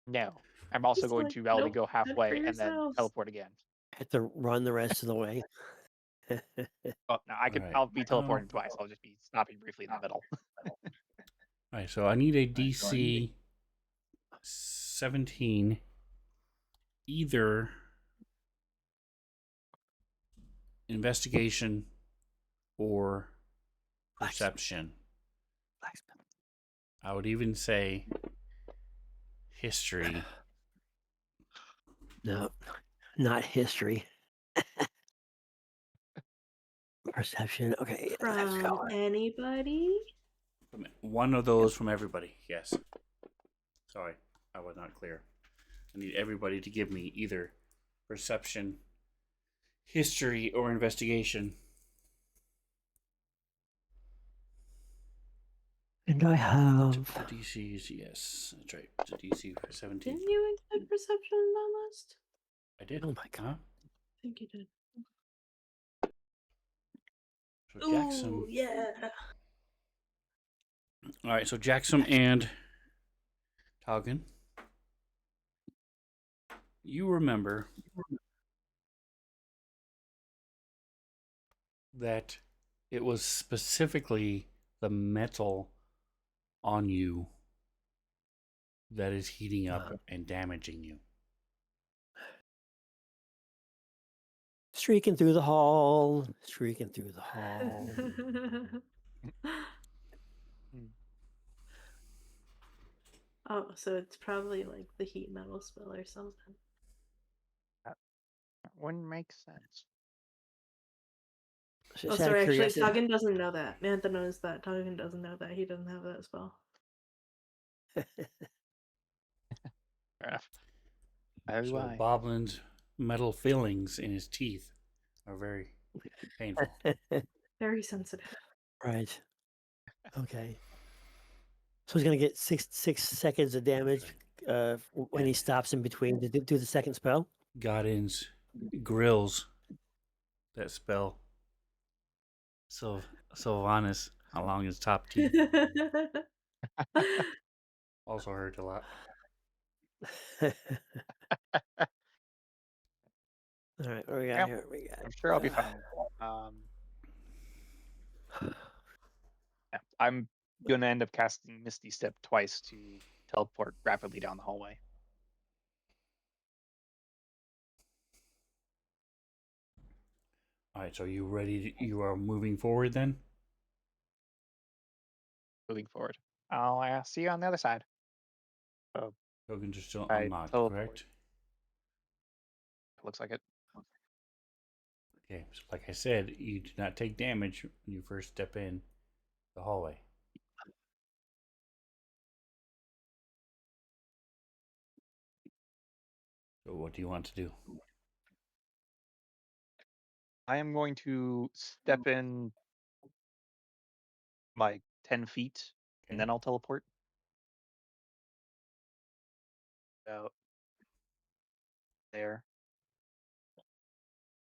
No, I'm also He's going like, to only "Nope, go fend for halfway and then yourselves." teleport again. Have to run the rest of the way. Well, no, I could. Alright, I'll be teleporting twice. I'll just be stopping briefly in the middle. Alright, so I need a DC 17, either investigation or perception. Blacksmith. I would even say history. No, not history. Perception. Okay, let's From go. anybody? One of those from everybody, yes. Sorry, I was not clear. I need everybody to give me either perception, history, or investigation. And I have. The DCs, yes, that's right. The DC for 17. Didn't you include perception in that list? I did. Oh my god. Huh? I think you did. So Jackson. Ooh, yeah. All right, so Jackson and Taugen. You remember that it was specifically the metal on you that is heating up and damaging you. Streaking through the hall. Streaking through the hall. Oh, so it's probably like the heat metal spell or something. That wouldn't make sense. Just Oh, out of sorry, actually, curiosity. Tuggen doesn't know that. Mantha knows that. Tuggen doesn't know that. He doesn't have that spell. Fair enough. Very So wise. Boblin's metal fillings in his teeth are very painful. Very sensitive. Right. Okay. So he's gonna get 6 seconds of damage when he stops in between to do the second spell. Godin's grills that spell Sylvanas along his top teeth also hurt a lot. All right, what do we got Yep. here? We got. I'm sure I'll be fine. Yeah, I'm gonna end up casting Misty Step twice to teleport rapidly down the hallway. All right, so you ready? You are moving forward then? Moving forward. I'll see you on the other side. Tokens are still I unlocked, teleport. correct? Looks like it. Okay, so like I said, you do not take damage when you first step in the hallway. So what do you want to do? I am going to step in like 10 feet, Okay. and then I'll teleport. About there.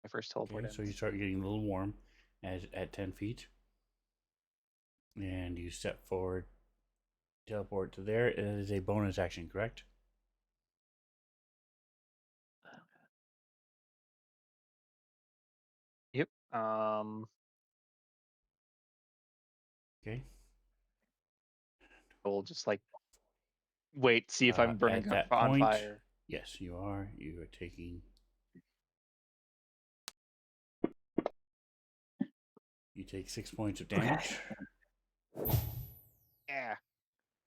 My first teleport Okay, so ends. you start getting a little warm at 10 feet. And you step forward, teleport to there. It is a bonus action, correct? Yep. Okay. We'll just like wait, see if I'm burning At that on point, fire. yes, you are. You are taking. You take 6 points of damage. Yeah.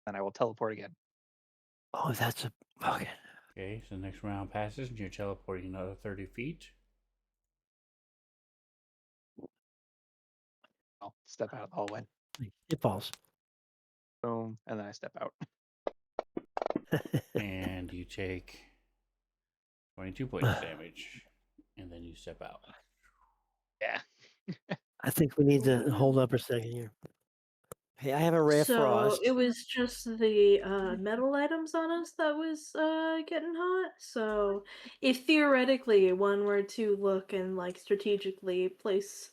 Then I will teleport again. Oh, that's a okay. Okay, so the next round passes and you're teleporting another 30 feet. I'll step out of the hallway. It falls. Boom. And then I step out. And you take 22 points of damage. And then you step out. Yeah. I think we need to hold up a second here. Hey, I have a ray of So frost. it was just the metal items on us that was getting hot. So if theoretically one were to look and like strategically place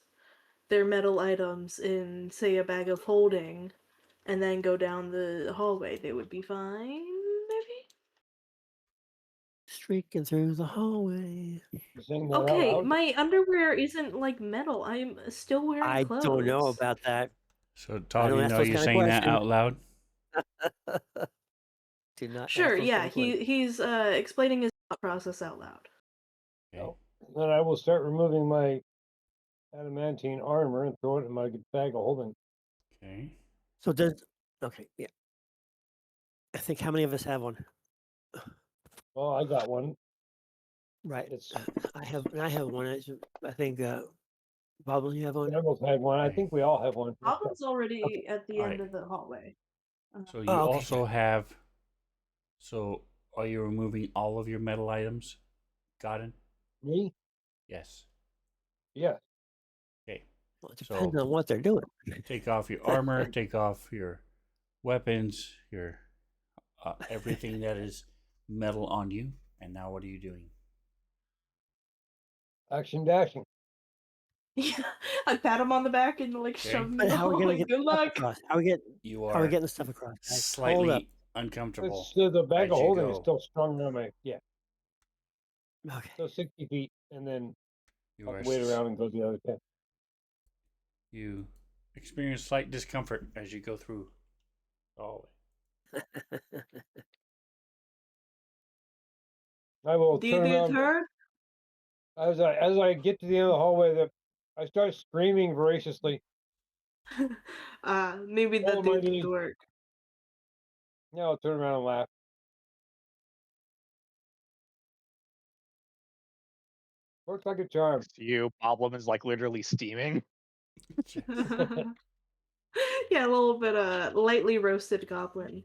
their metal items in, say, a bag of holding, and then go down the hallway, they would be fine. Maybe. streaking through the hallway. You saying that out Okay, loud? my underwear isn't like metal. I'm still wearing I clothes. don't know about that. So, I Todd, don't you ask know those you're kind of saying that questions. out loud? Do not ask Sure, those yeah, kind of questions. he's explaining his thought process out loud. Okay. No. Then I will start removing my adamantine armor and throw it in my bag of holding. Okay. So does okay, yeah. I think how many of us have one? Well, I got one. Right. It's I have one. I think Bob, you have one. Rebels had one. I Okay. think we all have one. Goblin's already at the All end right. of the hallway. So you Oh, okay, also good. have. So are you removing all of your metal items? Gotten? Me? Yes. Yeah. Okay. Well, it depends So on what they're doing. take off your armor, take off your weapons, your everything that is metal on you. And now what are you doing? Action dashing. Yeah, I pat him on the back and like Okay. shove him in But the how are we gonna hallway. get Good the stuff luck. across? You How are we are getting the stuff across, guys? Hold up. slightly uncomfortable It's the bag as of you holding is go. still strung around my Okay. So 60 feet, and then You I'll are wait around and go the other 10. you experience slight discomfort as you go through the hallway. I will Do you turn do around turn? as I get to the end of the hallway. I start screaming voraciously. Maybe Fall that on my didn't knees. work. Now I'll turn around and laugh. Works like a charm. Next to you, Boblin is like literally steaming. Yeah, a little bit lightly roasted goblin.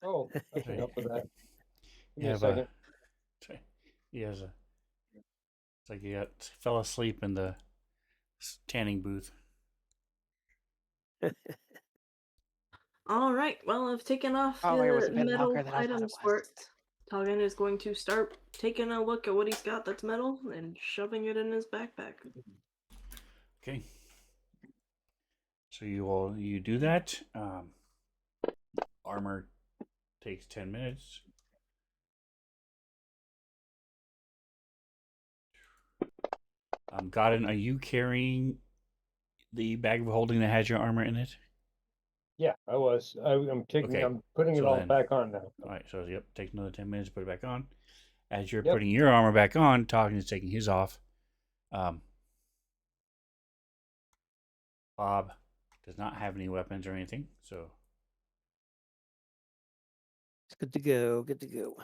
Oh, I can help with that. Give You me a have second. he has a. It's like he fell asleep in the tanning booth. All right. Well, I've taken off Oh, it was the a bit metal longer than I thought it items was. worked. Talgan is going to start taking a look at what he's got that's metal and shoving it in his backpack. Okay. So you do that. Armor takes 10 minutes. Godin, are you carrying the bag of holding that has your armor in it? Yeah, I was. I'm taking. Okay, I'm putting it so all then- back on now. All right. So yep, take another 10 minutes, put it back on. As you're Yep. putting your armor back on, Talking is taking his off. Bob does not have any weapons or anything, so It's good to go. Good to go.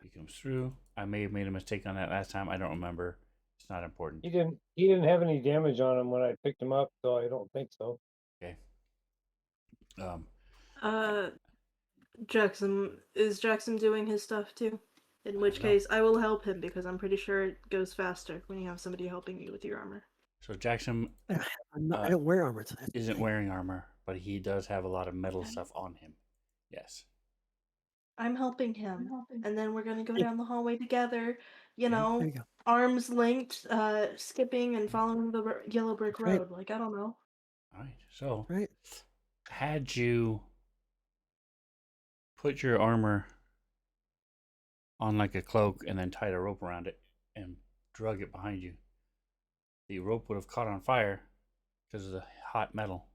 he comes through. I may have made a mistake on that last time. I don't remember. It's not important. He didn't have any damage on him when I picked him up, so I don't think so. Okay. Is Jackson doing his stuff too? In which don't know. case, I will help him because I'm pretty sure it goes faster when you have somebody helping you with your armor. So Jackson I don't wear armor. So that's isn't wearing armor, but he does have a lot of metal stuff on him. Yes. I'm helping him, and then we're gonna go down the hallway together. You Okay. know, There you go. arms linked, skipping and following the yellow brick That's right. road. Like I don't know. All right. So Right. had you put your armor on like a cloak and then tied a rope around it and drug it behind you, the rope would have caught on fire because of the hot metal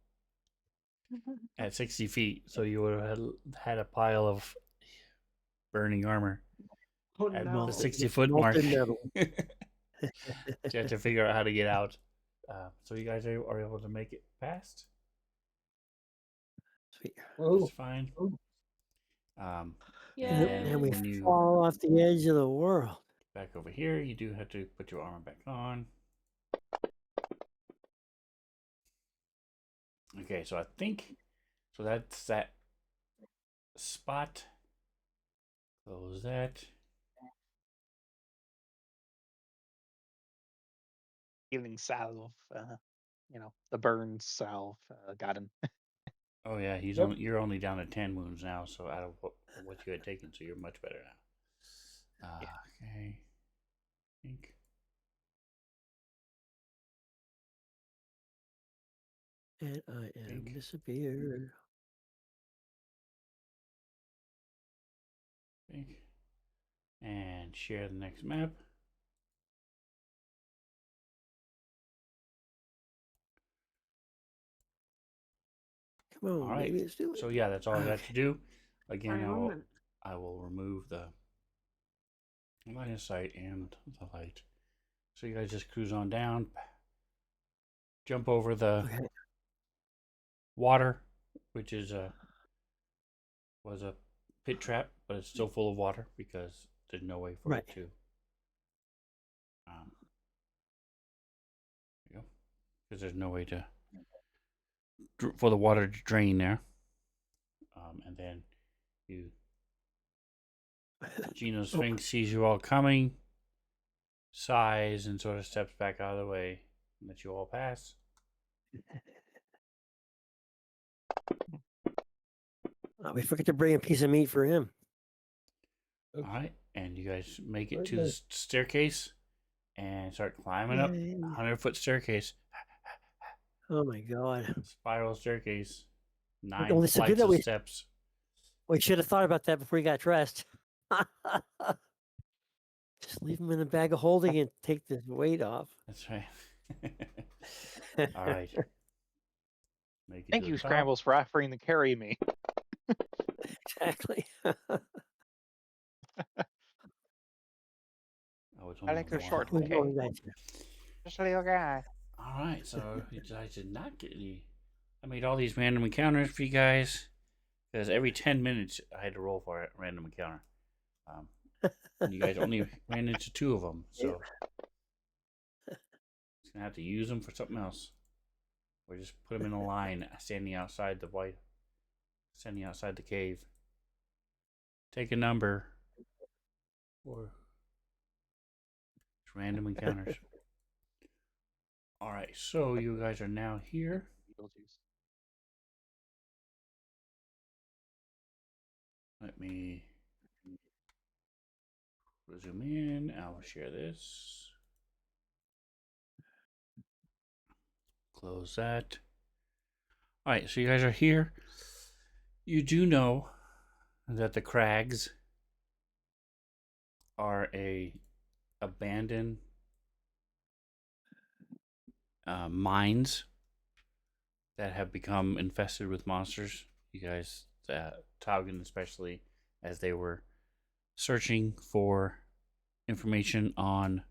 at 60 feet. So you would have had a pile of burning armor Oh at no. the 60-foot mark. Molten metal. You have to figure out how to get out. So you guys are able to make it past. Sweet. It's fine. Yeah. And And we when you fall off the edge of the world. back over here, you do have to put your armor back on. Okay, so I think that's that spot. Close that. Healing salve, the burn salve, got him. Oh yeah, Yep. you're only down to 10 wounds now, so out of what you had taken, so you're much better now. Yeah. Okay. Think. And I am Think. and share the next map. Come on, All right. baby, let's do it. So yeah, that's all I got to do. Again, Alright, 1 minute. I will remove the line of sight and the light. So you guys just cruise on down, jump over the Okay. water, which was a pit trap, but it's still full of water because there's no way for Right. it to. There you go. Because there's no way to for the water to drain there. And then Gino Sphinx sees you all coming, sighs, and sort of steps back out of the way and lets you all pass. We forget to bring a piece of meat for him. All right, and you guys make it Very to the good. staircase and start climbing up Yay. 100-foot staircase, Oh my god. spiral staircase, 9 Well, so good flights that of we- steps. We should have thought about that before we got dressed. Just leave him in the bag of holding and take the weight off. That's right. All right. Make it Thank to you, the top. Scrambles, for offering to carry me. Exactly. Oh, it's I only like a one. short We've Okay. only got you. Just a little guy. All right, so you guys did not get any. I made all these random encounters for you guys because every 10 minutes I had to roll for a random encounter. And you guys only ran into 2 of them, so it's gonna have to use them for something else, or just put them in a line, standing outside the cave. Take a number, or just random encounters. All right, so you guys are now here. Beetlejuice. Let me zoom in. I'll share this. Close that. All right, so you guys are here. You do know that the crags are a abandoned mines that have become infested with monsters. You guys, Taugen especially, as they were searching for information on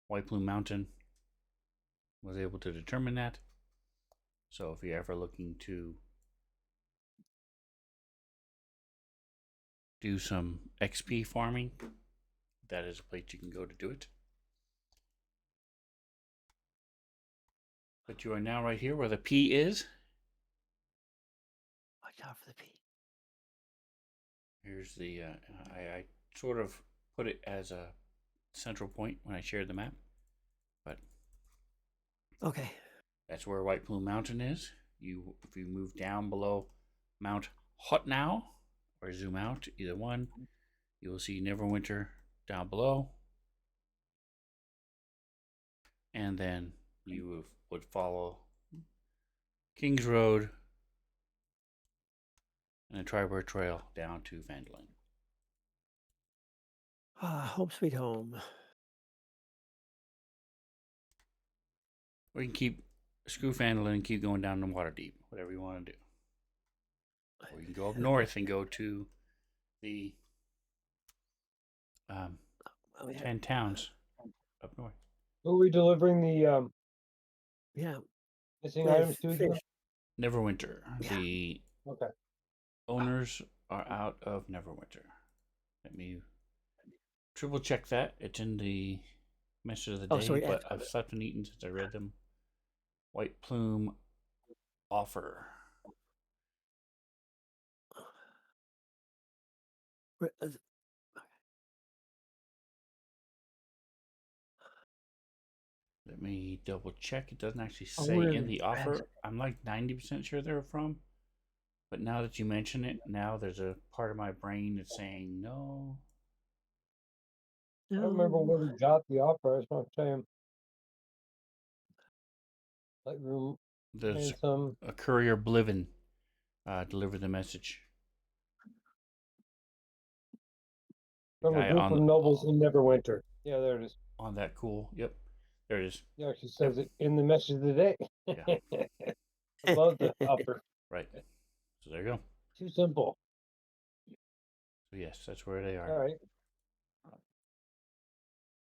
White Plume Mountain, was able to determine that. So if you're ever looking to do some XP farming, that is a place you can go to do it. But you are now right here where the P is. Watch out for the pee. Here's the, I sort of put it as a central point when I shared the map. But Okay. that's where White Plume Mountain is. If you move down below Mount Hotnow, or zoom out, either one, you will see Neverwinter down below. And then you would follow Kings Road and a Triborough Trail down to Vandalin. Home sweet home. Or you can keep screw Vandalin and keep going down to Waterdeep, whatever you want to do. Or you can go up north and go to the Oh, yeah. 10 towns up north. Who are we delivering the Yeah. missing we have items to again? fish. Neverwinter. Yeah. The Okay. owners are out of Neverwinter. Let me triple check that. It's in the message of the day, Oh, sorry, but I've slept and eaten since I read them. White Plume offer. Let me double check. It doesn't actually Oh, say we're in in the the offer. I'm like 90% sure they're from. But now that you mention it, now there's a part of my brain that's saying no. I don't remember where we got the offer. I just want to say Lightroom There's and some. a courier Bliven delivered the message. From a guy group on of nobles in Neverwinter. Yeah, there it is. on that cool. Yep, there it is. He actually says it in the message of the day. Yeah. Above the upper. Right. So there you go. Too simple. So yes, that's where they are. All right.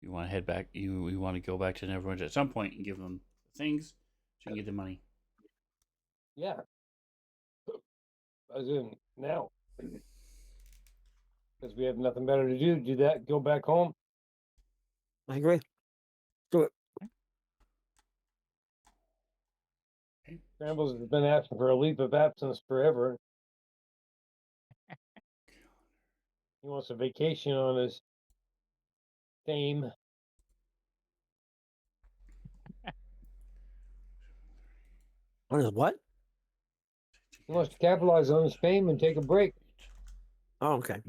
You want to head back? You want to go back to Neverwinter at some point and give them the things so you can get the money. Yeah. As in now. Because we have nothing better to do. Do that. Go back home. I agree. Do it. Okay. Scrambles has been asking for a leave of absence forever. He wants a vacation on his fame. On his what? He wants to capitalize on his fame and take a break. Oh, okay.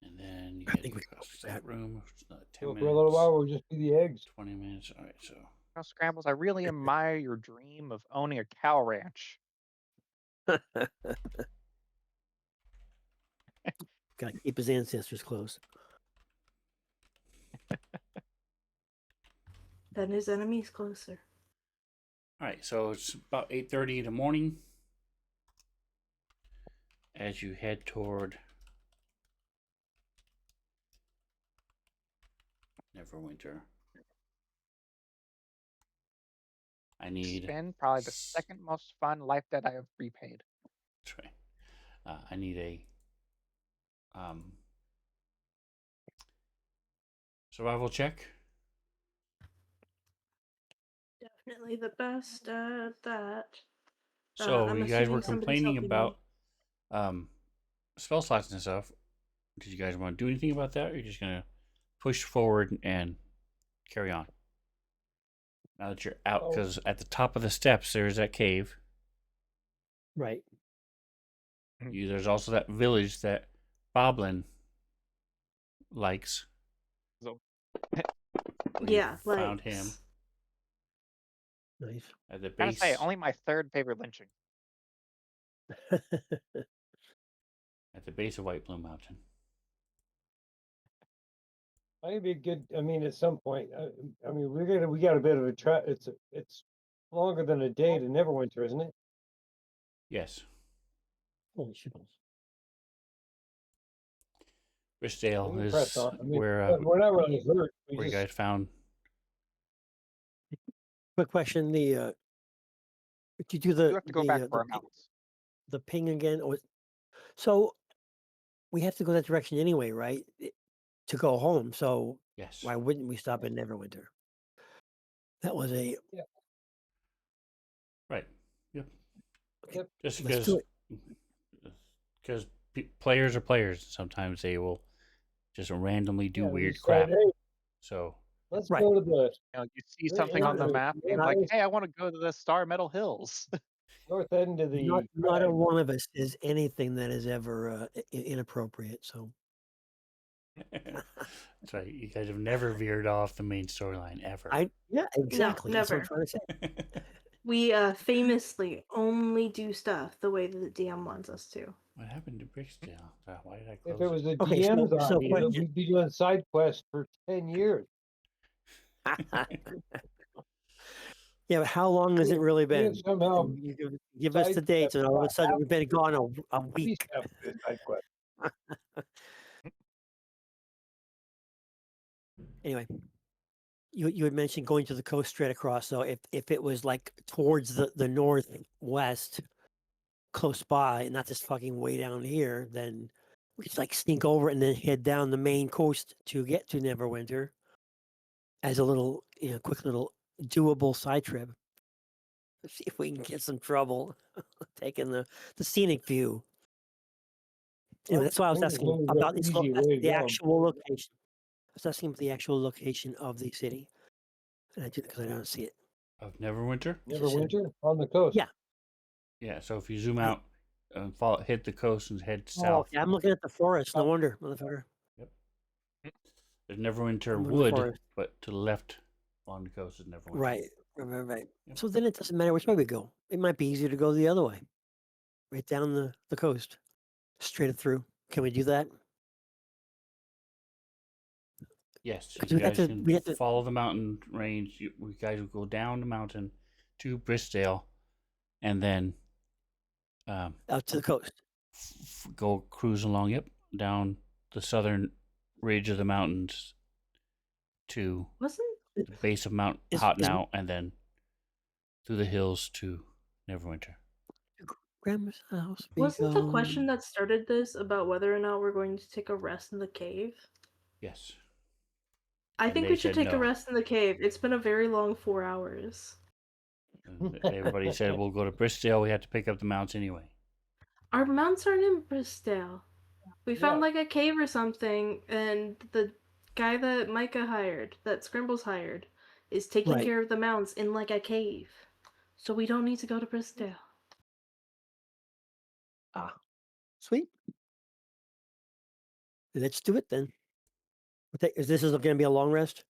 And then you I get think we across can go that room. It's not 10 So minutes. for a little while, we'll just be the eggs. 20 minutes. All right, so Now, Scrambles, I really admire your dream of owning a cow ranch. Gotta keep his ancestors close. Then his enemies closer. all right, so it's about 8:30 in the morning as you head toward Neverwinter. I need. Spend probably the second most fun life debt I have repaid. That's right. I need a survival check. Definitely the best at that. So I'm you guys were assuming somebody's complaining helping me. about spell slots and stuff. Did you guys want to do anything about that, or are you just gonna push forward and carry on? Now that you're out, because at the top of the steps there's that cave. Right. There's also that village that Boblin likes. So- where you Yeah, found like him Nice. at the Gotta base. say, only my third favorite lynching. At the base of White Plume Mountain. I think it'd be good. I mean, at some point, I mean, we got a bit of a try. It's longer than a day to Neverwinter, isn't it? Yes, Holy shit. We Rishdale can is press on. I mean, where we're not really hurt. We where you just guys found. Quick question: did you do You the have to go back the for our ping, mounts. the ping again? Or so we have to go that direction anyway, right? To go home. So Yes. why wouldn't we stop in Neverwinter? That was a Right. Yep. Yep. Just Let's because. do it. Because players are players. Sometimes they will just randomly do we weird said, crap. hey, So let's Right. go to the You see Right, something on the yeah, map, yeah, and like, nice. hey, I want to go to the Star Metal Hills. north end of the. not a crag. one of us is anything that is ever inappropriate. So that's right. You guys have never veered off the main storyline ever. exactly. That's what I'm never. trying to say. We famously only do stuff the way that the DM wants us to. What happened to Bricksdale? Why did I close If it was the Okay, so- DM's so idea, question- we'd be doing side quests for 10 years. Yeah, but how long has it really We been? have somehow And you give us the side dates, and all of a steps sudden we've been gone a at least week. have a side quest. Anyway, you had mentioned going to the coast straight across. So if it was like towards the northwest, close by, and not just fucking way down here, then we could like sneak over and then head down the main coast to get to Neverwinter as a little, quick little doable side trip. See if we can get some trouble taking the scenic view. Anyway, that's why I was There's asking always an about easy way to the go. actual location. I was asking about the actual location of the city, and I did because I don't see it. of Neverwinter. Neverwinter on the coast. Yeah. Yeah. So if you zoom out and hit the coast and head Oh, south, yeah, I'm looking at the forest. No wonder, motherfucker. there's Neverwinter I'm in the Wood, forest. but to the left along the coast is Neverwinter. Right. Yep. So then it doesn't matter which way we go. It might be easier to go the other way, right down the coast, straight through. Can we do that? Yes, 'Cause you we have guys to- can we have to- follow the mountain range. You guys will go down the mountain to Bristdale, and then Out to the coast. go cruise along. Yep, down the southern ridge of the mountains to Wasn't the base of Mount Is- Hot is- Now, and then through the hills to Neverwinter. Grandma's house. wasn't the question that started this about whether or not we're going to take a rest in the cave? Yes. I And think they we should said take a no. rest in the cave. It's been a very long 4 hours. And everybody said we'll go to Bristdale. We have to pick up the mounts anyway. Our mounts aren't in Bristol. We found Yeah. like a cave or something, and the guy that Micah hired, that Scrimbles hired, is taking Right. care of the mounts in like a cave. So we don't need to go to Bristol. Sweet. Let's do it then. This is going to be a long rest?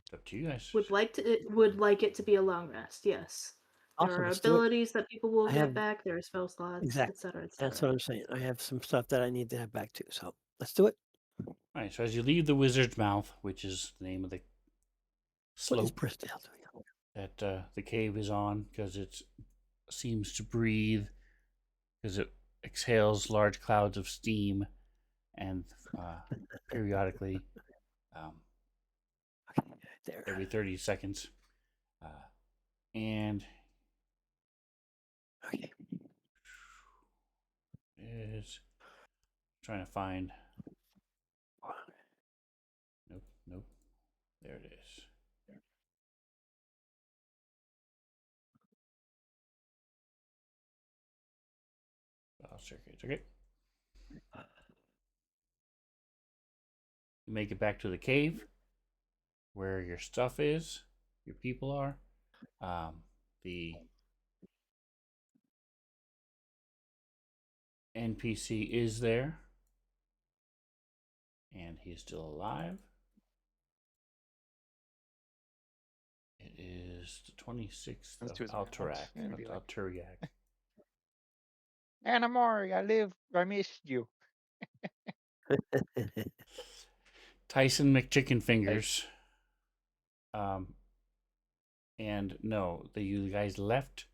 It's up to you guys. Would like it to be a long rest. Yes. Awesome, There are let's do it. abilities that people will I get have- back. There are spell slots, Exactly. etc., That's etc. what I'm saying. I have some stuff that I need to have back too. So let's do it. All right. So as you leave the Wizard's Mouth, which is the name of the What is slope Bristol doing? that the cave is on, because it seems to breathe, because it exhales large clouds of steam, and periodically, There. every 30 seconds, and Okay. is trying to find. Nope. There it is. I'll circuit. Okay. You make it back to the cave where your stuff is, your people are. The NPC is there, and he is still alive. It is the 26th Let's do of his mouth. Alterac. And be like- Alturiac. Anamori, I lived. I missed you. Tyson McChicken Fingers. And no, you guys left.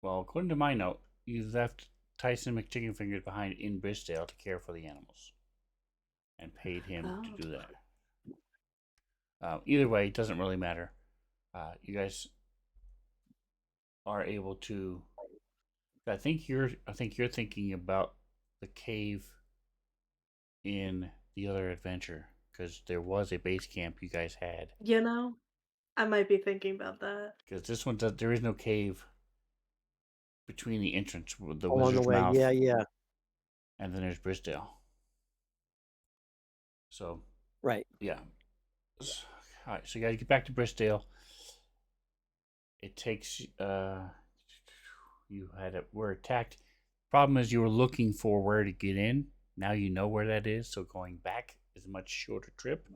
Well, according to my note, you left Tyson McChicken Fingers behind in Bristdale to care for the animals, and paid him to do that. Either way, it doesn't really matter. You guys are able to. I think you're thinking about the cave in the other adventure, because there was a base camp you guys had. You know, I might be thinking about that. Because this one there is no cave between the entrance with the Along the Wizard's way. Mouth, Yeah. and then there's Bristdale. So Right. yeah. All right, so you gotta get back to Bristdale. It takes were attacked. Problem is you were looking for where to get in. Now you know where that is, so going back is a much shorter trip.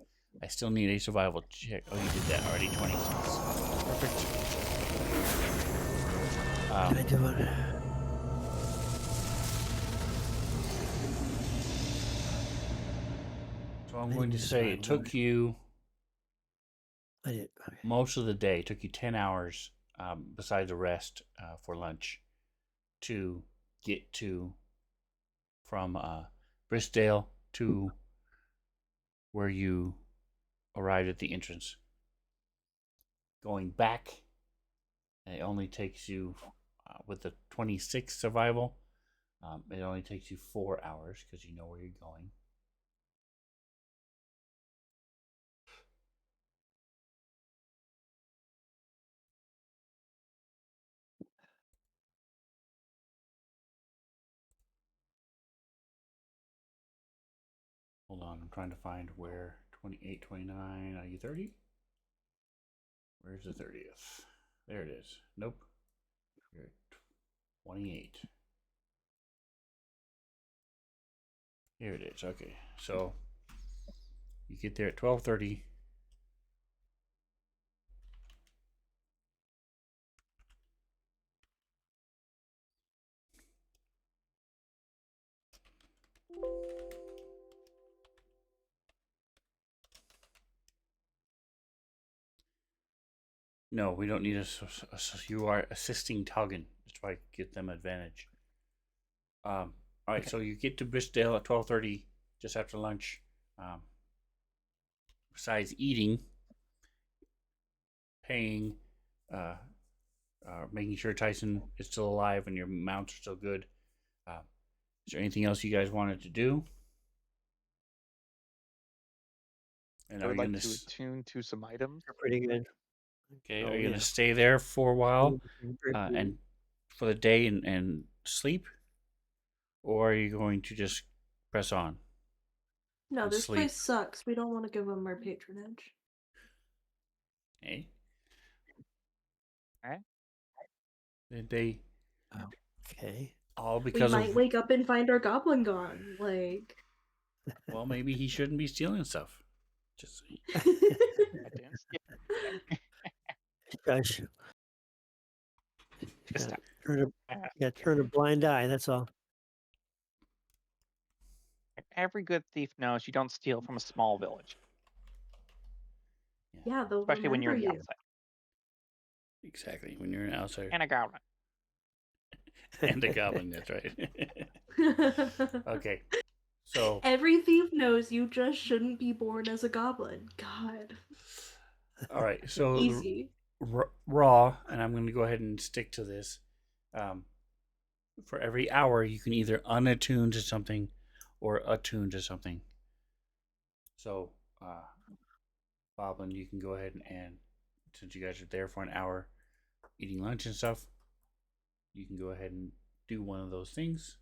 I still need a survival check. Oh, you did that already. 26. Perfect. Can I do it? So I'm I going to didn't say it survival. took you I did. Okay. most of the day. It took you 10 hours, besides a rest for lunch, to get from Bristdale to where you arrived at the entrance. Going back, it only takes you, with the 26 survival, it only takes you 4 hours because you know where you're going. Hold on, I'm trying to find where 28, 29, are you 30? Where's the 30th? There it is. Nope. You're at 28. Here it is. Okay, so you get there at 12:30. No, we don't need you are assisting Tuggan. That's why I give them advantage. All right, Okay. so you get to Bristol at 12:30, just after lunch. Um, besides eating, paying, uh, making sure Tyson is still alive and your mounts are still good. Uh, is there anything else you guys wanted to do? And I are would you like gonna to attune to some items. You're pretty good. okay? Oh, Are you yeah. gonna stay there for a while Very- and for the day and sleep, or are you going to just press on No, and this sleep? place sucks. We don't want to give them our patronage. Okay. Alright. They Okay. all We because might of wake up and find our goblin gone. Like, well, maybe he shouldn't be stealing stuff. Just saying. I didn't steal anything. Gosh, Just gotta a- turn a, gotta turn a blind eye. That's all. Every good thief knows you don't steal from a small village, yeah, they'll especially when you're remember in the you. outside. Exactly. When you're an outsider And a goblin. and a goblin, that's right. Okay. So Every thief knows you just shouldn't be born as a goblin. God. all right. So Easy. raw, and I'm going to go ahead and stick to this. Um, for every hour, you can either unattune to something or attune to something. So, Boblin, you can go ahead and since you guys are there for an hour eating lunch and stuff, you can go ahead and do one of those things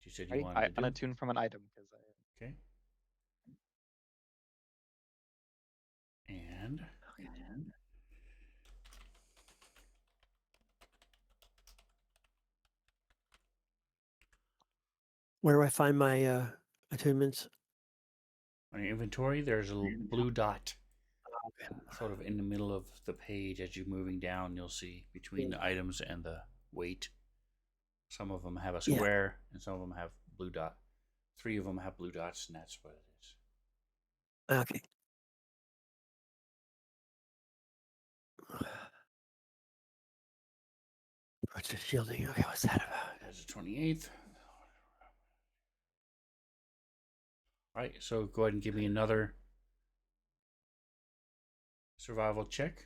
you said you Right? wanted I to do. unattune from an item because Okay. And Where do I find my attunements? on your inventory, there's a little blue dot sort of in the middle of the page as you're moving down. You'll see between the items and the weight. Some of them have a Yeah. square and some of them have blue dot. 3 of them have blue dots, and that's what it is. Okay. What's the shielding? Okay, what's that about? That's the 28th. All right, so go ahead and give me another survival check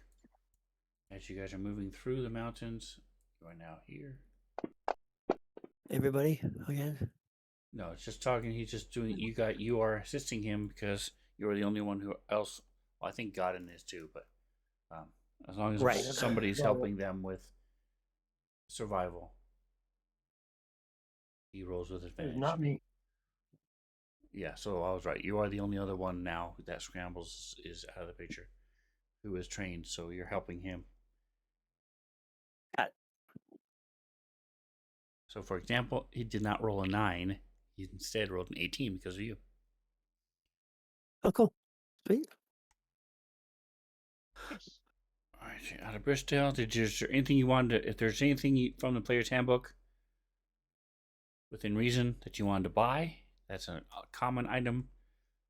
as you guys are moving through the mountains. Going now here. Everybody again? No, it's just talking. He's just doing. You are assisting him because you are the only one who else. Well, I think Godin is too, but as long as Right. somebody's Well, helping them with survival, he rolls with advantage. Not me. Yeah, so I was right. You are the only other one now that Scrambles is out of the picture, who is trained. So you're helping him. Got it. So, for example, he did not roll a 9. He instead rolled an 18 because of you. Oh, cool. Sweet. All right, so out of Bristol, is there anything you wanted to, if there's anything from the player's handbook within reason that you wanted to buy, that's a common item.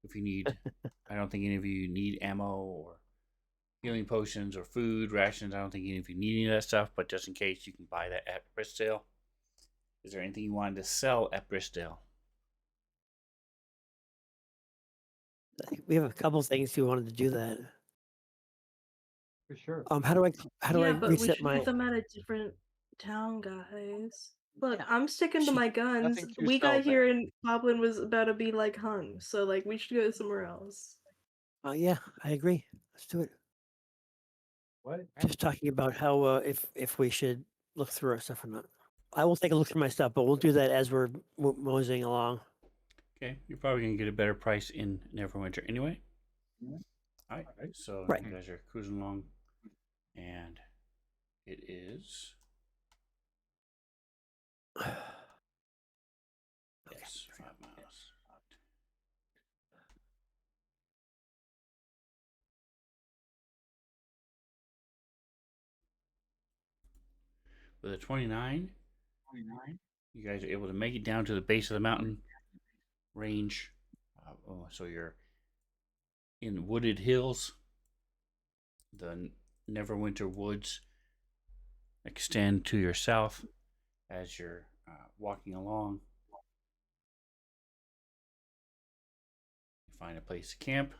If you need, I don't think any of you need ammo or healing potions or food rations. I don't think any of you need any of that stuff, but just in case, you can buy that at Bristol. Is there anything you wanted to sell at Bristol? I think we have a couple things we wanted to do that. For sure. How do I Yeah, but we reset should my? get them at a different town, guys. Look, Yeah. I'm sticking to She- my guns. nothing to We sell got here and Goblin was about to be like hung, so like we should go somewhere else. Yeah, I agree. Let's do it. What? Just talking about how if we should look through our stuff or not. I will take a look through my stuff, but we'll do that as we're moseying along. Okay, you're probably going to get a better price in Neverwinter anyway. Mhm. All right, Right. so Right. you guys are cruising along, and it is yes, 5 miles. With a 29, You guys are able to make it down to the base of the mountain range. So you're in wooded hills. The Neverwinter Woods extend to your south as you're walking along. You find a place to camp.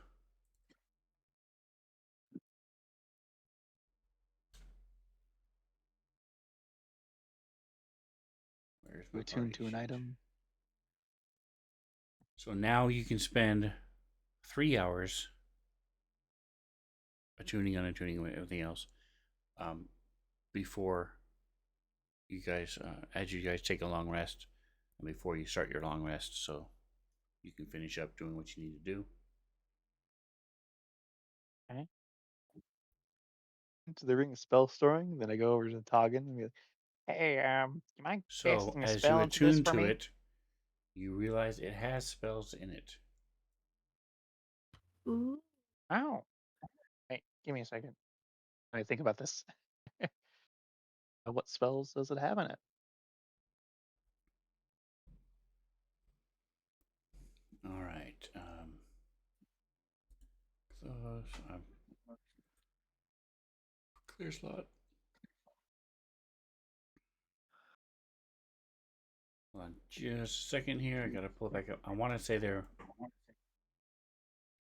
Where's my Attune party to an sheet? item. So now you can spend 3 hours attuning, unattuning, and everything else before you guys, as you guys take a long rest, and before you start your long rest, so you can finish up doing what you need to do. Okay. So they ring a spell storing. Then I go over to Toggin and be like, "Hey, you mind So casting a as you spell into this attune for to me?" it, you realize it has spells in it. Ooh. Oh, hey, give me a second. I think about this. What spells does it have in it? All right. Close. Clear slot. Hold on just a second here. I gotta pull it back up. I want to say they're.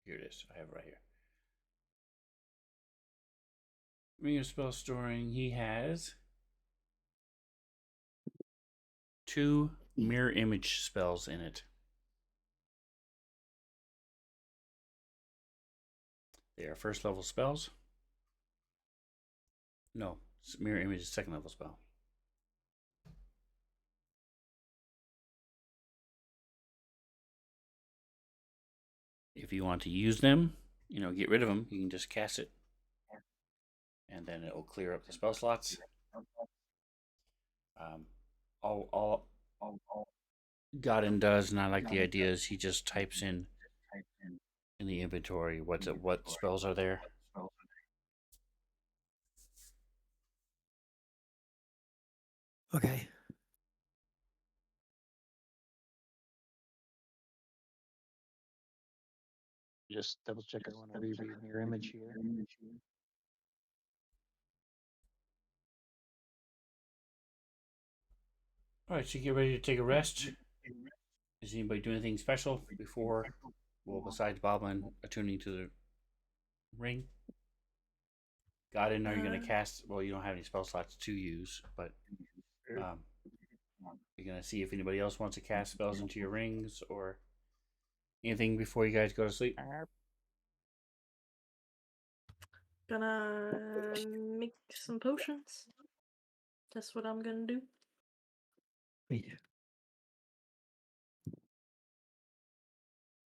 Here it is. I have it right here. Ring of spell storing. He has 2 mirror image spells in it. They are first level spells. No, mirror image is second level spell. If you want to use them, get rid of them, you can just cast it. And then it will clear up the spell slots. All Godin does, and I like the idea, is he just types in the inventory what spells are there. Okay. Just double check I want to reread mirror image here. All right, so you get ready to take a rest. Does anybody do anything special before, well, besides Boblin attuning to the ring? Godin, are you going to cast? Well, you don't have any spell slots to use, but you're going to see if anybody else wants to cast spells into your rings or anything before you guys go to sleep. Gonna make some potions. That's what I'm gonna do. Wait.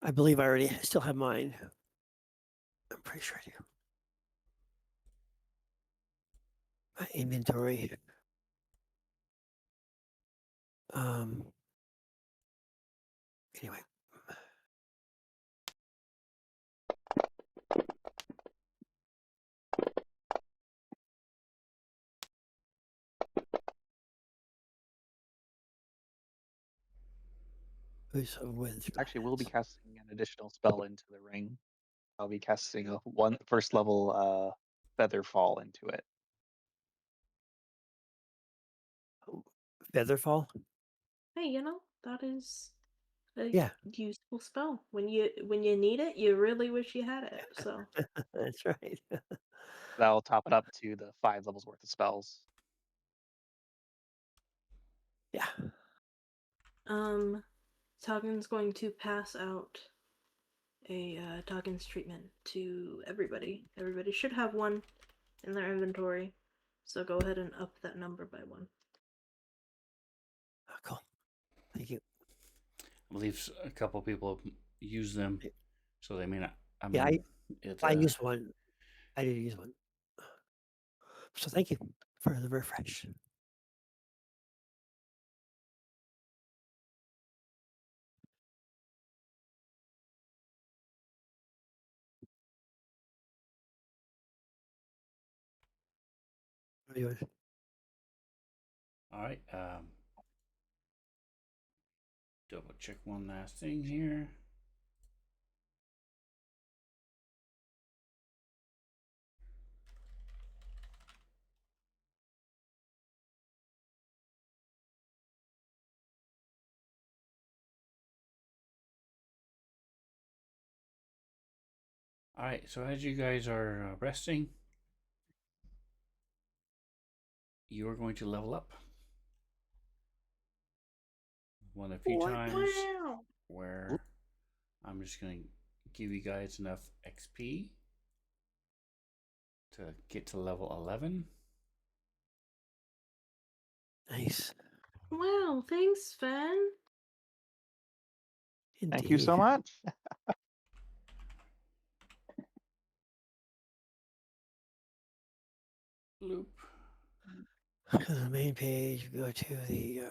I believe I already still have mine. I'm pretty sure I do. My inventory. Anyway. Who's with? Actually, we'll be casting an additional spell into the ring. I'll be casting a first level feather fall into it. Featherfall? Hey, that is a Yeah. useful spell. When you need it, you really wish you had it. So That's right. That'll top it up to the 5 levels worth of spells. Yeah. Toggen's going to pass out a Toggen's treatment to everybody. Everybody should have one in their inventory. So go ahead and up that number by 1. Oh, cool. Thank you. I believe a couple people use them, so they may not. Yeah, I used one. I did use one. So thank you for the refresh. What are you doing? All right. double check one last thing here. All right, so as you guys are resting, you are going to level up. One of a few times Wow. where I'm just going to give you guys enough XP to get to level 11. Nice. Wow, thanks, Sven. Thank you so Indeed. much. Loop. Go to the main page, go to the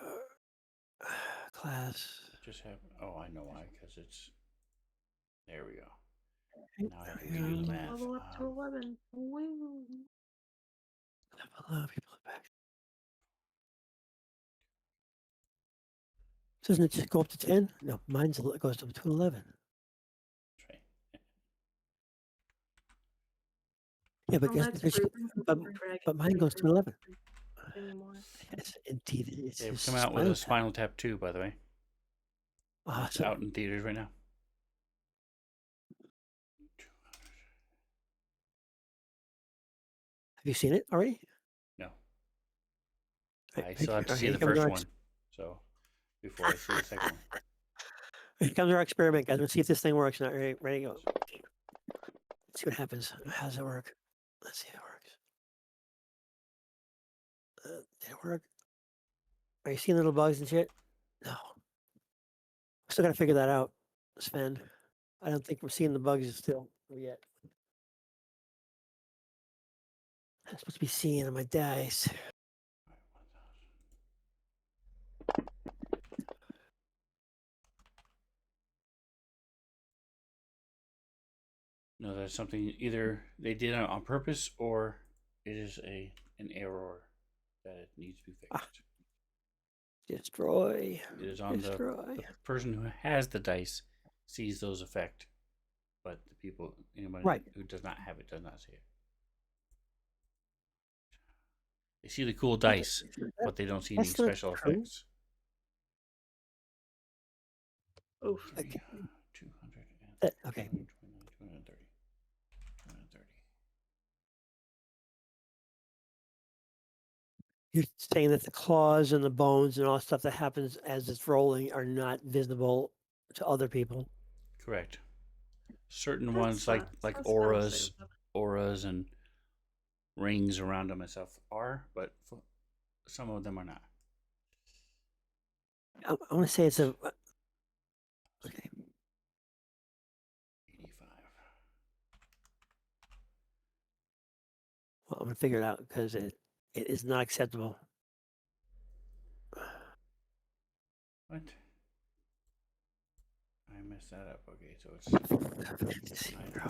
class. Just have. Oh, I know why. Because it's. There we go. Now I There can we do the go. math. Level up to 11. Woo. Hello, people are back. Doesn't it just go up to 10? No, mine's goes up to 11. That's right. Yeah, but, Well, that's but mine goes to 11. Anymore. Yes, indeed. It's They've just come out with a Tap. Spinal Tap 2, by the way. It's Awesome. out in theaters right now. Have you seen it already? No. Right, I still have to here see the comes first our one. So, before I see the second one. Here comes our experiment, guys. Let's see if this thing works. Not ready. Ready to go. Let's see what happens. How does it work? Let's see if it works. Did it work? Are you seeing little bugs and shit? No. Still gotta figure that out, Sven. I don't think we're seeing the bugs still yet. I'm supposed to be seeing on my dice. No, that's something either they did on purpose or it is an error that it needs to be fixed. Destroy. It is on the person who has the dice sees those effect, but the people, anybody who does not have it does not see it. They see the cool dice, but they don't see any special effects. Oof. 200. Okay. 230. 230. You're saying that the claws and the bones and all the stuff that happens as it's rolling are not visible to other people. Correct. Certain That ones like sucks. That's auras and rings around them and stuff are, but some of them are not. I want to say it's a. Okay. 85. Well, I'm gonna figure it out because it is not acceptable. What? I messed that up. Okay, so it's 900.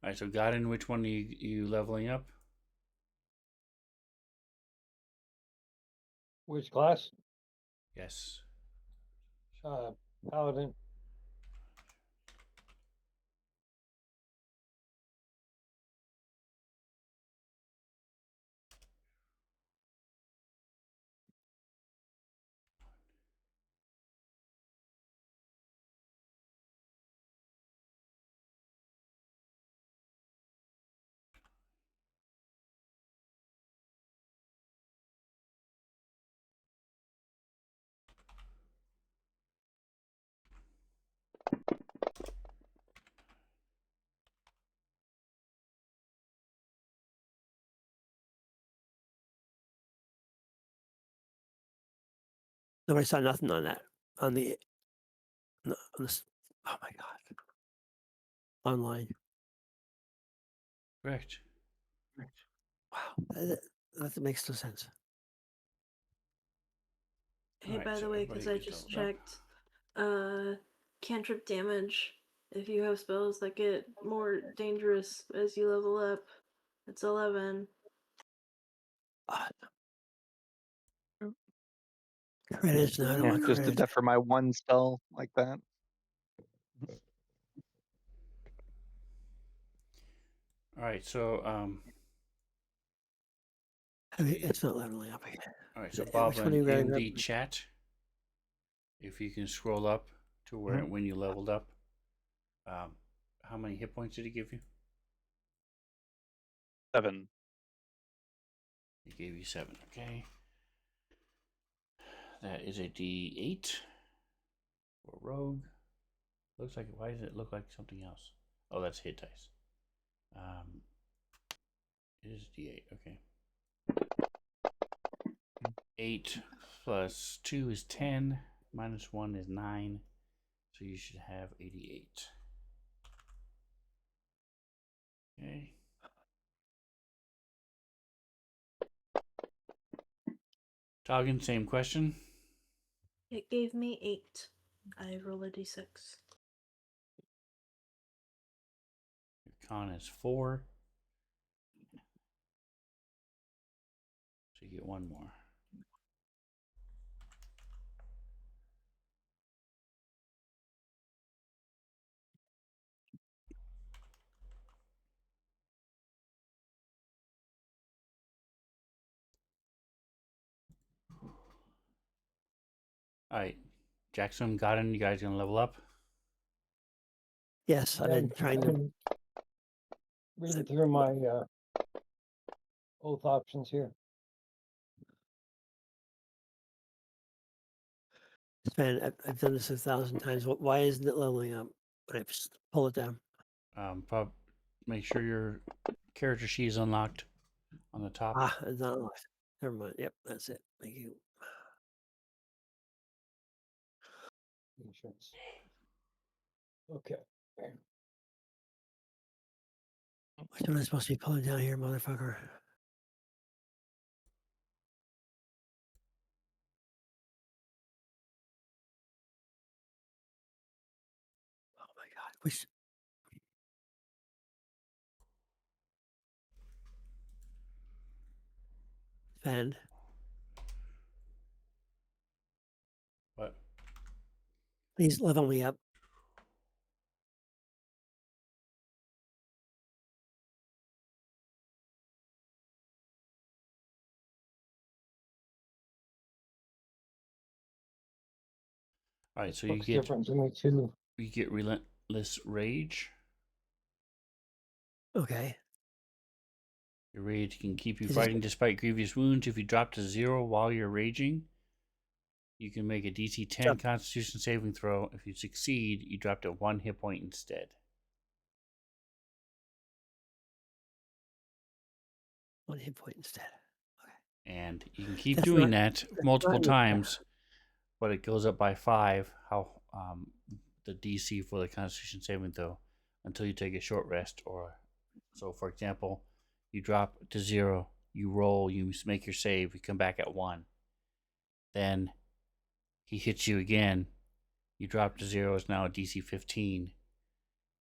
All right, so Godin, which one are you leveling up? Which class? Yes. Paladin. Nobody saw nothing on that on the. On this. Oh my god. Online. Correct. Wow, that makes no sense. Hey, Alright, by so the way, because I everybody just gets leveled checked, cantrip damage. If you have spells that get more dangerous as you level up, it's 11. Credits. No, I don't Yeah, want just did credits. that for my one spell like that. All right, so I mean, it's not leveling up again. all right, so Which Bob, one are you in grabbing? the chat, if you can scroll up to where Mhm. when you leveled up, how many hit points did he give you? 7. He gave you 7. Okay, that is a D8 for rogue. Looks like, why does it look like something else? Oh, that's hit dice. It is D8. Okay. 8 plus 2 is 10. Minus 1 is 9. So you should have 88. Okay. Toggin, same question. It gave me 8. I roll a d6. Your con is 4. So you get 1 more. Alright. Jackson, Godin, you guys gonna level up? Yes, I've been trying to. I'm reading through my oath options here. Man, I've done this 1,000 times. Why isn't it leveling up? When I just pull it down. Make sure your character sheet is unlocked on the top. Ah, it's not unlocked. Never mind. Yep, that's it. Thank you. Insurance. Okay. Which one am I supposed to be pulling down here, motherfucker? Oh my god. Which Sven? What? Please level me up. Alright, so you What's get different to me too? relentless rage. Okay. Your rage can keep you Is it- fighting despite grievous wounds. If you drop to 0 while you're raging, you can make a DC 10 Drop. Constitution saving throw. If you succeed, you drop to 1 hit point instead. 1 hit point instead. And you can keep That's doing not- that multiple not- times, but it goes up by 5. How the DC for the Constitution saving throw until you take a short rest. Or so, for example, you drop to 0, you roll, you make your save, you come back at 1. Then he hits you again. You drop to 0. It's now a DC 15.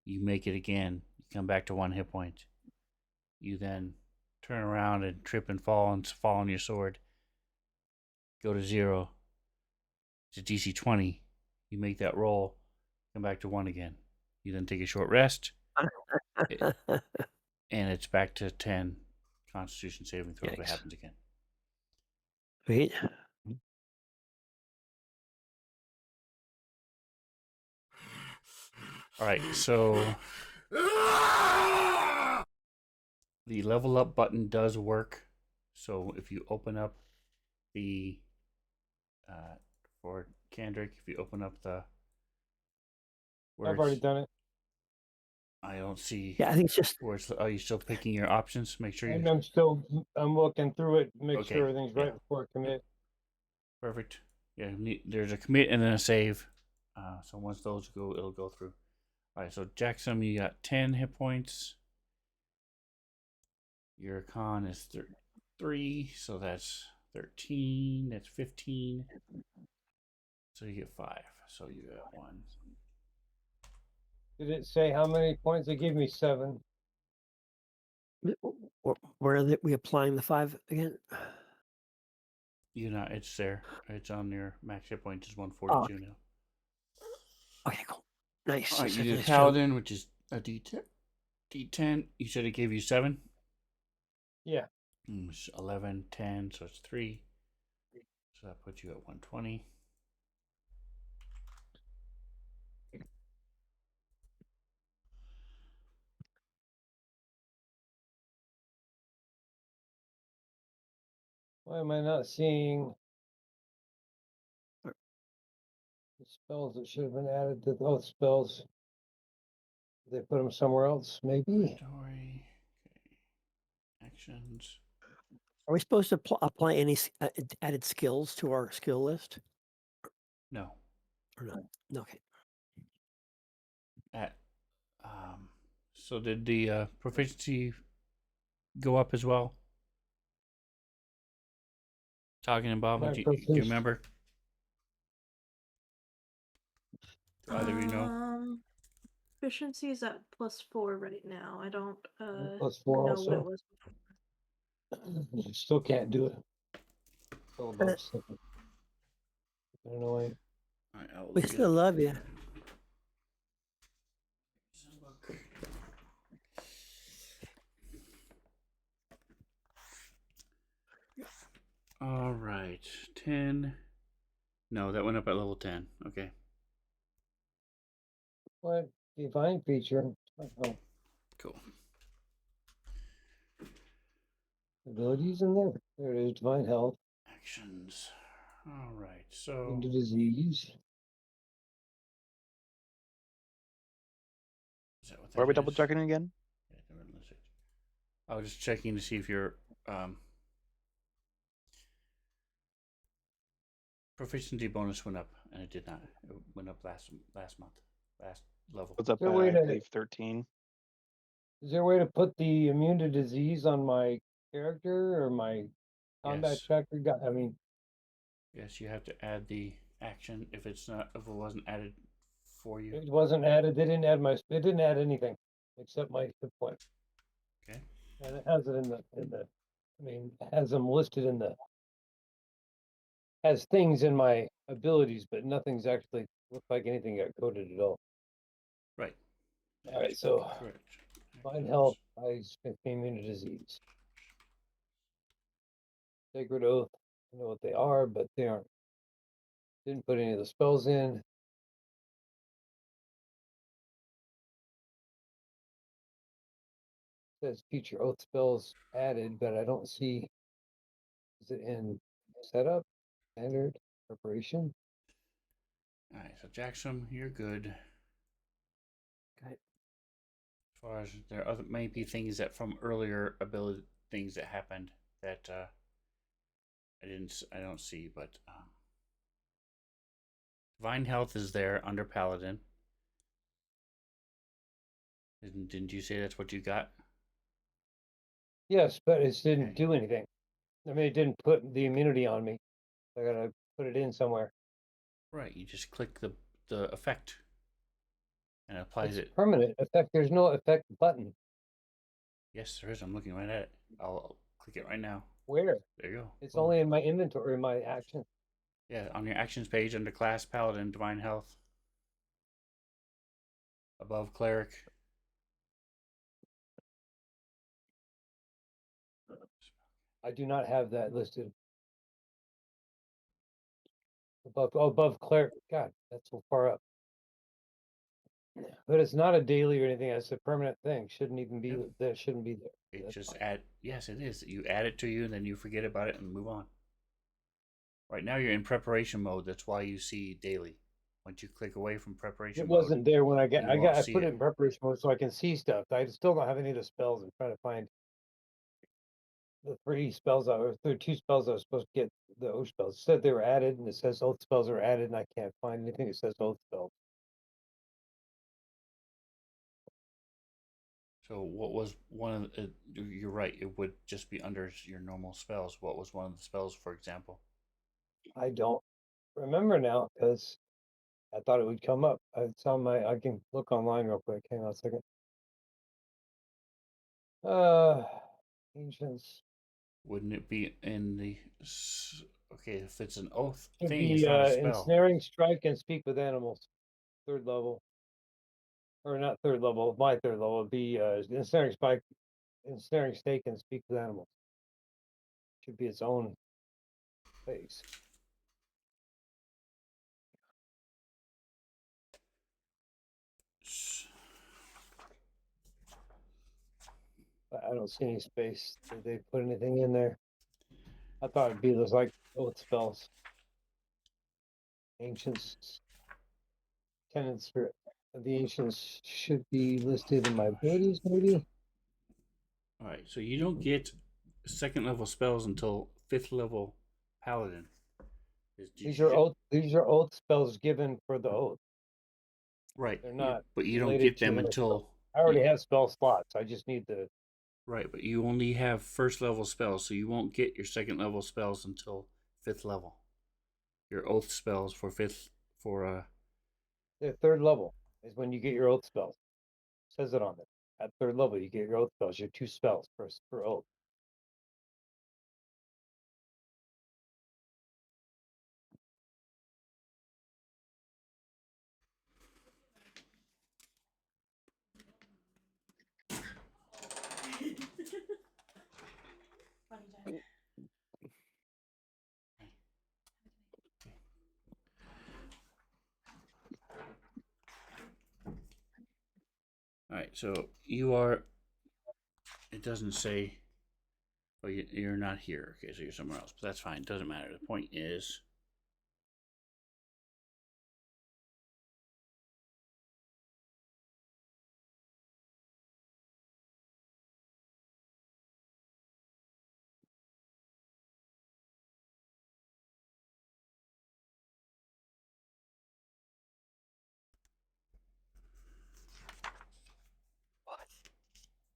You make it again. You come back to 1 hit point. You then turn around and trip and fall on your sword. Go to 0. It's a DC 20. You make that roll. Come back to 1 again. You then take a short rest. And it's back to 10 Constitution saving throw if it Yikes. happens again. Wait. All right, so the level up button does work. So if you open up the for Kendrick, if you open up the I've already done it. I don't see. Yeah, I think it's just Are you still picking your options? Make sure you. I'm looking through it, make Okay, sure everything's right yeah. before I commit. Perfect. Yeah, there's a commit and then a save. So once those go, it'll go through. All right, so Jackson, you got 10 hit points. Your con is 3, so that's 13. That's 15. So you get 5. So you got 1. Did it say how many points? It gave me 7. Where are we applying the 5 again? It's there. It's on your max hit points is Oh, 142 now. okay, cool. Nice. All right, you That's a did nice chunk. Paladin, which is a D10. D10. You said it gave you 7. Yeah. It's 11, 10, so it's 3. So that puts you at 120. Why am I not seeing the spells that should have been added to those spells? Did they put them somewhere else, maybe? Inventory. Okay. Actions. Are we supposed to apply any added skills to our skill list No. or not? No, okay. At so did the proficiency go up as well? Talking about, My do you proficiency- remember? Do either of you know? Efficiency is at +4 right now. I don't +4 know what also. it was before. You still can't do it. Still above 7. I don't know why. All right, I'll We look it still up. love you. All right, 10. No, that went up at level 10. Okay, What divine feature? Oh, cool. abilities in there. There it is. Divine health. Actions. All right, so Into disease. is that what Where are we that double is? checking again? Yeah, never mind, let's see. I was just checking to see if your proficiency bonus went up, and it did not. It went up last month, last level. What's up Is there at, a way I to- believe, 13. Is there a way to put the immune to disease on my character or my combat Yes. tracker? I mean, Yes, you have to add the action if it wasn't added for you. it wasn't added. They didn't add it didn't add anything except my hit point. Okay. And it has it in the, I mean, it has them listed in has things in my abilities, but nothing's actually looked like anything got coded at all. Right. All right, so Correct. Divine health, I immune to disease. Sacred oath, I know what they are, but they aren't. Didn't put any of the spells in. Says future oath spells added, but I don't see. Is it in setup, standard, preparation? All right, so Jackson, you're good. Okay. As far as there are may be things that from earlier ability things that happened that I don't see, but Divine Health is there under Paladin. Didn't you say that's what you got? Yes, but it didn't Okay. do anything. I mean, it didn't put the immunity on me. I gotta put it in somewhere. Right, you just click the effect and it applies It's it. permanent effect. There's no effect button. Yes, there is. I'm looking right at it. I'll click it right now. Where? There you go. It's Boom. only in my inventory, in my action. Yeah, on your actions page under class Paladin, Divine Health. Above Cleric. I do not have that listed. Above cleric. God, that's so far up. But it's not a daily or anything. It's a permanent thing. Shouldn't even be Yep. there. Shouldn't be there. It That's just fine. yes, it is. You add it to you and then you forget about it and move on. Right now you're in preparation mode. That's why you see daily. Once you click away from preparation It mode, wasn't there when I you won't I see put it. it in preparation mode so I can see stuff. I still don't have any of the spells. I'm trying to find the 3 spells or the 2 spells I was supposed to get. The oath spells. It said they were added, and it says oath spells are added, and I can't find anything that says oath spells. So what was one of the, you're right, it would just be under your normal spells. What was one of the spells, for example? I don't remember now because I thought it would come up. It's on my. I can look online real quick. Hang on a second. Ancients. Wouldn't it be in the? Okay, if it's an oath Should thing, be it's not a spell. ensnaring strike and speak with animals. Third level. Or not third level, my third level would be ensnaring spike, ensnaring snake and speak with animals. Should be its own phase. I don't see any space. Did they put anything in there? I thought it'd be those like oath spells. Ancients, tenants for the ancients should be listed in my abilities, maybe. All right, so you don't get second level spells until 5th level paladin. These are oath spells given for the oath. Right. They're not but you don't related get to them the until spell. I already have spell slots. I just need the right. But you only have 1st level spells, so you won't get your 2nd level spells until 5th level. Your oath spells for 5th for the third level is when you get your oath spells. It says it on it. At third level, you get your oath spells. You have 2 spells per oath. All right, so you are. It doesn't say. Oh, you're not here. Okay, so you're somewhere else. But that's fine. Doesn't matter. The point is.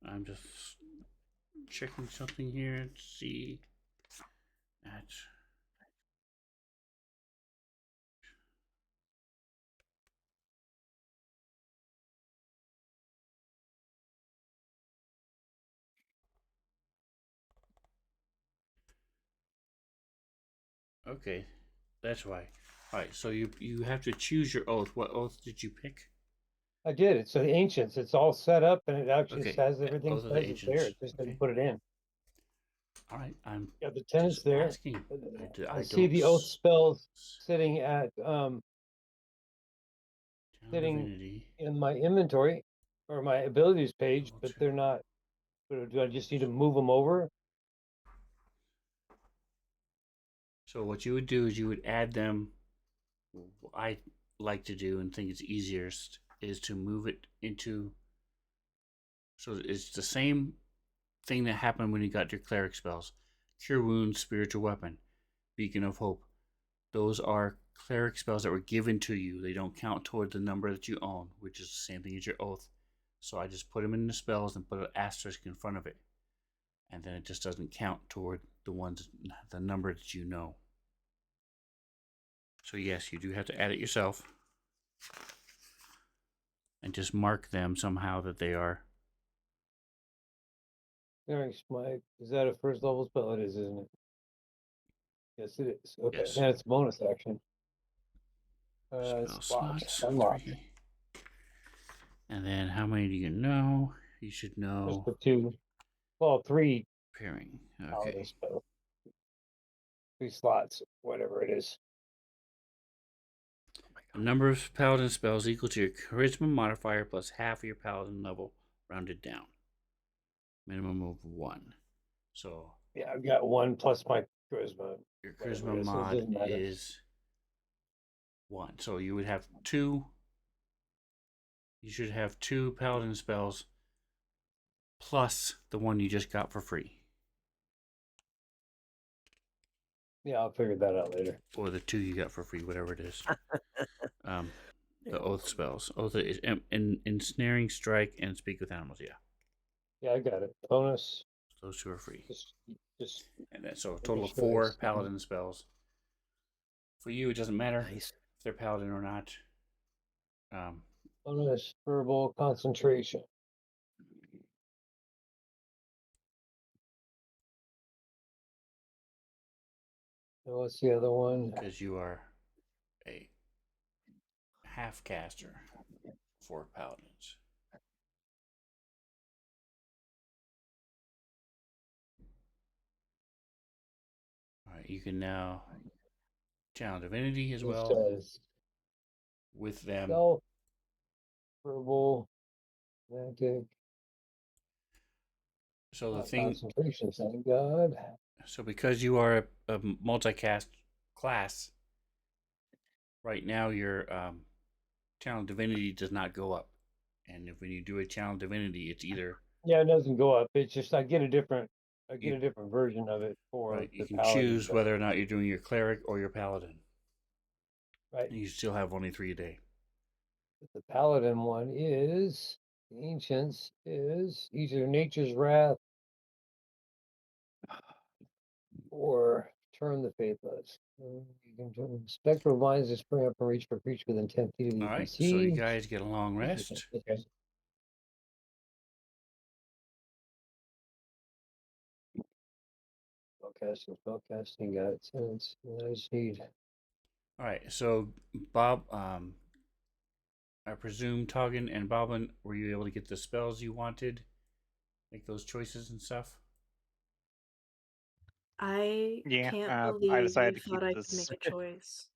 I'm just checking something here to see at. Okay, that's why. All right, so you have to choose your oath. What oath did you pick? I did it. So the ancients, it's all set up and it actually Okay, says everything oath of the says it's there. ancients. It just Okay. didn't put it in. All right, I'm Yeah, the tenants just there. asking. I see don't the oath spells sitting at Town sitting divinity. in my inventory or my abilities page, but Culture. they're not. Do I just need to move them over? So what you would do is you would add them. What I like to do and think it's easiest is to move it into. So it's the same thing that happened when you got your cleric spells: cure wounds, spiritual weapon, beacon of hope. Those are cleric spells that were given to you. They don't count toward the number that you own, which is the same thing as your oath. So I just put them in the spells and put an asterisk in front of it, and then it just doesn't count toward the number that you know. So yes, you do have to add it yourself, and just mark them somehow that they are. Is that a first level spell? It is, isn't it? Yes, it is. Okay, Yes. and it's a bonus action. Spell slots Unlocked. 3. And then how many do you know? You should know. Just the 2. Well, 3 Pairing. paladin Okay. spells. 3 slots, whatever it is. The number of paladin spells equal to your charisma modifier plus half of your paladin level, rounded down. Minimum of 1. So yeah, I've got 1 plus my charisma. Your charisma mod is 1. So you would have 2. You should have 2 paladin spells plus the one you just got for free. Yeah, I'll figure that out later. Or the 2 you got for free, whatever it is. The oath spells. Oath is ensnaring, strike, and speak with animals. Yeah. Yeah, I got it. Bonus. Those 2 are free. Just and then so a total of 4 paladin spells. For you, it doesn't matter if they're paladin or not. Bonus verbal concentration. And what's the other one? because you are a half caster for paladins. All right, you can now channel divinity as It well says with them. stealth, verbal, magic, So the not thing, concentration. Thank God. so because you are a multicast class, right now your channel divinity does not go up, and if when you do a channel divinity, it's either Yeah, it doesn't go up. It's just I get a different You- version of it for right. You the can paladin. choose whether or not you're doing your cleric or your paladin. Right. And you still have only 3 a day. But the paladin one is the ancients is either nature's wrath or turn the faithless. You can turn spectral lines that spring up and reach for creatures within 10 feet of you. All Can right, see. so you guys get a long rest. Okay. Spellcasting, got it. Sense. I just need. All right, so Bob, I presume Toggin and Bobbin, were you able to get the spells you wanted? Make those choices and stuff? I Yeah, can't I believe decided you to thought keep I this. could make a choice.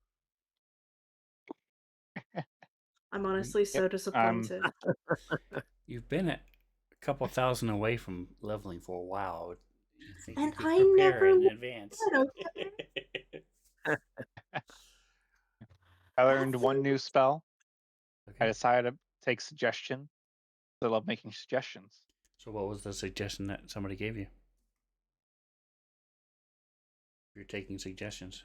I'm honestly so Yep, disappointed. You've been a couple thousand away from leveling for a while. You think And you could I prepare never in would, advance? okay? I learned That's one new spell. I Okay. decided to take suggestion. I love making suggestions. So, what was the suggestion that somebody gave you? You're taking suggestions.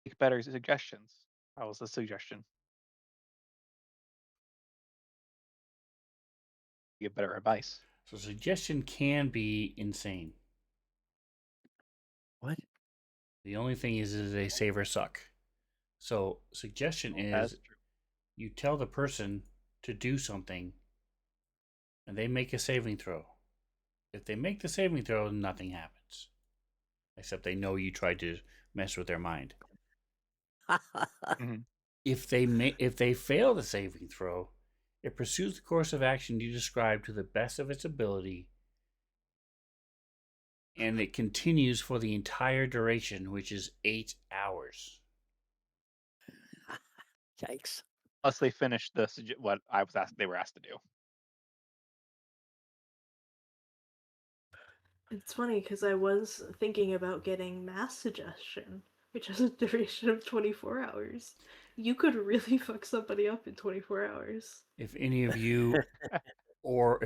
Make better suggestions. That was the suggestion. Get better advice. So, suggestion can be insane. What? The only thing is they save or suck. So, suggestion That's is true. you tell the person to do something and they make a saving throw. If they make the saving throw, nothing happens. Except they know you tried to mess with their mind. Mhm. If they fail the saving throw, it pursues the course of action you described to the best of its ability, and it continues for the entire duration, which is 8 hours. Yikes. Unless they finish what I was asked. They were asked to do. It's funny because I was thinking about getting mass suggestion, which has a duration of 24 hours. You could really fuck somebody up in 24 hours. If any of you or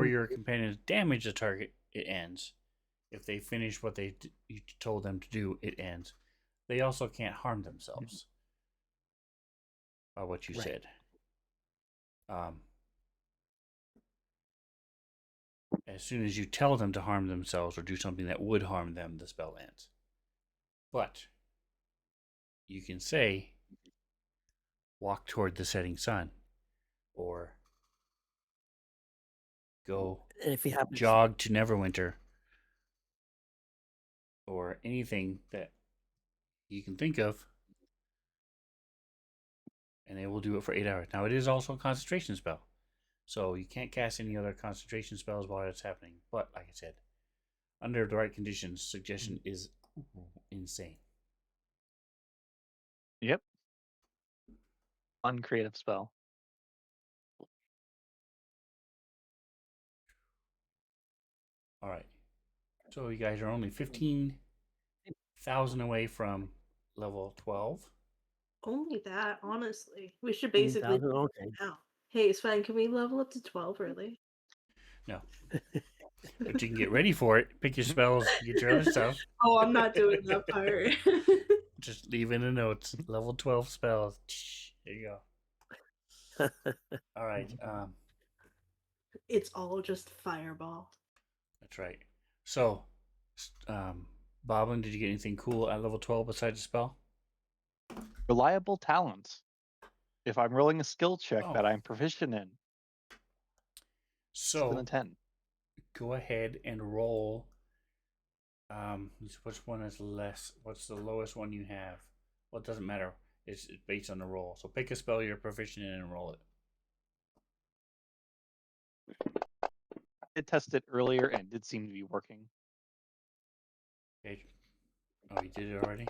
your companions damage the target, it ends. If they finish what you told them to do, it ends. They also can't harm themselves by what you Right. said. As soon as you tell them to harm themselves or do something that would harm them, the spell ends. But you can say, walk toward the setting sun, or go And if he happens, jog to Neverwinter, or anything that you can think of, and they will do it for 8 hours. Now, it is also a concentration spell, so you can't cast any other concentration spells while it's happening. But, like I said, under the right conditions, suggestion is insane. Yep. Uncreative spell. All right. So you guys are only 15,000 away from level 12. Only that, honestly. We should basically 15,000, okay. now. Hey, Sven, can we level up to 12 early? No. But you can get ready for it. Pick your spells, get your other stuff. Oh, I'm not doing that part. Just leave in the notes. Level 12 spells. There you go. All right. It's all just fireball. That's right. So, Boblin, did you get anything cool at level 12 besides the spell? Reliable talent. If I'm rolling a skill check Oh. that I'm proficient in, So, than 10. go ahead and roll. Which one is less? What's the lowest one you have? Well, it doesn't matter. It's based on the roll. So pick a spell you're proficient in and roll it. I did test it earlier and it did seem to be working. Okay. Oh, you did it already?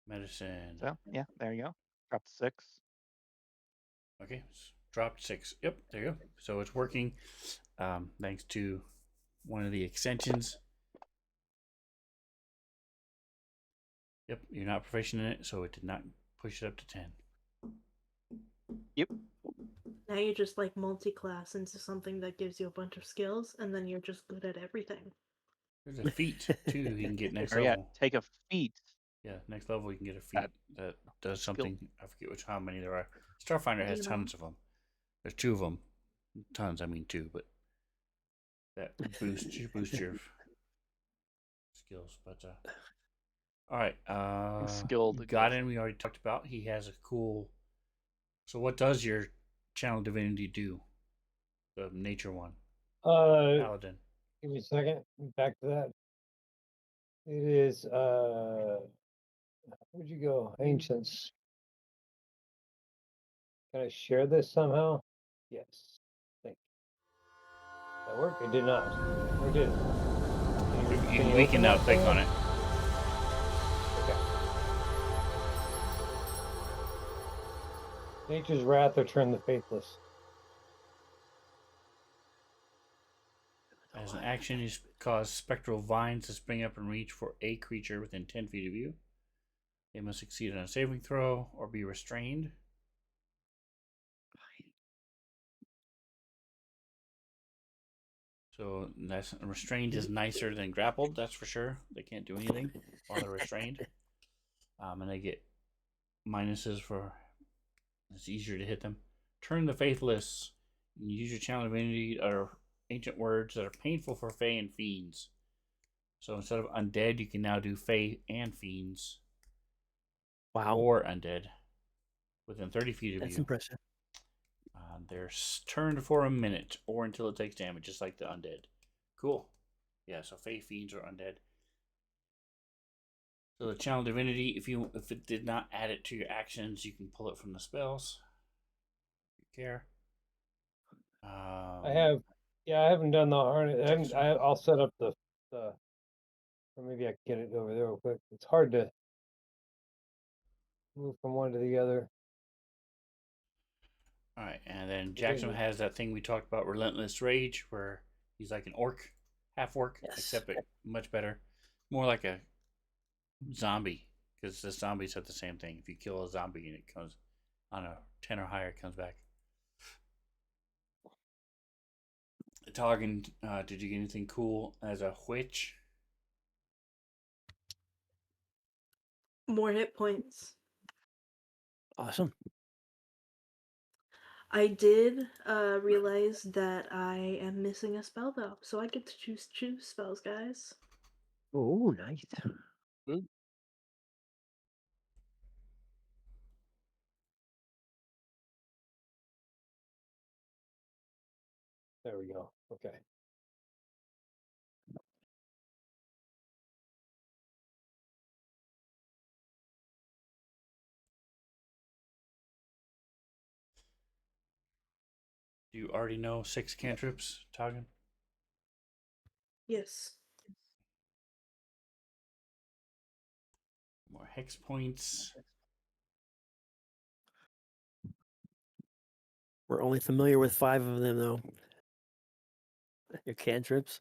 Medicine. So yeah, there you go. Dropped 6. Okay, dropped 6. Yep, there you go. So it's working, thanks to one of the extensions. Yep, you're not proficient in it, so it did not push it up to 10. Yep. Now you just like multi-class into something that gives you a bunch of skills, and then you're just good at everything. There's a feat too you can get next Or yeah, level. take a feat. Yeah, next level you can get a feat that does skill. something. I forget how many there are. Starfinder has tons of them. There's 2 of them. Tons, I mean 2, but that boost your skills. But all right, skilled Godin we already talked about. He has a cool. So what does your channel divinity do? The nature one, Paladin. Give me a second. Back to that. It is where'd you go? Ancients. Can I share this somehow? Yes. Thank you. That work? It did not. Or did it? We can now click on it. Okay. Nature's wrath or turn the faithless. As an action, you cause spectral vines to spring up and reach for a creature within 10 feet of you. They must succeed on a saving throw or be restrained. So that's restrained is nicer than grappled, that's for sure. They can't do anything while they're restrained. And they get minuses for it's easier to hit them. Turn the faithless. You use your channel divinity or ancient words that are painful for Fae and Fiends. So instead of undead, you can now do Fae and Fiends. Wow. Or undead within 30 feet of That's you. impressive. They're turned for a minute or until it takes damage, just like the undead. Cool. Yeah, so Fae, Fiends, or undead. So the channel divinity, if it did not add it to your actions, you can pull it from the spells. If you care. I haven't done the harness. I'll set up the or maybe I can get it over there real quick. It's hard to move from one to the other. All right, and then Jackson has that thing we talked about, Relentless Rage, where he's like an orc, half orc, Yes. except much better, more like a zombie, because the zombies have the same thing. If you kill a zombie and it comes on a 10 or higher, it comes back. Targan, did you get anything cool as a witch? More hit points. Awesome. I did realize that I am missing a spell though, so I get to choose spells, guys. Oh, nice. There we go. Okay. Do you already know 6 cantrips, Targan? Yes. More hex points. We're only familiar with 5 of them, though. Your cantrips.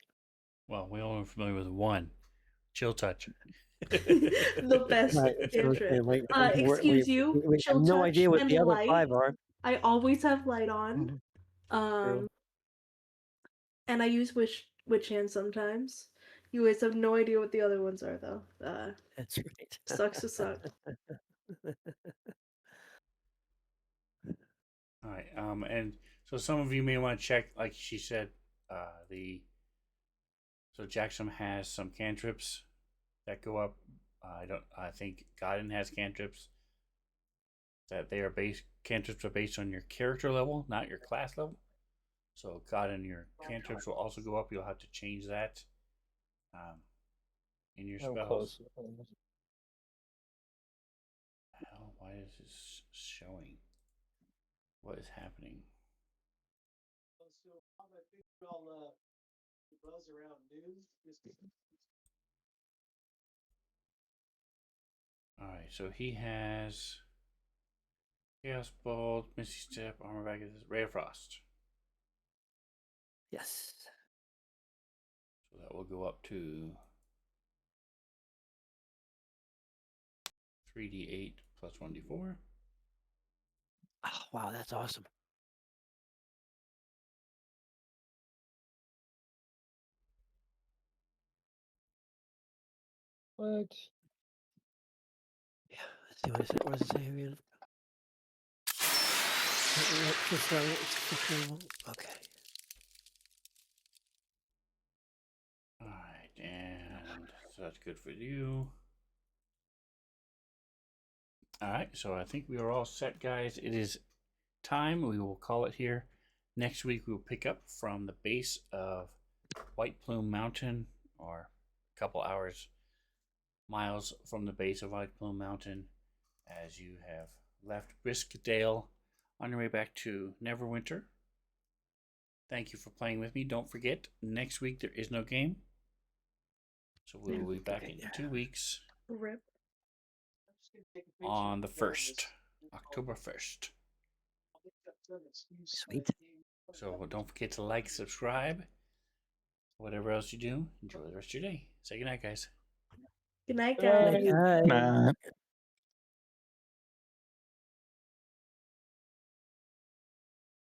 Well, we only are familiar with 1. Chill touch. The best Right, cantrip. we Excuse you. have Chill no touch idea what and the other light. 5 are. I always have light on. True. And I use witch hand sometimes. You guys have no idea what the other ones are though. That's right. Sucks to suck. All right. And so some of you may want to check, like she said, so Jackson has some cantrips that go up. I think Godin has cantrips that cantrips are based on your character level, not your class level. So God and your cantrips will also go up. You'll have to change that in your I'm spells. close. Hell, why is this showing? What is happening? Alright, so he has Chaos Bolt, Misty Step, Armor Back, Ray of Frost. Yes. So that will go up to 3d8 plus 1d4. Oh, wow, that's awesome. What? Yeah. Let's see what is it. What does it say again? Fifth level. It's fifth level. Okay. Alright, and so that's good for you. Alright, so I think we are all set, guys. It is time. We will call it here. Next week, we will pick up from the base of White Plume Mountain, or a couple miles from the base of White Plume Mountain, as you have left Briskdale on your way back to Neverwinter. Thank you for playing with me. Don't forget, next week there is no game. So we will be back in 2 weeks Rip. on the 1st, October 1st. Sweet. So don't forget to like, subscribe. Whatever else you do, enjoy the rest of your day. Say goodnight, guys. Good night, Good night. guys. Good night. Nah.